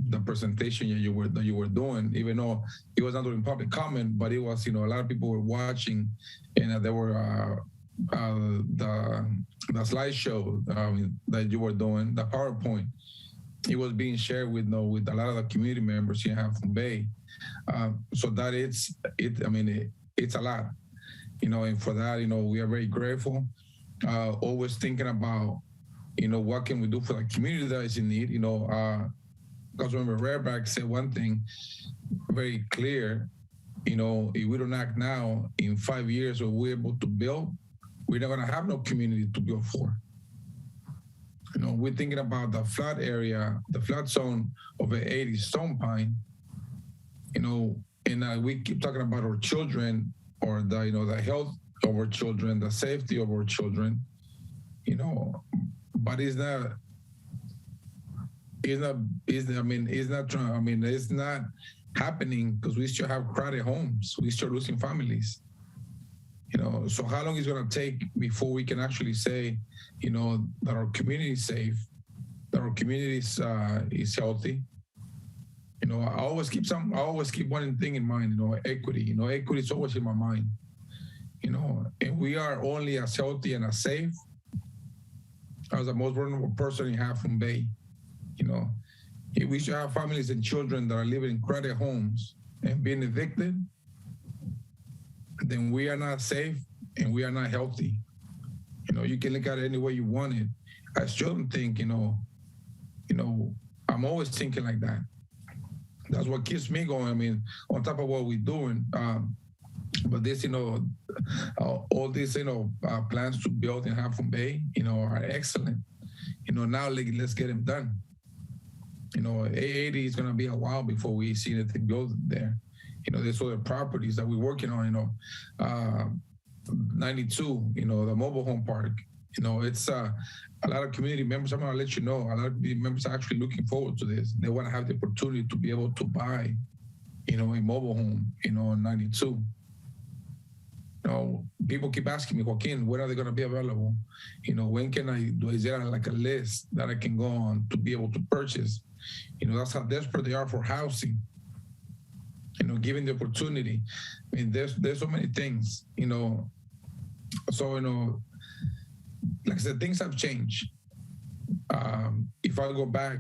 the presentation that you were doing, even though it was not doing public comment, but it was, a lot of people were watching, and there were the slideshow that you were doing, the PowerPoint. It was being shared with a lot of the community members here in Half Moon Bay. So that it's a lot, and for that, we are very grateful. Always thinking about, what can we do for the community that is in need? Councilmember Rareback said one thing very clear, if we don't act now, in 5 years, when we're able to build, we're not gonna have no community to build for. We're thinking about the flood area, the flood zone of the 80 Stone Pine, and we keep talking about our children, or the health of our children, the safety of our children, but it's not happening because we still have crowded homes. We still losing families. So how long is it going to take before we can actually say, that our community is safe, that our community is healthy? I always keep one thing in mind, equity. Equity is always in my mind. And we are only as healthy and as safe as the most vulnerable person in Half Moon Bay. If we should have families and children that are living in crowded homes and being evicted, then we are not safe and we are not healthy. You can look at it any way you want it. I still don't think, I'm always thinking like that. That's what keeps me going. On top of what we're doing, but this, all these, plans to build in Half Moon Bay, are excellent. Now let's get them done. 80 is going to be a while before we see anything built there. There's other properties that we're working on, 92, the mobile home park. It's a lot of community members. I'm going to let you know, a lot of community members are actually looking forward to this. They want to have the opportunity to be able to buy, a mobile home, 92. People keep asking me, Joaquin, when are they going to be available? When can is there like a list that I can go on to be able to purchase? That's how desperate they are for housing. Given the opportunity. There's so many things, so, like I said, things have changed. If I go back,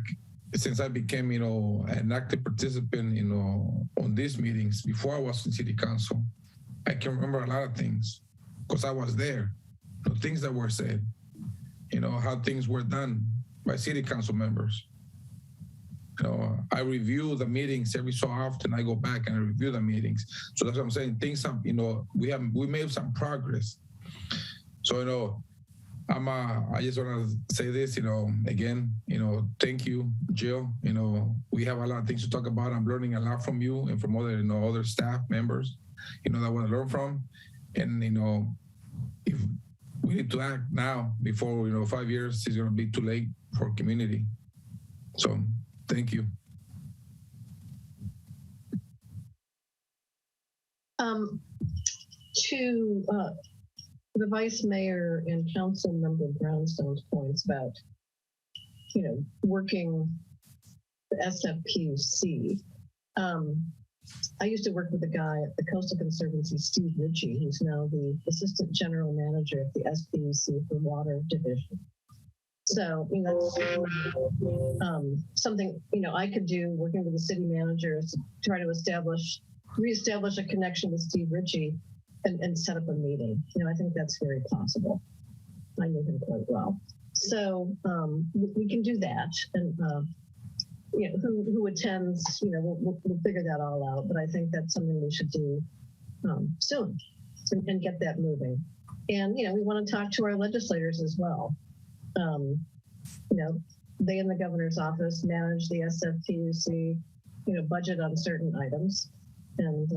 since I became, an active participant, on these meetings before I was in City Council, I can remember a lot of things because I was there. Things that were said, how things were done by City Council members. I review the meetings every so often. I go back and I review the meetings. So that's what I'm saying. Things have, we made some progress. So, I just want to say this, again, thank you, Jill. We have a lot of things to talk about. I'm learning a lot from you and from other, other staff members. that I want to learn from. And, if we need to act now before, 5 years is going to be too late for community. So thank you. To the Vice Mayor and Council Member Brownstone's points about, working the SFPUC. I used to work with a guy at the Coastal Conservancy, Steve Ritchie, who's now the Assistant General Manager at the SPUC for Water Division. So, that's something, I could do working with the city manager is to try to reestablish a connection with Steve Ritchie and set up a meeting. I think that's very possible. I know him quite well. So we can do that. And who attends, we'll figure that all out. But I think that's something we should do soon and get that moving. And, we want to talk to our legislators as well. They in the governor's office manage the SFPUC, budget on certain items. And,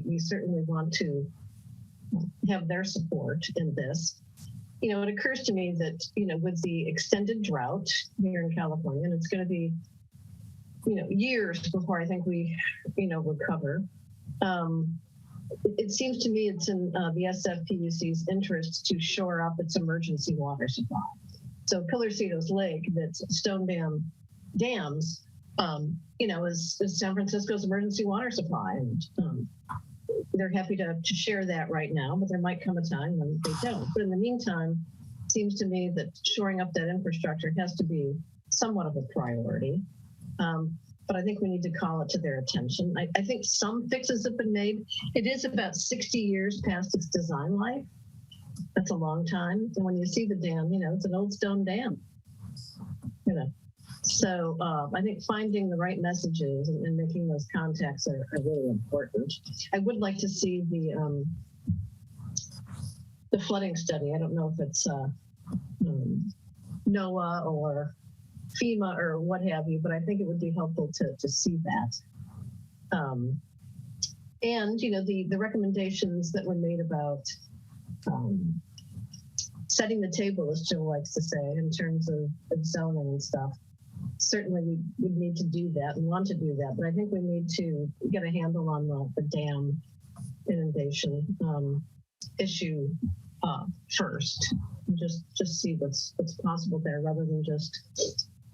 we certainly want to have their support in this. It occurs to me that, with the extended drought here in California, and it's going to be, years before I think we, recover. It seems to me it's in the SFPUC's interest to shore up its emergency water supply. So Pillarcitos Lake, that's Stone Dam dams, is San Francisco's emergency water supply. And they're happy to share that right now, but there might come a time when they don't. But in the meantime, it seems to me that shoring up that infrastructure has to be somewhat of a priority. But I think we need to call it to their attention. I think some fixes have been made. It is about 60 years past its design life. That's a long time. And when you see the dam, it's an old stone dam. So I think finding the right messages and making those contacts are really important. I would like to see the flooding study. I don't know if it's NOAA or FEMA or what have you, but I think it would be helpful to see that. And, the recommendations that were made about setting the table, as Jill likes to say, in terms of zoning and stuff. Certainly we would need to do that and want to do that, but I think we need to get a handle on the dam inundation issue first. And just see what's possible there, rather than just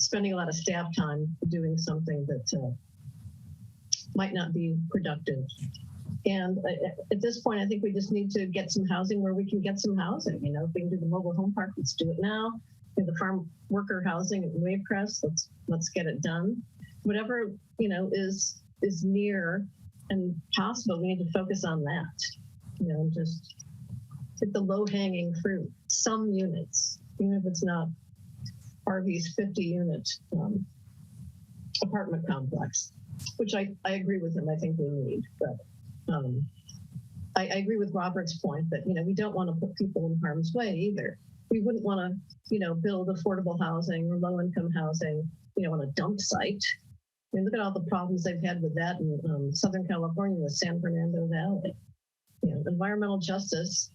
spending a lot of staff time doing something that might not be productive. And at this point, I think we just need to get some housing where we can get some housing. If we can do the mobile home park, let's do it now. The farm worker housing at Wavecrest, let's get it done. Whatever is near and possible, we need to focus on that. Just get the low-hanging fruit. Some units, even if it's not RV's 50-unit apartment complex, which I agree with him. I think we need, but I agree with Robert's point that we don't want to put people in harm's way either. We wouldn't want to, build affordable housing or low-income housing, on a dump site. Look at all the problems they've had with that in Southern California with San Fernando Valley. Environmental justice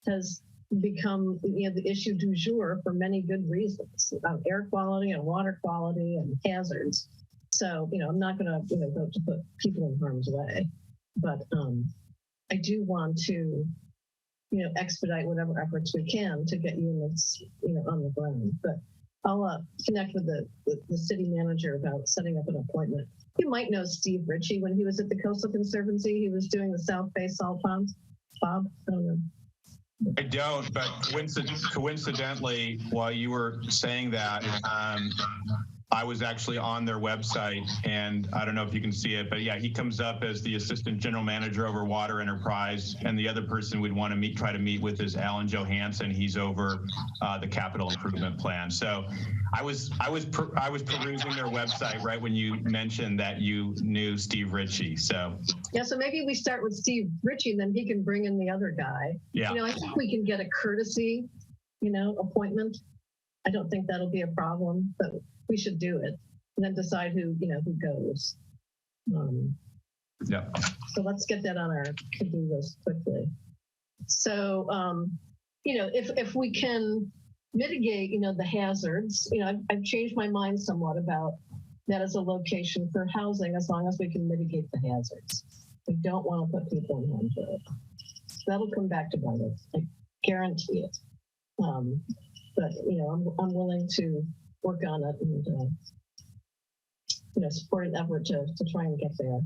has become, the issue du jour for many good reasons about air quality and water quality and hazards. So, I'm not going to, vote to put people in harm's way, but I do want to, expedite whatever efforts we can to get units, on the ground. But I'll connect with the city manager about setting up an appointment. You might know Steve Ritchie when he was at the Coastal Conservancy. He was doing the South Bay salt ponds. Bob, I don't know. I don't, but coincidentally, while you were saying that, I was actually on their website, and I don't know if you can see it, but yeah, he comes up as the Assistant General Manager over Water Enterprise, and the other person we'd want to try to meet with is Alan Johansson. He's over the Capital Improvement Plan. So I was perusing their website right when you mentioned that you knew Steve Ritchie. So yeah, so maybe we start with Steve Ritchie, and then he can bring in the other guy. Yeah, I think we can get a courtesy, appointment. I don't think that'll be a problem, but we should do it and then decide who goes. Yeah. So let's get that on our to-do list quickly. So, if we can mitigate, the hazards, I've changed my mind somewhat about that as a location for housing, as long as we can mitigate the hazards. We don't want to put people in harm's way. That'll come back to bite us. I guarantee it. But I'm willing to work on it and support an effort to try and get there.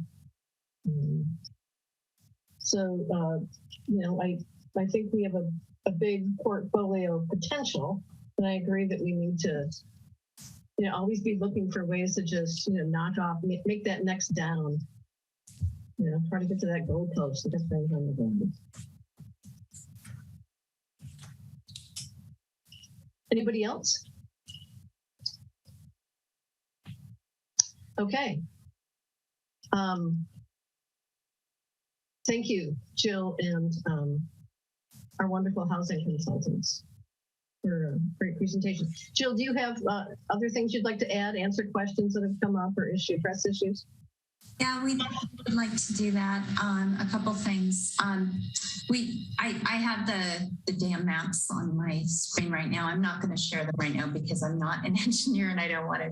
So I think we have a big portfolio of potential, and I agree that we need to always be looking for ways to just knock off, make that next down. Try to get to that goalpost and get things on the ground. Anybody else? Okay. Thank you, Jill and our wonderful housing consultants for a great presentation. Jill, do you have other things you'd like to add, answer questions that have come up or press issues? Yeah, we would like to do that. A couple things. I have the dam maps on my screen right now. I'm not going to share them right now because I'm not an engineer and I don't want to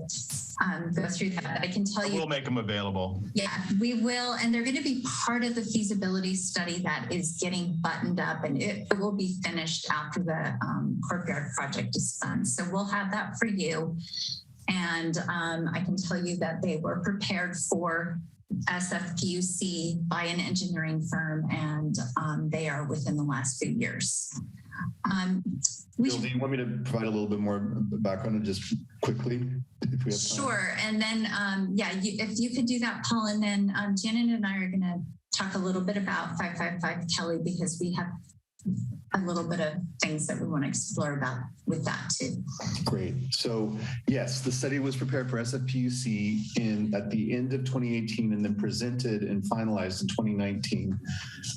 go through that. But I can tell you. We'll make them available. Yeah, we will. And they're going to be part of the feasibility study that is getting buttoned up, and it will be finished after the courtyard project is done. So we'll have that for you. And I can tell you that they were prepared for SFPUC by an engineering firm, and they are within the last few years. Jill, do you want me to provide a little bit more background just quickly? If we have time? Sure. And then, if you could do that, Paul, and then Janet and I are going to talk a little bit about 555 Kelly, because we have a little bit of things that we want to explore about with that too. Great. So yes, the study was prepared for SFPUC at the end of 2018 and then presented and finalized in 2019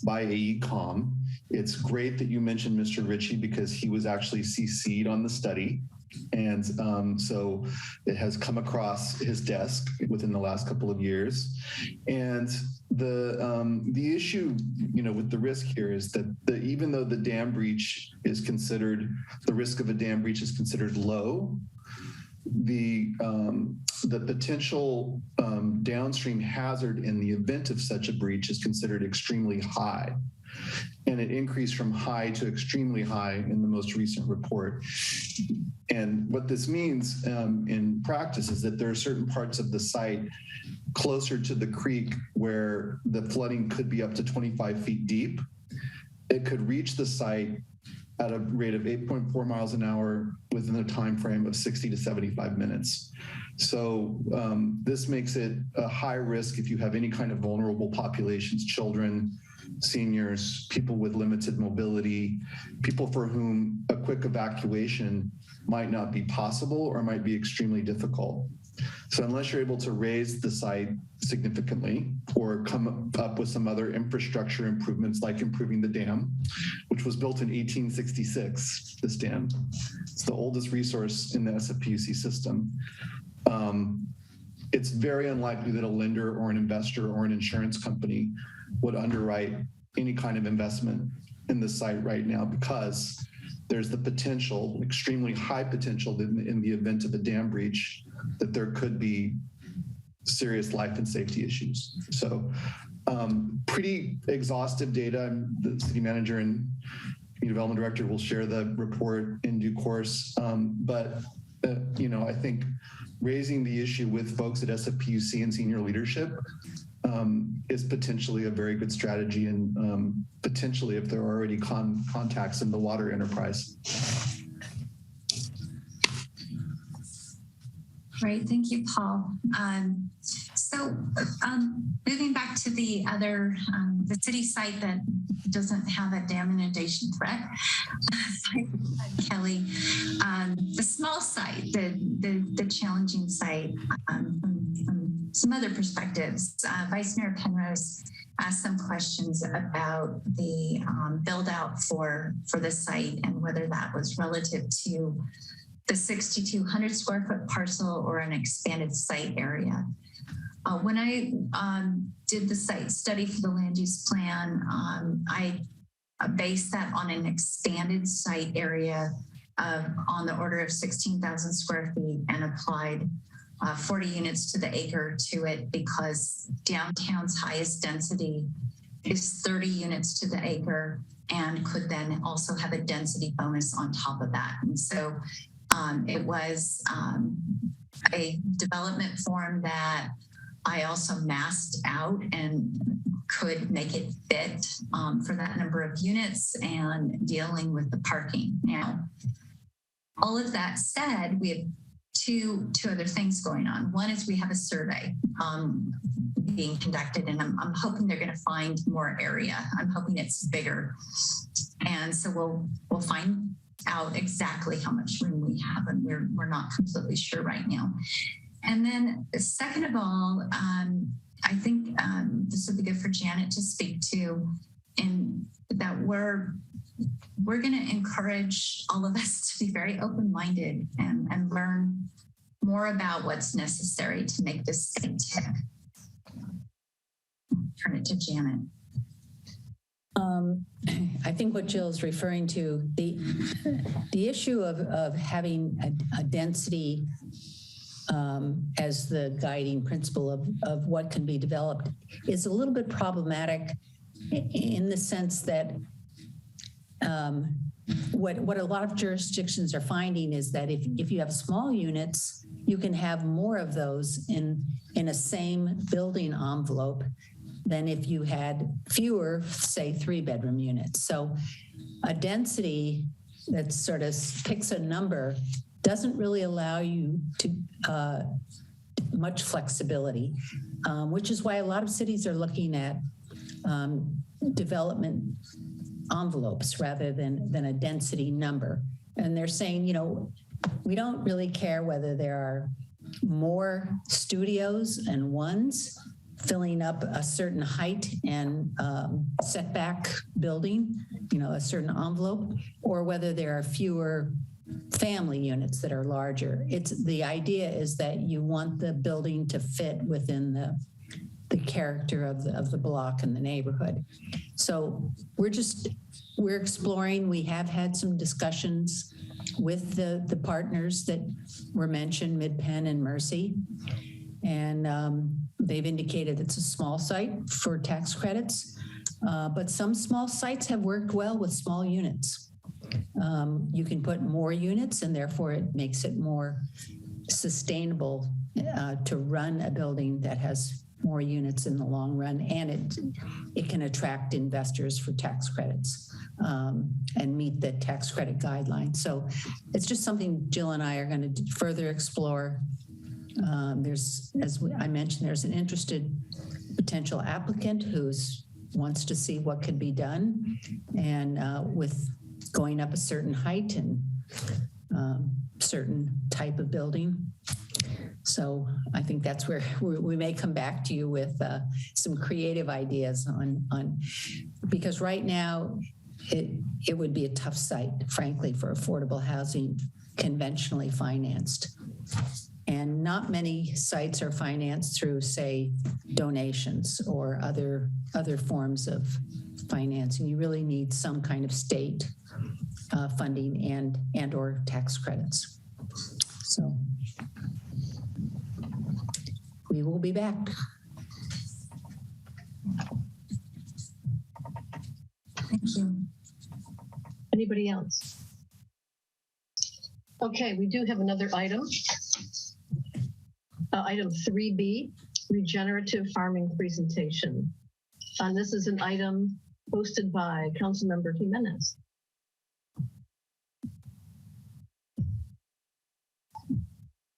by AECOM. It's great that you mentioned Mr. Ritchie because he was actually CC'd on the study. And so it has come across his desk within the last couple of years. And the issue, with the risk here is that even though the dam breach is considered, the risk of a dam breach is considered low, the potential downstream hazard in the event of such a breach is considered extremely high. And it increased from high to extremely high in the most recent report. And what this means in practice is that there are certain parts of the site closer to the creek where the flooding could be up to 25 feet deep. It could reach the site at a rate of 8.4 miles an hour within a time frame of 60 to 75 minutes. So this makes it a high risk if you have any kind of vulnerable populations, children, seniors, people with limited mobility, people for whom a quick evacuation might not be possible or might be extremely difficult. So unless you're able to raise the site significantly or come up with some other infrastructure improvements like improving the dam, which was built in 1866, this dam, it's the oldest resource in the SFPUC system. It's very unlikely that a lender or an investor or an insurance company would underwrite any kind of investment in the site right now because there's the potential, extremely high potential in the event of a dam breach that there could be serious life and safety issues. So pretty exhaustive data. The city manager and development director will share the report in due course. But I think raising the issue with folks at SFPUC and senior leadership is potentially a very good strategy, and potentially if there are already contacts in the water enterprise. Great, thank you, Paul. So moving back to the other, the city site that doesn't have a dam inundation threat, Kelly, the small site, the challenging site, from some other perspectives, Vice Mayor Penrose asked some questions about the build out for the site and whether that was relative to the 6,200 square foot parcel or an expanded site area. When I did the site study for the land use plan, I based that on an expanded site area on the order of 16,000 square feet and applied 40 units to the acre to it because downtown's highest density is 30 units to the acre and could then also have a density bonus on top of that. And so it was a development form that I also masked out and could make it fit for that number of units and dealing with the parking. Now, all of that said, we have two other things going on. One is we have a survey being conducted, and I'm hoping they're going to find more area. I'm hoping it's bigger, and so we'll find out exactly how much room we have, and we're not completely sure right now. And then, second of all, I think this would be good for Janet to speak to, in that we're going to encourage all of us to be very open-minded and learn more about what's necessary to make this thing tick. Turn it to Janet. I think what Jill's referring to, the issue of having a density as the guiding principle of what can be developed is a little bit problematic in the sense that what a lot of jurisdictions are finding is that if you have small units, you can have more of those in a same building envelope than if you had fewer, say, 3-bedroom units. So a density that sort of picks a number doesn't really allow you to much flexibility, which is why a lot of cities are looking at development envelopes rather than a density number. And they're saying, we don't really care whether there are more studios and ones filling up a certain height and setback building, a certain envelope, or whether there are fewer family units that are larger. The idea is that you want the building to fit within the character of the block and the neighborhood. So we're exploring. We have had some discussions with the partners that were mentioned, MidPenn and Mercy, and they've indicated it's a small site for tax credits, but some small sites have worked well with small units. You can put more units, and therefore it makes it more sustainable to run a building that has more units in the long run, and it can attract investors for tax credits and meet the tax credit guidelines. So it's just something Jill and I are going to further explore. As I mentioned, there's an interested potential applicant who wants to see what could be done, and with going up a certain height and certain type of building. So I think that's where we may come back to you with some creative ideas on because right now it would be a tough site, frankly, for affordable housing conventionally financed. And not many sites are financed through, say, donations or other forms of financing. You really need some kind of state funding and or tax credits. So we will be back. Thank you. Anybody else? Okay, we do have another item. Item 3B, regenerative farming presentation. And this is an item hosted by Councilmember Jimenez.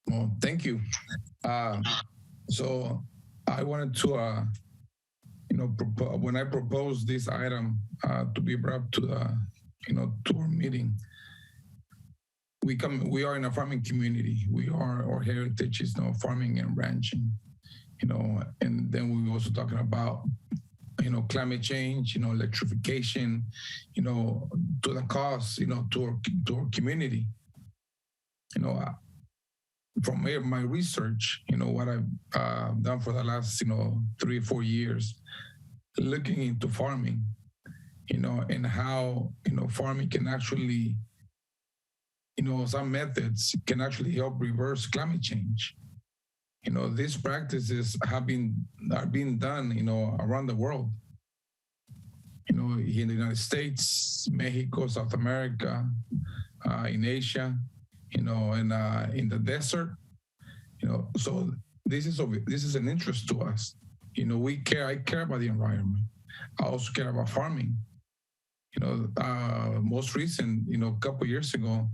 Well, thank you. So I wanted to, when I proposed this item to be brought to the, to our meeting, we are in a farming community. Our heritage is farming and ranching, and then we were also talking about, climate change, electrification, to the cost, to our community. from my research, what I've done for the last, 3 or 4 years, looking into farming, and how, farming can actually, some methods can actually help reverse climate change. These practices are being done, around the world. In the United States, Mexico, South America, in Asia, and in the desert. So this is an interest to us. I care about the environment. I also care about farming. Most recent, a couple of years ago,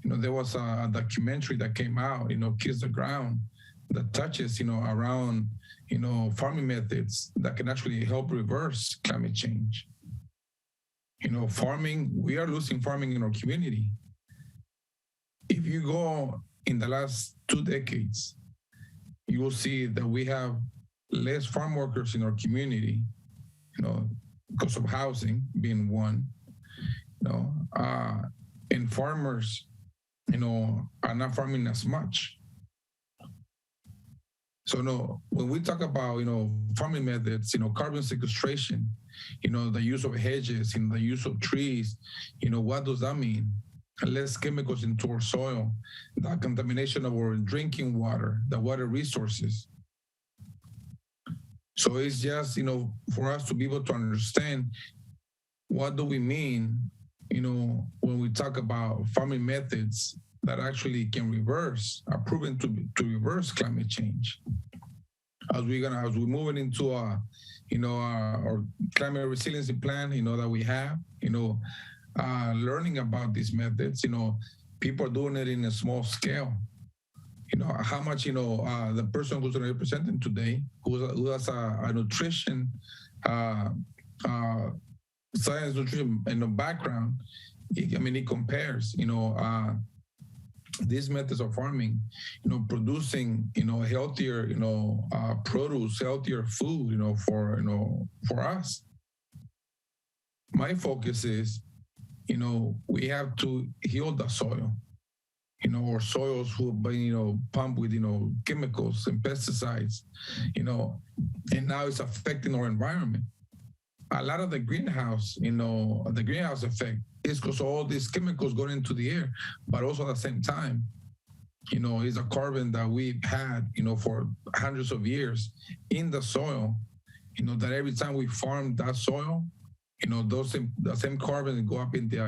there was a documentary that came out, Kiss the Ground, that touches, around, farming methods that can actually help reverse climate change. Farming, we are losing farming in our community. If you go in the last 2 decades, you will see that we have less farm workers in our community, because of housing being one, and farmers, are not farming as much. So no, when we talk about, farming methods, carbon sequestration, the use of hedges, the use of trees, what does that mean? Less chemicals into our soil, the contamination of our drinking water, the water resources. So it's just, for us to be able to understand what do we mean, when we talk about farming methods that actually can reverse, are proven to reverse climate change. As we're moving into our climate resiliency plan, that we have, learning about these methods, people are doing it in a small scale. How much, the person who's representing today, who has a nutrition, science nutrition background, he compares, these methods of farming, producing, healthier, produce, healthier food, for us. My focus is, we have to heal the soil. Our soils who have been, pumped with, chemicals and pesticides, and now it's affecting our environment. A lot of the greenhouse, the greenhouse effect is because all these chemicals going into the air, but also at the same time, is a carbon that we've had, for hundreds of years in the soil, that every time we farm that soil, the same carbon go up in the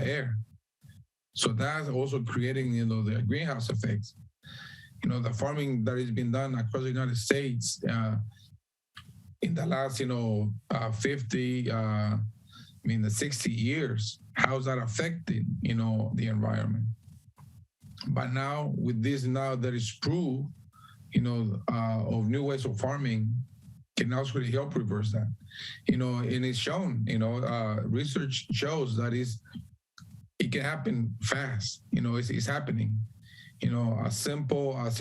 air. So that's also creating, the greenhouse effects. The farming that has been done across the United States, in the last, 50, the 60 years, how's that affected, the environment? But now with this, there is proof, of new ways of farming can actually help reverse that, and it's shown, research shows that it can happen fast, it's happening, as simple as,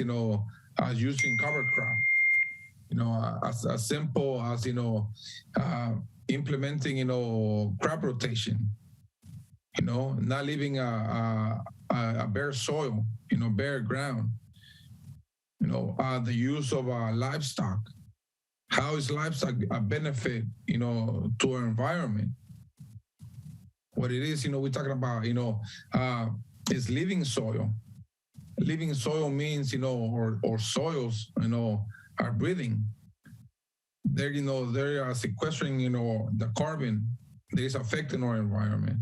as using cover crop, as simple as, implementing, crop rotation, not leaving a bare soil, bare ground, the use of livestock. How is livestock a benefit, to our environment? What it is, we're talking about, is living soil. Living soil means, or soils, are breathing. They're, they are sequestering, the carbon that is affecting our environment,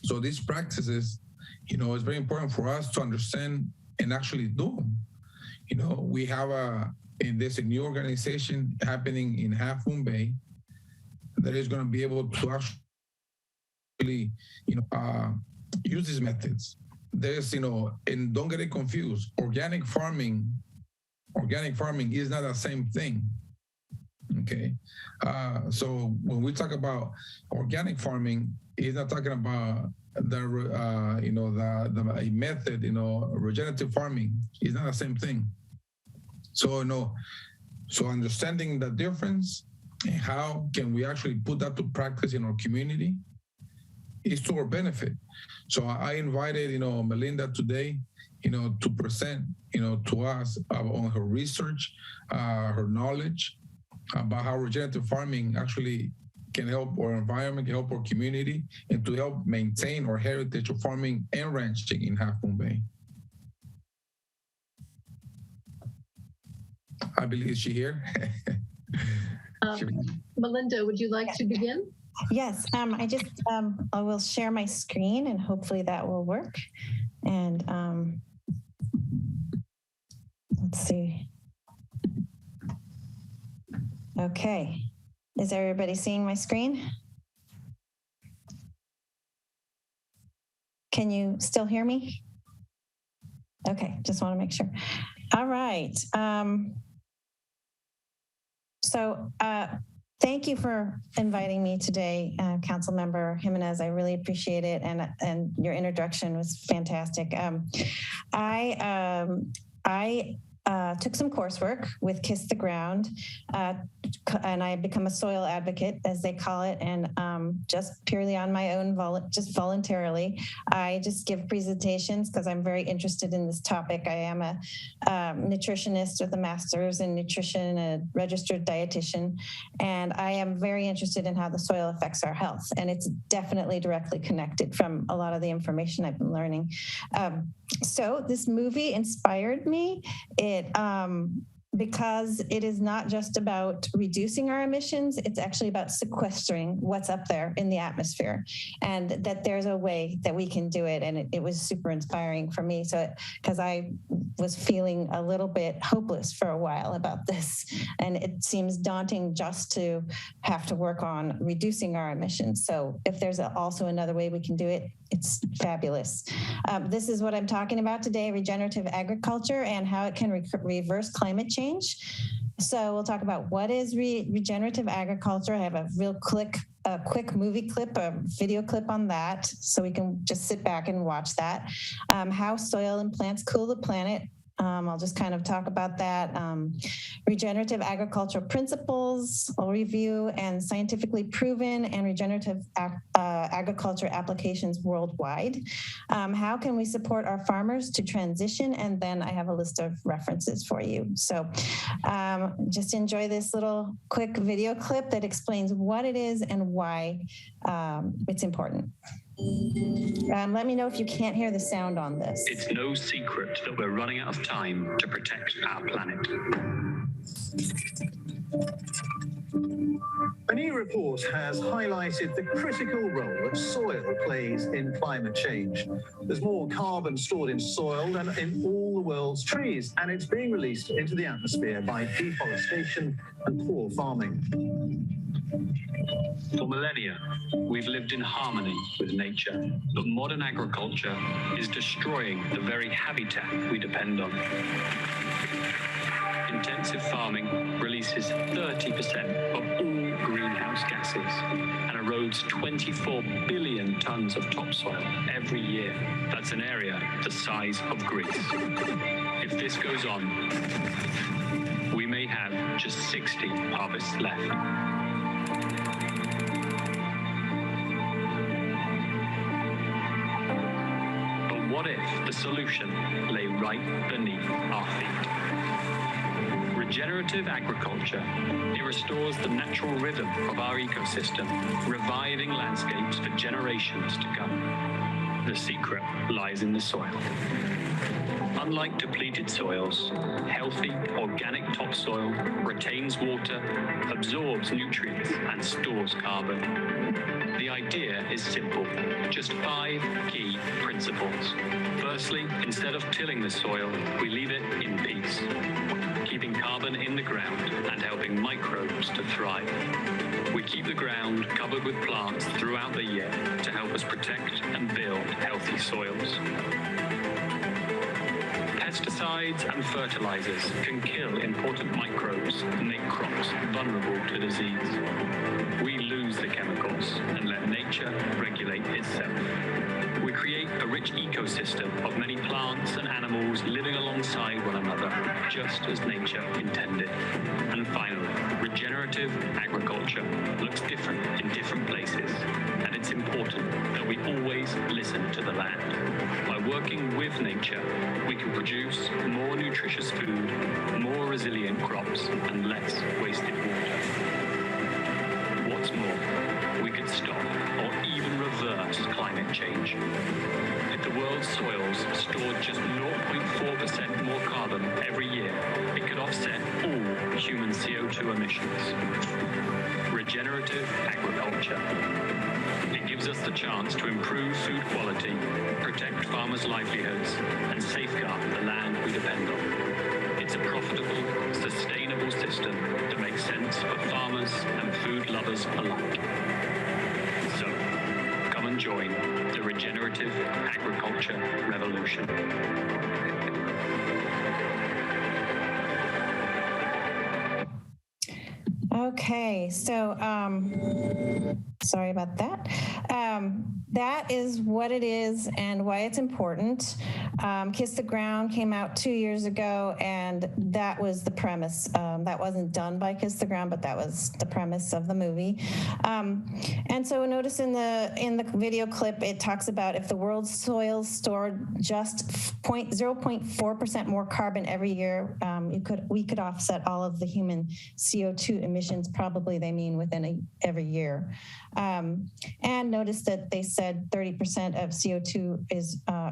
so these practices, it's very important for us to understand and actually do them. We have there's a new organization happening in Half Moon Bay that is going to be able to actually, use these methods. There's, and don't get it confused. Organic farming is not the same thing. Okay, so when we talk about organic farming, it's not talking about the the method, regenerative farming is not the same thing. So so understanding the difference and how can we actually put that to practice in our community, is to our benefit. So I invited, Melinda today, to present, to us on her research, her knowledge about how regenerative farming actually can help our environment, can help our community, and to help maintain our heritage of farming and ranching in Half Moon Bay. I believe, is she here? Melinda, would you like to begin? Yes, I will share my screen and hopefully that will work. And let's see. Okay, is everybody seeing my screen? Can you still hear me? Okay, just want to make sure. All right. Thank you for inviting me today, Councilmember Jimenez. I really appreciate it, and your introduction was fantastic. I took some coursework with Kiss the Ground, and I become a soil advocate, as they call it, and just purely on my own, just voluntarily, I just give presentations because I'm very interested in this topic. I am a nutritionist with a master's in nutrition, a registered dietitian, and I am very interested in how the soil affects our health, and it's definitely directly connected from a lot of the information I've been learning. So this movie inspired me. Because it is not just about reducing our emissions, it's actually about sequestering what's up there in the atmosphere, and that there's a way that we can do it. And it was super inspiring for me. So, because I was feeling a little bit hopeless for a while about this, and it seems daunting just to have to work on reducing our emissions. So if there's also another way we can do it, it's fabulous. This is what I'm talking about today, regenerative agriculture and how it can reverse climate change. So we'll talk about what is regenerative agriculture. I have a quick movie clip, a video clip on that, so we can just sit back and watch that. How soil and plants cool the planet. I'll just kind of talk about that. Regenerative agricultural principles, I'll review, and scientifically proven and regenerative agriculture applications worldwide. How can we support our farmers to transition? And then I have a list of references for you. So just enjoy this little quick video clip that explains what it is and why it's important. Let me know if you can't hear the sound on this. It's no secret that we're running out of time to protect our planet. A new report has highlighted the critical role that soil plays in climate change. There's more carbon stored in soil than in all the world's trees, and it's being released into the atmosphere by deforestation and poor farming. For millennia, we've lived in harmony with nature, but modern agriculture is destroying the very habitat we depend on. Intensive farming releases 30% of all greenhouse gases and erodes 24 billion tons of topsoil every year. That's an area the size of Greece. If this goes on, we may have just 60 harvests left. What if the solution lay right beneath our feet? Regenerative agriculture, it restores the natural rhythm of our ecosystem, reviving landscapes for generations to come. The secret lies in the soil. Unlike depleted soils, healthy organic topsoil retains water, absorbs nutrients, and stores carbon. The idea is simple, just 5 key principles. Firstly, instead of tilling the soil, we leave it in peace, keeping carbon in the ground and helping microbes to thrive. We keep the ground covered with plants throughout the year to help us protect and build healthy soils. Pesticides and fertilizers can kill important microbes and make crops vulnerable to disease. We lose the chemicals and let nature regulate itself. We create a rich ecosystem of many plants and animals living alongside one another, just as nature intended. And finally, regenerative agriculture looks different in different places, and it's important that we listen to the land. By working with nature, we can produce more nutritious food, more resilient crops, and less wasted water. What's more, we could stop or even reverse climate change. If the world's soils stored just 0.4% more carbon every year, it could offset all human CO2 emissions. Regenerative agriculture. It gives us the chance to improve food quality, protect farmers' livelihoods, and safeguard the land we depend on. It's a profitable, sustainable system that makes sense for farmers and food lovers alike. So, come and join the regenerative agriculture revolution. Okay, so sorry about that. That is what it is and why it's important. Kiss the Ground came out 2 years ago, and that was the premise. That wasn't done by Kiss the Ground, but that was the premise of the movie. And so notice in the video clip, it talks about if the world's soils stored just 0.4% more carbon every year, we could offset all of the human CO2 emissions. Probably they mean within every year. And notice that they said 30% of CO2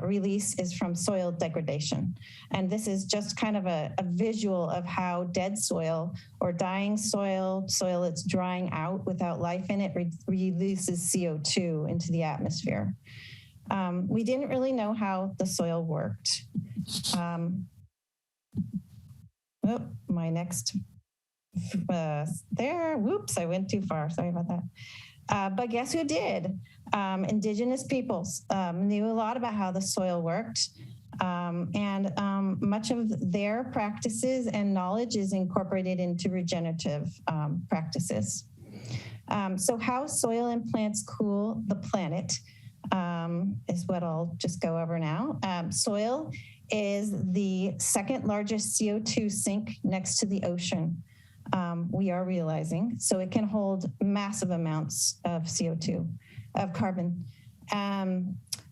release is from soil degradation. And this is just kind of a visual of how dead soil or dying soil that's drying out without life in it, releases CO2 into the atmosphere. We didn't really know how the soil worked. My next there, whoops, I went too far. Sorry about that. But guess who did? Indigenous peoples knew a lot about how the soil worked. And much of their practices and knowledge is incorporated into regenerative practices. So how soil and plants cool the planet is what I'll just go over now. Soil is the second largest CO2 sink next to the ocean. We are realizing, so it can hold massive amounts of CO2, of carbon.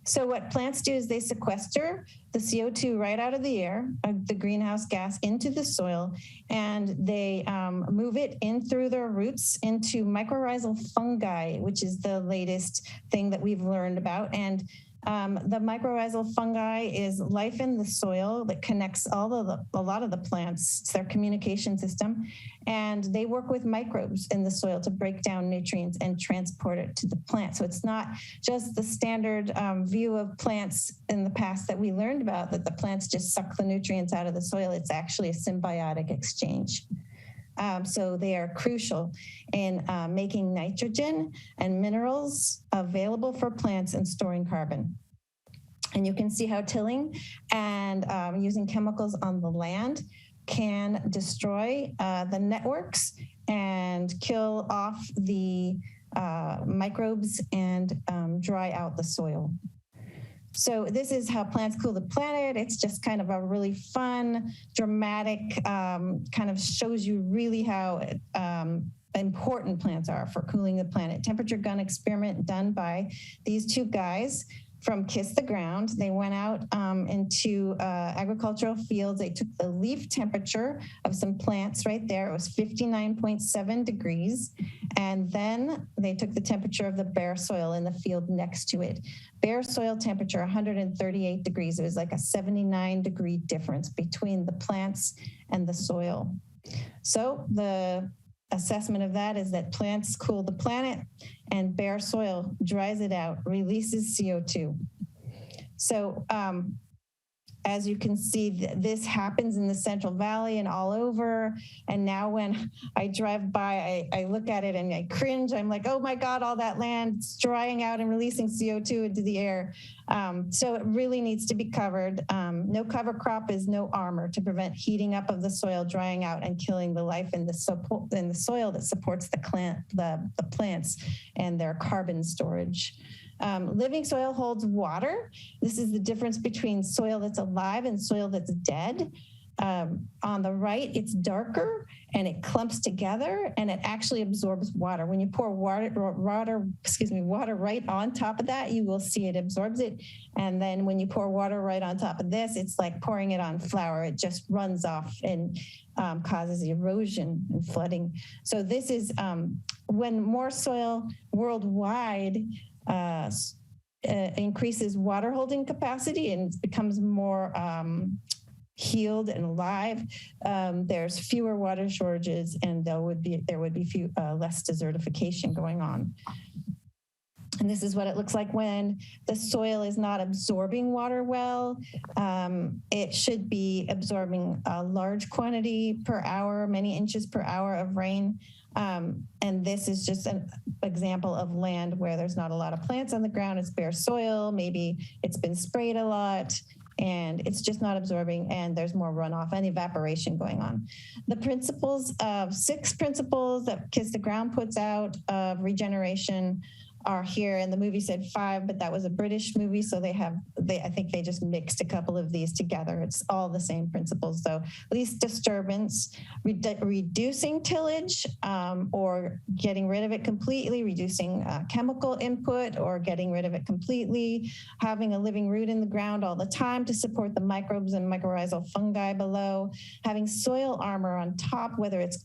So what plants do is they sequester the CO2 right out of the air, the greenhouse gas, into the soil, and they move it in through their roots into mycorrhizal fungi, which is the latest thing that we've learned about. And the mycorrhizal fungi is life in the soil that connects a lot of the plants. It's their communication system, and they work with microbes in the soil to break down nutrients and transport it to the plant. So it's not just the standard view of plants in the past that we learned about, that the plants just suck the nutrients out of the soil. It's actually a symbiotic exchange. So they are crucial in making nitrogen and minerals available for plants and storing carbon. And you can see how tilling and using chemicals on the land can destroy the networks and kill off the microbes and dry out the soil. So this is how plants cool the planet. It's just kind of a really fun, dramatic, kind of shows you really how important plants are for cooling the planet. Temperature gun experiment done by these two guys from Kiss the Ground. They went out into agricultural fields. They took the leaf temperature of some plants right there. It was 59.7 degrees. And then they took the temperature of the bare soil in the field next to it. Bare soil temperature, 138 degrees. It was like a 79-degree difference between the plants and the soil. So the assessment of that is that plants cool the planet and bare soil dries it out, releases CO2. So as you can see, this happens in the Central Valley and all over. And now when I drive by, I look at it and I cringe. I'm like, oh my God, all that land is drying out and releasing CO2 into the air. So it really needs to be covered. No cover crop is no armor to prevent heating up of the soil, drying out, and killing the life in the soil that supports the plants and their carbon storage. Living soil holds water. This is the difference between soil that's alive and soil that's dead. on the right, it's darker and it clumps together and it actually absorbs water. When you pour water right on top of that, you will see it absorbs it. And then when you pour water right on top of this, it's like pouring it on flour. It just runs off and causes erosion and flooding. So this is when more soil worldwide increases water holding capacity and becomes more healed and alive, there's fewer water shortages and there would be less desertification going on. And this is what it looks like when the soil is not absorbing water well. It should be absorbing a large quantity per hour, many inches per hour of rain. And this is just an example of land where there's not a lot of plants on the ground. It's bare soil. Maybe it's been sprayed a lot and it's just not absorbing, and there's more runoff and evaporation going on. The principles of 6 principles that Kiss the Ground puts out of regeneration are here, and the movie said 5, but that was a British movie, so I think they just mixed a couple of these together. It's all the same principles. So least disturbance, reducing tillage or getting rid of it completely, reducing chemical input or getting rid of it completely, having a living root in the ground all the time to support the microbes and mycorrhizal fungi below, having soil armor on top, whether it's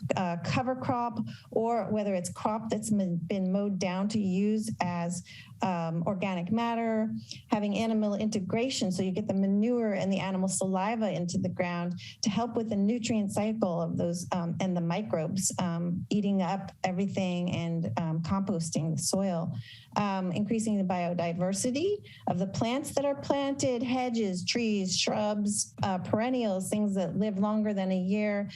cover crop or whether it's crop that's been mowed down to use as organic matter, having animal integration so you get the manure and the animal saliva into the ground to help with the nutrient cycle of those and the microbes eating up everything and composting the soil. Increasing the biodiversity of the plants that are planted, hedges, trees, shrubs, perennials, things that live longer than a year,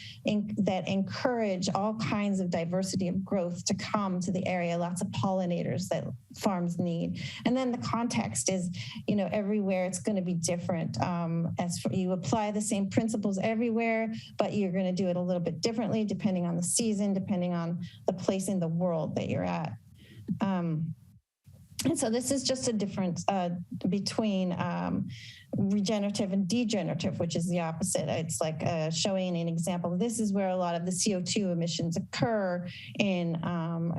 that encourage all kinds of diversity of growth to come to the area, lots of pollinators that farms need. And then the context is, everywhere it's going to be different. You apply the same principles everywhere, but you're going to do it a little bit differently depending on the season, depending on the place in the world that you're at. And so this is just a difference between regenerative and degenerative, which is the opposite. It's like showing an example. This is where a lot of the CO2 emissions occur in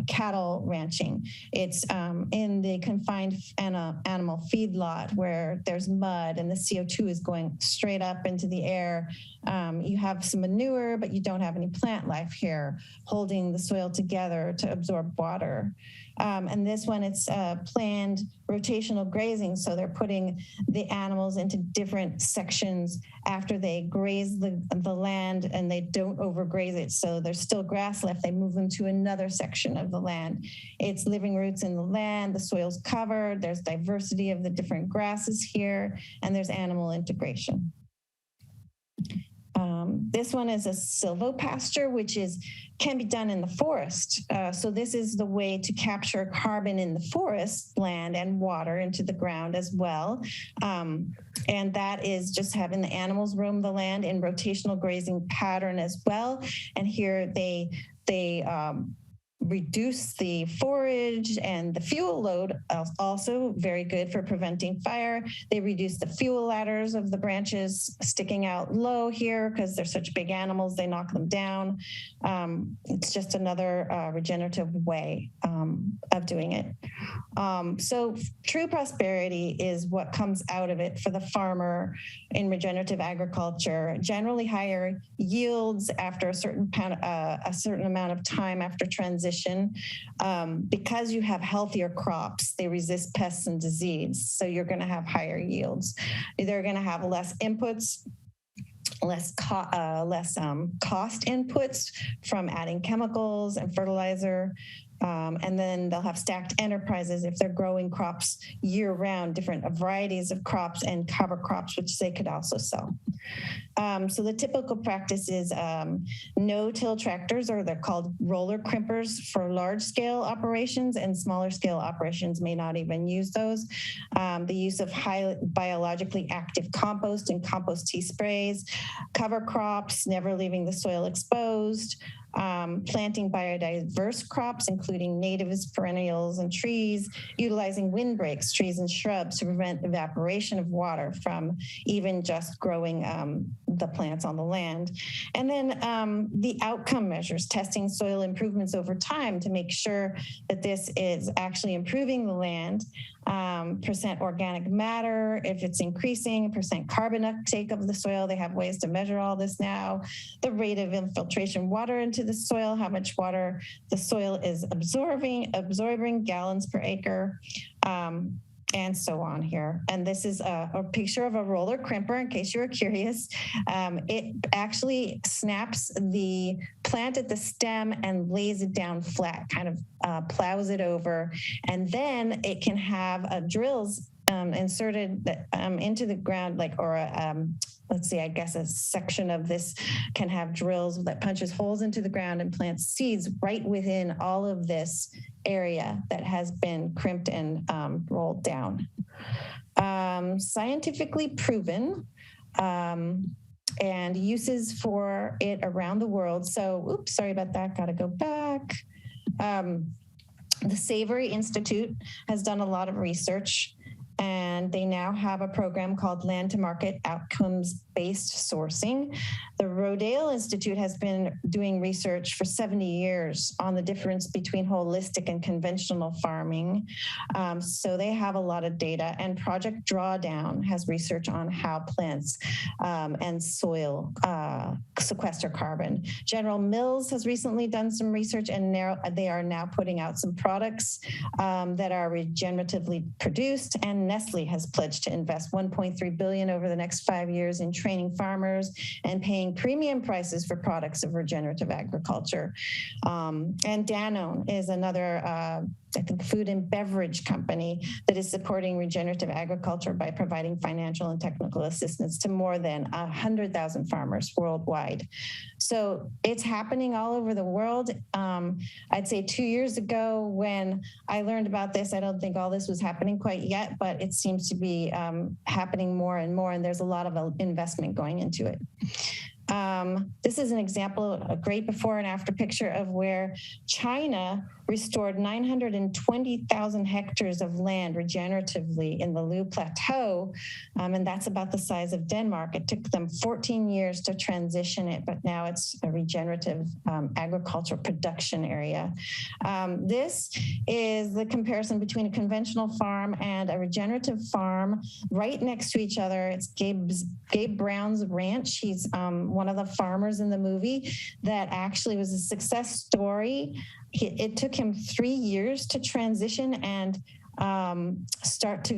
cattle ranching. It's in the confined animal feedlot where there's mud and the CO2 is going straight up into the air. You have some manure, but you don't have any plant life here holding the soil together to absorb water. And this one, it's planned rotational grazing. So they're putting the animals into different sections after they graze the land and they don't overgraze it. So there's still grass left. They move them to another section of the land. It's living roots in the land. The soil's covered. There's diversity of the different grasses here, and there's animal integration. This one is a silvopasture, which can be done in the forest. So this is the way to capture carbon in the forest land and water into the ground as well. And that is just having the animals roam the land in rotational grazing pattern as well. And here they reduce the forage and the fuel load, also very good for preventing fire. They reduce the fuel ladders of the branches sticking out low here because they're such big animals, they knock them down. It's just another regenerative way of doing it. So true prosperity is what comes out of it for the farmer in regenerative agriculture. Generally higher yields after a certain amount of time after transition. Because you have healthier crops, they resist pests and disease. So you're going to have higher yields. They're going to have less inputs, less cost inputs from adding chemicals and fertilizer. And then they'll have stacked enterprises if they're growing crops year round, different varieties of crops and cover crops, which they could also sell. So the typical practice is no-till tractors, or they're called roller crimpers for large scale operations, and smaller scale operations may not even use those. The use of high biologically active compost and compost tea sprays, cover crops, never leaving the soil exposed, planting biodiverse crops, including natives, perennials, and trees, utilizing windbreaks, trees and shrubs to prevent evaporation of water from even just growing the plants on the land. And then the outcome measures, testing soil improvements over time to make sure that this is actually improving the land, percent organic matter, if it's increasing, percent carbon uptake of the soil. They have ways to measure all this now. The rate of infiltration water into the soil, how much water the soil is absorbing gallons per acre. And so on here. And this is a picture of a roller crimper, in case you were curious. It actually snaps the plant at the stem and lays it down flat, kind of plows it over. And then it can have drills inserted into the ground, let's see, I guess a section of this can have drills that punches holes into the ground and plants seeds right within all of this area that has been crimped and rolled down. Scientifically proven and uses for it around the world. So, oops, sorry about that, gotta go back. The Savory Institute has done a lot of research, and they now have a program called Land to Market Outcomes-Based Sourcing. The Rodale Institute has been doing research for 70 years on the difference between holistic and conventional farming. So they have a lot of data, and Project Drawdown has research on how plants and soil sequester carbon. General Mills has recently done some research, and they are now putting out some products that are regeneratively produced, and Nestle has pledged to invest $1.3 billion over the next 5 years in training farmers and paying premium prices for products of regenerative agriculture. And Danone is another, I think, food and beverage company that is supporting regenerative agriculture by providing financial and technical assistance to more than 100,000 farmers worldwide. So it's happening all over the world. I'd say 2 years ago when I learned about this, I don't think all this was happening quite yet, but it seems to be happening more and more, and there's a lot of investment going into it. This is an example, a great before and after picture of where China restored 920,000 hectares of land regeneratively in the Lu Plateau, and that's about the size of Denmark. It took them 14 years to transition it, but now it's a regenerative agricultural production area. This is the comparison between a conventional farm and a regenerative farm right next to each other. It's Gabe Brown's ranch. He's one of the farmers in the movie that actually was a success story. It took him 3 years to transition and start to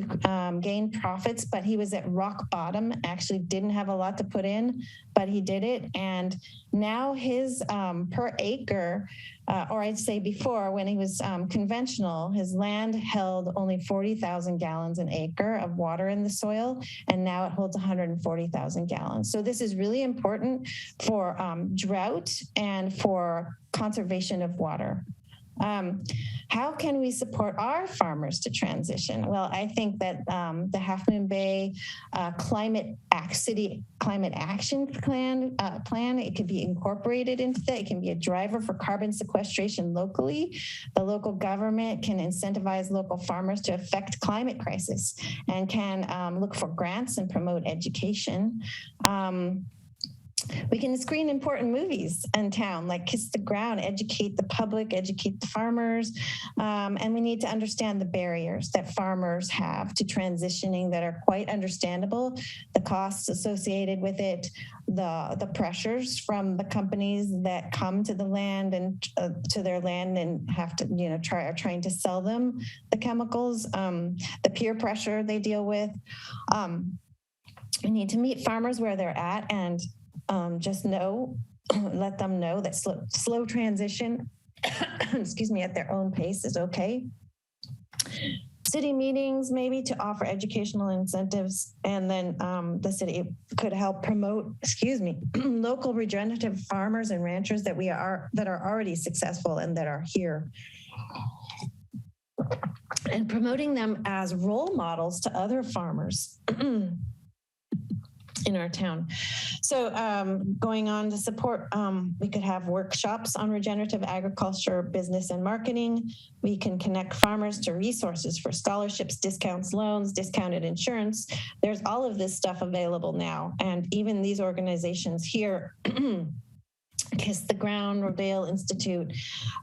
gain profits, but he was at rock bottom, actually didn't have a lot to put in, but he did it. And now his per acre, or I'd say before when he was conventional, his land held only 40,000 gallons an acre of water in the soil, and now it holds 140,000 gallons. So this is really important for drought and for conservation of water. How can we support our farmers to transition? Well, I think that the Half Moon Bay Climate Action Plan, it could be incorporated into that. It can be a driver for carbon sequestration locally. The local government can incentivize local farmers to affect climate crisis and can look for grants and promote education. We can screen important movies in town, like Kiss the Ground, educate the public, educate the farmers. And we need to understand the barriers that farmers have to transitioning that are quite understandable, the costs associated with it, the pressures from the companies that come to the land and to their land and have to, are trying to sell them the chemicals, the peer pressure they deal with. We need to meet farmers where they're at and just let them know that slow transition, excuse me, at their own pace is okay. City meetings, maybe to offer educational incentives, and then the city could help promote, local regenerative farmers and ranchers that are already successful and that are here. And promoting them as role models to other farmers. in our town. So going on to support, we could have workshops on regenerative agriculture, business and marketing. We can connect farmers to resources for scholarships, discounts, loans, discounted insurance. There's all of this stuff available now. And even these organizations here, Kiss the Ground, Rodale Institute,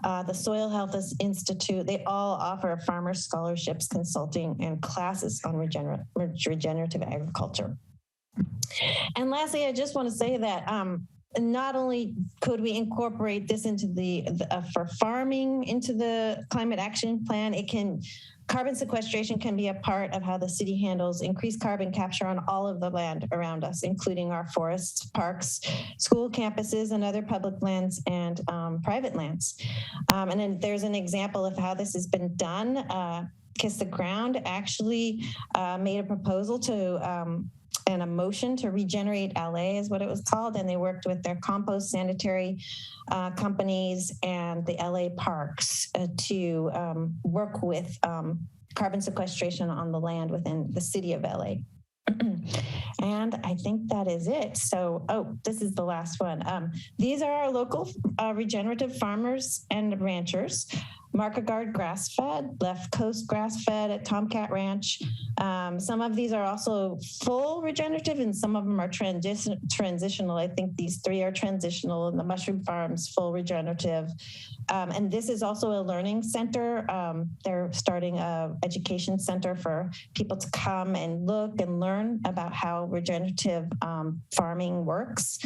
the Soil Health Institute, they all offer farmer scholarships, consulting, and classes on regenerative agriculture. And lastly, I just want to say that not only could we incorporate this into for farming into the climate action plan, carbon sequestration can be a part of how the city handles increased carbon capture on all of the land around us, including our forests, parks, school campuses, and other public lands and private lands. And then there's an example of how this has been done. Kiss the Ground actually made a proposal to and a motion to regenerate LA is what it was called. And they worked with their compost sanitary companies and the LA parks to work with carbon sequestration on the land within the city of LA. And I think that is it. So, this is the last one. These are our local regenerative farmers and ranchers. Markagard grass-fed, Left Coast grass-fed at Tomcat Ranch. Some of these are also full regenerative and some of them are transitional. I think these 3 are transitional, and the mushroom farms full regenerative. And this is also a learning center. They're starting an education center for people to come and look and learn about how regenerative farming works.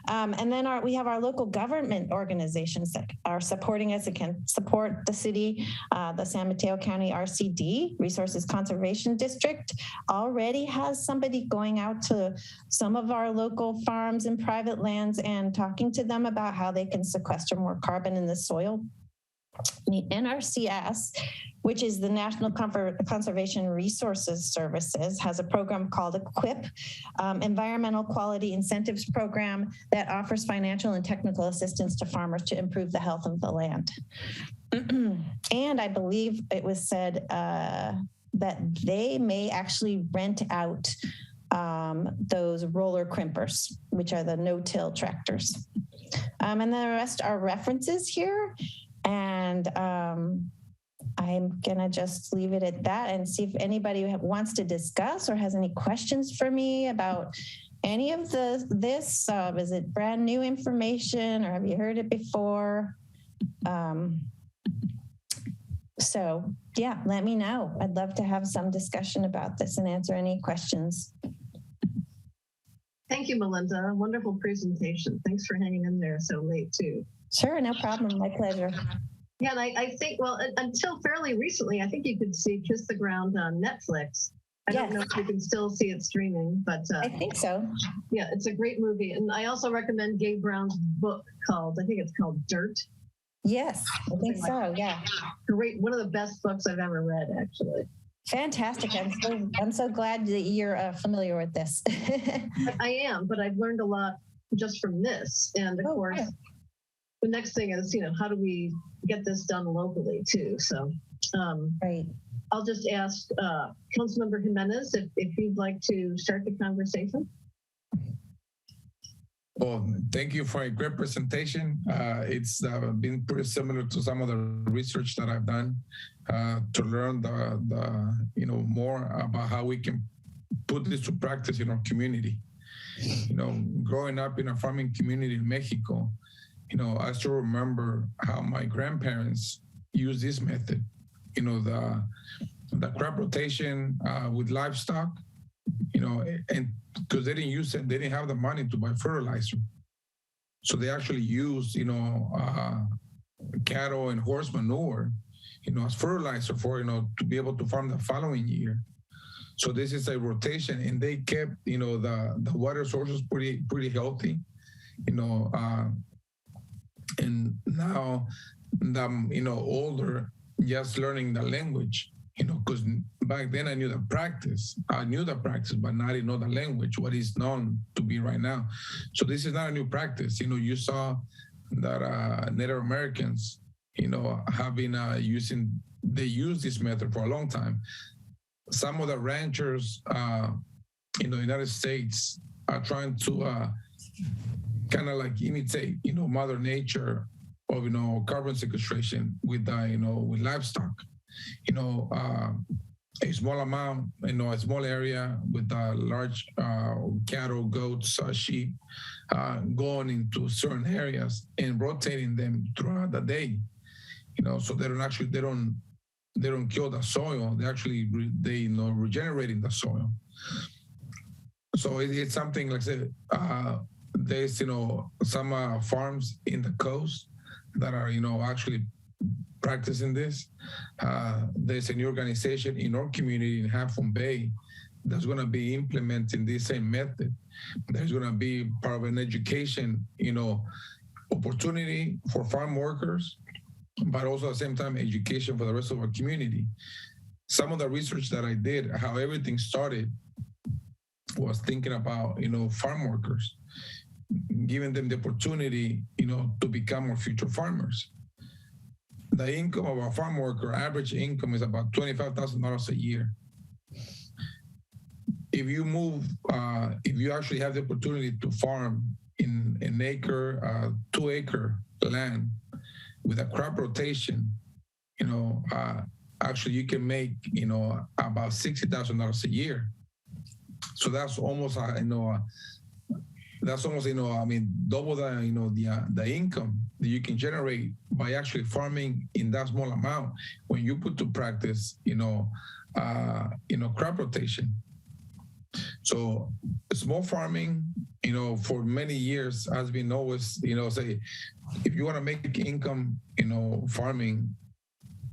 And then we have our local government organizations that are supporting us and can support the city. The San Mateo County RCD, Resources Conservation District, already has somebody going out to some of our local farms and private lands and talking to them about how they can sequester more carbon in the soil. The NRCS, which is the National Conservation Resources Services, has a program called EQUIP, Environmental Quality Incentives Program, that offers financial and technical assistance to farmers to improve the health of the land. And I believe it was said that they may actually rent out those roller crimpers, which are the no-till tractors. And the rest are references here. And I'm gonna just leave it at that and see if anybody wants to discuss or has any questions for me about any of this. Is it brand new information or have you heard it before? So yeah, let me know. I'd love to have some discussion about this and answer any questions. Thank you, Melinda. Wonderful presentation. Thanks for hanging in there so late too. Sure, no problem. My pleasure. Yeah, and I think, well, until fairly recently, I think you could see Kiss the Ground on Netflix. I don't know if you can still see it streaming, but I think so. Yeah, it's a great movie. And I also recommend Gabe Brown's book I think it's called Dirt. Yes, I think so, yeah. Great, one of the best books I've ever read, actually. Fantastic. I'm so glad that you're familiar with this. I am, but I've learned a lot just from this. And of course, the next thing is, how do we get this done locally too? So right. I'll just ask Councilmember Jimenez if you'd like to start the conversation. Well, thank you for a great presentation. It's been pretty similar to some of the research that I've done to learn more about how we can put this to practice in our community. Growing up in a farming community in Mexico, I still remember how my grandparents used this method. The crop rotation with livestock, and because they didn't use it, they didn't have the money to buy fertilizer. So they actually used, cattle and horse manure, as fertilizer for, to be able to farm the following year. So this is a rotation, and they kept, the water sources pretty healthy, and now that I'm, older, just learning the language, because back then I knew the practice, but now I didn't know the language, what is known to be right now. So this is not a new practice. You saw that Native Americans, have been they use this method for a long time. Some of the ranchers in the United States, are trying to kind of like imitate, Mother Nature of, carbon sequestration with, with livestock. A small amount, a small area with large cattle, goats, sheep, going into certain areas and rotating them throughout the day. So they don't kill the soil. They actually regenerating the soil. So it's something like I said. There's some farms in the coast that are actually practicing this. There's a new organization in our community in Half Moon Bay that's going to be implementing this same method. There's going to be part of an education, opportunity for farm workers, but also at the same time education for the rest of our community. Some of the research that I did, how everything started, was thinking about farm workers, giving them the opportunity to become our future farmers. The income of a farm worker, average income, is about $25,000 a year. If you actually have the opportunity to farm in an acre, 2 acre land with a crop rotation, actually you can make about $60,000 a year. So that's almost double the income that you can generate by actually farming in that small amount when you put to practice crop rotation. So small farming, for many years has been always, say, if you want to make income, farming,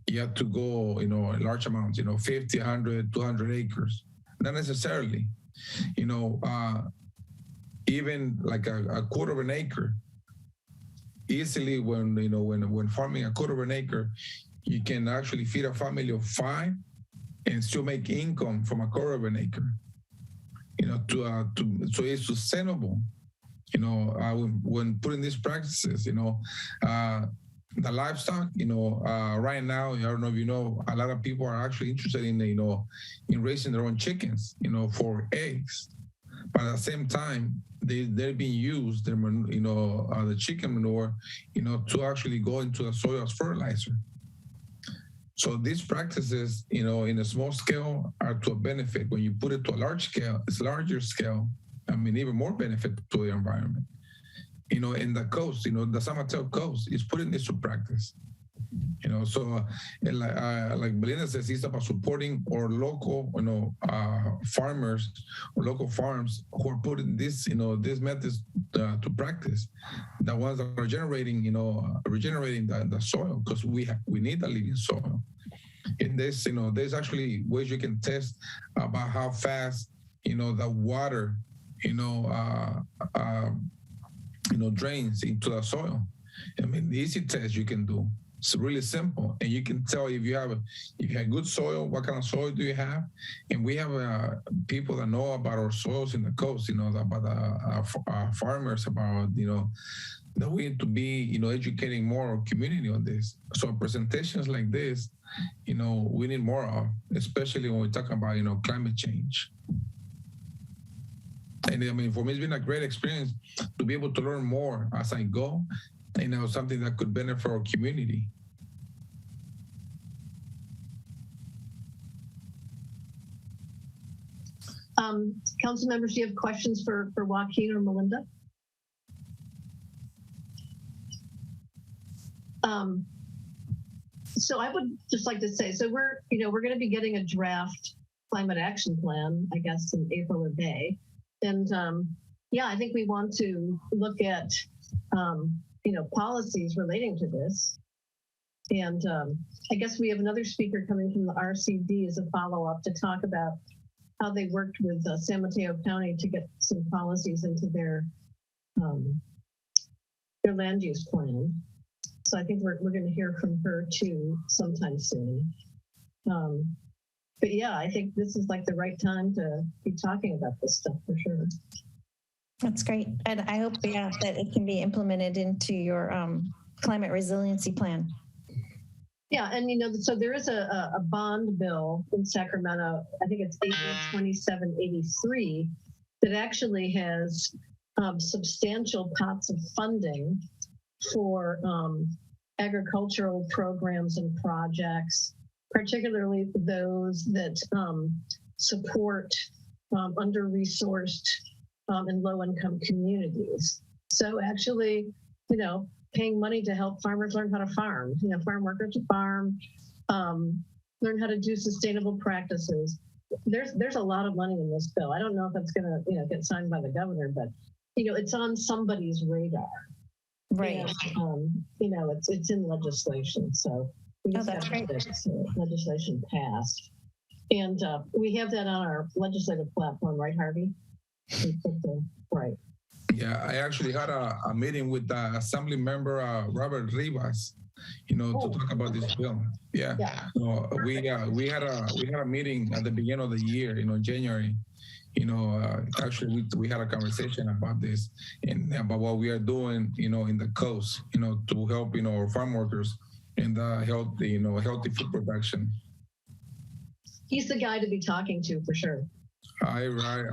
you have to go, large amounts, 50, 100, 200 acres. Not necessarily, even like a quarter of an acre. Easily, when farming a quarter of an acre, you can actually feed a family of 5 and still make income from a quarter of an acre. So it's sustainable. When putting these practices, the livestock, right now, I don't know if you know, a lot of people are actually interested in, in raising their own chickens, for eggs. But at the same time, they're being used, the chicken manure, to actually go into the soil as fertilizer. So these practices, in a small scale, are to a benefit. When you put it to a large scale, it's larger scale. Even more benefit to the environment. In the coast, the San Mateo coast is putting this to practice. So like Belinda says, it's about supporting our local, farmers or local farms who are putting this, these methods to practice. The ones that are generating, regenerating the soil, because we need a living soil. In this, there's actually ways you can test about how fast, the water, drains into the soil. The easy test you can do. It's really simple, and you can tell if you have good soil, what kind of soil do you have. And we have people that know about our soils in the coast, about our farmers, about that we need to be educating more our community on this. So presentations like this, we need more of, especially when we talk about climate change. And for me, it's been a great experience to be able to learn more as I go, something that could benefit our community. Council members, do you have questions for Joaquin or Melinda? So I would just like to say, so we're going to be getting a draft climate action plan, I guess, in April or May. And I think we want to look at, policies relating to this. And I guess we have another speaker coming from the RCD as a follow-up to talk about how they worked with San Mateo County to get some policies into their land use plan. So I think we're going to hear from her too sometime soon. But yeah, I think this is like the right time to be talking about this stuff for sure. That's great. And I hope, that it can be implemented into your climate resiliency plan. Yeah, and so there is a bond bill in Sacramento, I think it's AB 2783, that actually has substantial pots of funding for agricultural programs and projects, particularly those that support under-resourced and low-income communities. So actually, you know, paying money to help farmers learn how to farm, you know, farm workers to farm, learn how to do sustainable practices. There's a lot of money in this bill. I don't know if it's going to, you know, get signed by the governor, but, you know, it's on somebody's radar. Right. And, you know, it's in legislation. So we just got to get legislation passed. And we have that on our legislative platform, right, Harvey? Right. Yeah, I actually had a meeting with Assembly Member Robert Rivas, you know, to talk about this bill. Yeah. So we had a meeting at the beginning of the year, you know, January. You know, actually we had a conversation about this and about what we are doing, you know, in the coast, you know, to help, you know, our farm workers in the healthy, you know, healthy food production. He's the guy to be talking to for sure. I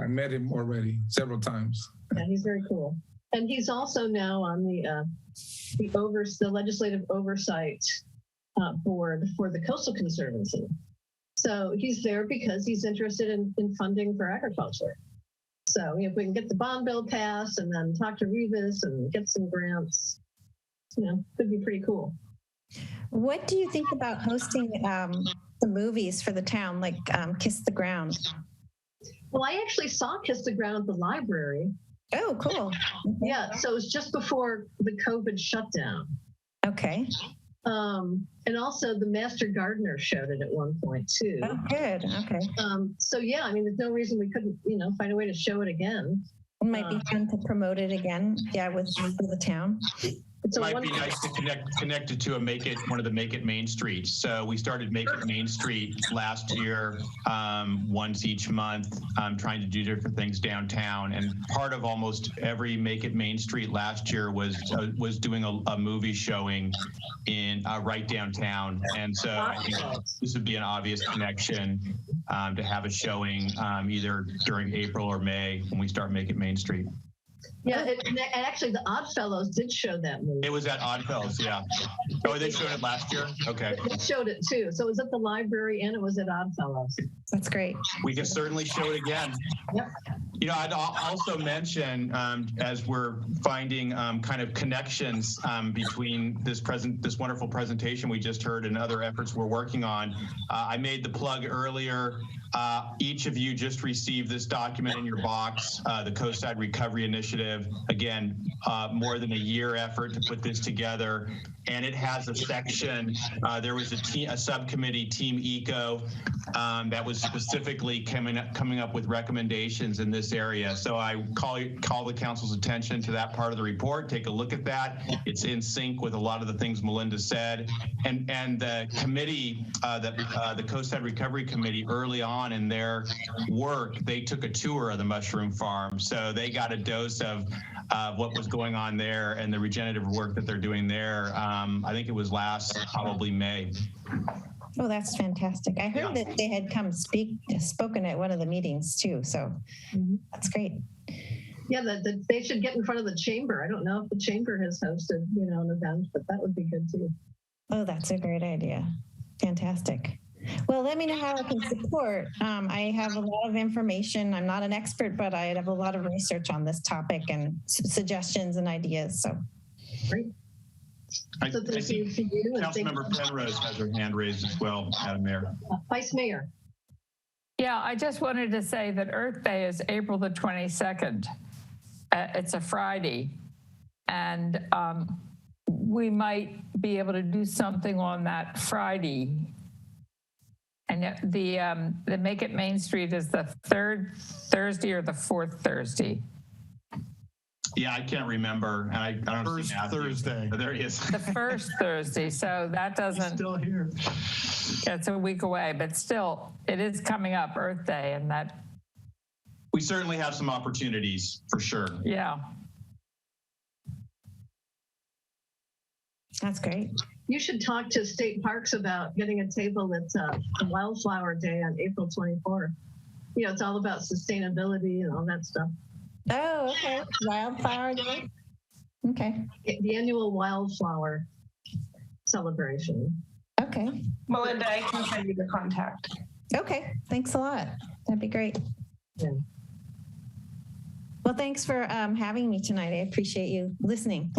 met him already several times. Yeah, he's very cool. And he's also now on the legislative oversight board for the Coastal Conservancy. So he's there because he's interested in funding for agriculture. So if we can get the bond bill passed and then talk to Rivas and get some grants, you know, could be pretty cool. What do you think about hosting the movies for the town, like Kiss the Ground? Well, I actually saw Kiss the Ground at the library. Oh, cool. Yeah, so it was just before the COVID shutdown. Okay. And also the Master Gardener showed it at one point too. Oh, good. Okay. So yeah, I mean, there's no reason we couldn't, you know, find a way to show it again. It might be fun to promote it again. Yeah, with the town. It might be nice to connect it to one of the Make It Main Streets. So we started Make It Main Street last year, once each month, trying to do different things downtown. And part of almost every Make It Main Street last year was doing a movie showing in right downtown. And so I think this would be an obvious connection to have a showing either during April or May when we start Make It Main Street. Yeah, and actually the Oddfellows did show that movie. It was at Oddfellows, yeah. Oh, they showed it last year? Okay. They showed it too. So it was at the library and it was at Oddfellows. That's great. We can certainly show it again. Yep. You know, I'd also mention as we're finding kind of connections between this wonderful presentation we just heard and other efforts we're working on. I made the plug earlier. Each of you just received this document in your box, the Coastside Recovery Initiative. Again, more than a year effort to put this together. And it has a section, there was a subcommittee, Team Eco, that was specifically coming up with recommendations in this area. So I call the council's attention to that part of the report. Take a look at that. It's in sync with a lot of the things Melinda said. And the committee, the Coastside Recovery Committee, early on in their work, they took a tour of the mushroom farm. So they got a dose of what was going on there and the regenerative work that they're doing there. I think it was probably May. Oh, that's fantastic. I heard that they had spoken at one of the meetings too. So that's great. Yeah, they should get in front of the chamber. I don't know if the chamber has hosted, you know, an event, but that would be good too. Oh, that's a great idea. Fantastic. Well, let me know how I can support. I have a lot of information. I'm not an expert, but I have a lot of research on this topic and suggestions and ideas. So great. I see Councilmember Penrose has her hand raised as well, Madam Mayor. Vice Mayor. Yeah, I just wanted to say that Earth Day is April the 22nd. It's a Friday. And we might be able to do something on that Friday. And the Make It Main Street is the third Thursday or the fourth Thursday? Yeah, I can't remember. And I don't see Matthew. Thursday. Oh, there he is. The first Thursday. So that doesn't. He's still here. It's a week away, but still, it is coming up, Earth Day, and that. We certainly have some opportunities for sure. Yeah. That's great. You should talk to state parks about getting a table that's a Wildflower Day on April 24th. you know, it's all about sustainability and all that stuff. Oh, okay. Wildflower Day. Okay. The annual wildflower celebration. Okay. Melinda, I can send you the contact. Okay. Thanks a lot. That'd be great. Yeah. Well, thanks for having me tonight. I appreciate you listening.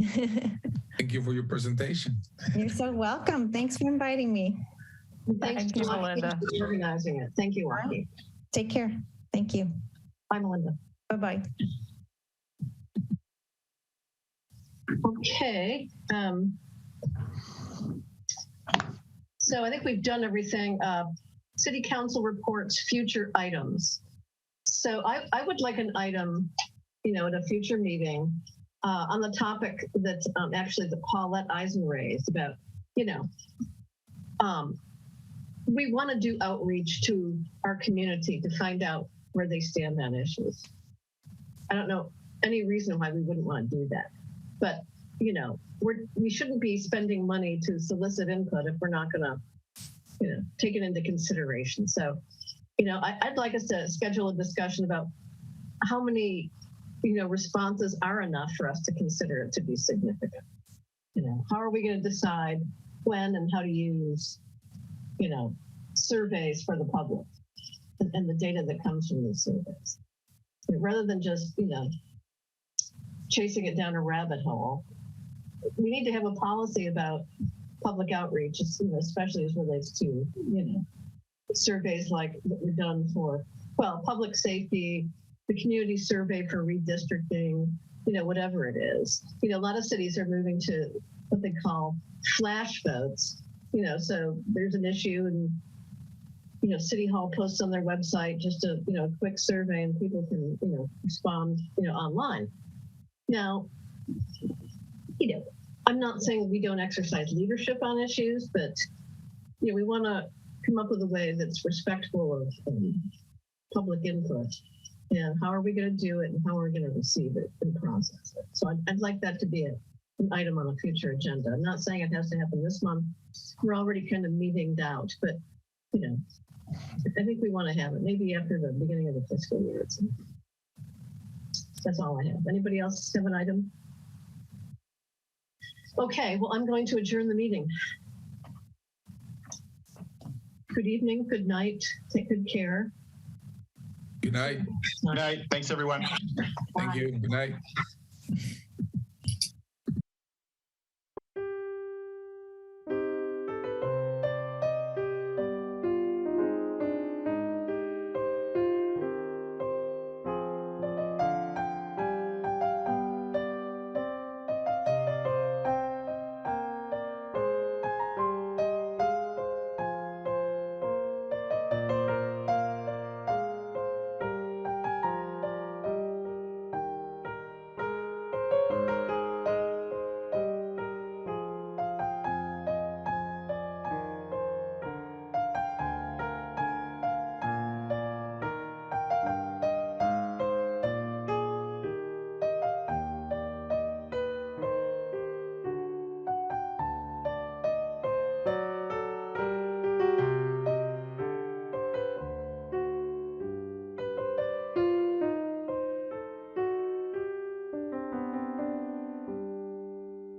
Thank you for your presentation. You're so welcome. Thanks for inviting me. Thanks Thank you, Melinda. for organizing it. Thank you, Waki. Take care. Thank you. Bye, Melinda. Bye-bye. Okay. So I think we've done everything. City Council reports, future items. So I would like an item, you know, at a future meeting on the topic that actually that Paulette Eisen raised about, you know, we want to do outreach to our community to find out where they stand on issues. I don't know any reason why we wouldn't want to do that, but you know, we shouldn't be spending money to solicit input if we're not going to, you know, take it into consideration. So, you know, I'd like us to schedule a discussion about how many, you know, responses are enough for us to consider it to be significant. You know, how are we going to decide when and how to use, you know, surveys for the public and the data that comes from these surveys, rather than just, you know, chasing it down a rabbit hole. We need to have a policy about public outreach, you know, especially as relates to, you know, surveys like that were done for, well, public safety, the community survey for redistricting, you know, whatever it is. You know, a lot of cities are moving to what they call flash votes, you know, so there's an issue and, you know, City Hall posts on their website just a, you know, a quick survey and people can, you know, respond, you know, online. Now, you know, I'm not saying we don't exercise leadership on issues, but, you know, we want to come up with a way that's respectful of public input. And how are we going to do it and how are we going to receive it and process it? So I'd like that to be an item on a future agenda. I'm not saying it has to happen this month. We're already kind of meetinged out, but, you know, I think we want to have it maybe after the beginning of the fiscal year. That's all I have. Anybody else have an item? Okay, well, I'm going to adjourn the meeting. Good evening, good night, take good care. Good night. Good night. Thanks, everyone. Thank you. Good night.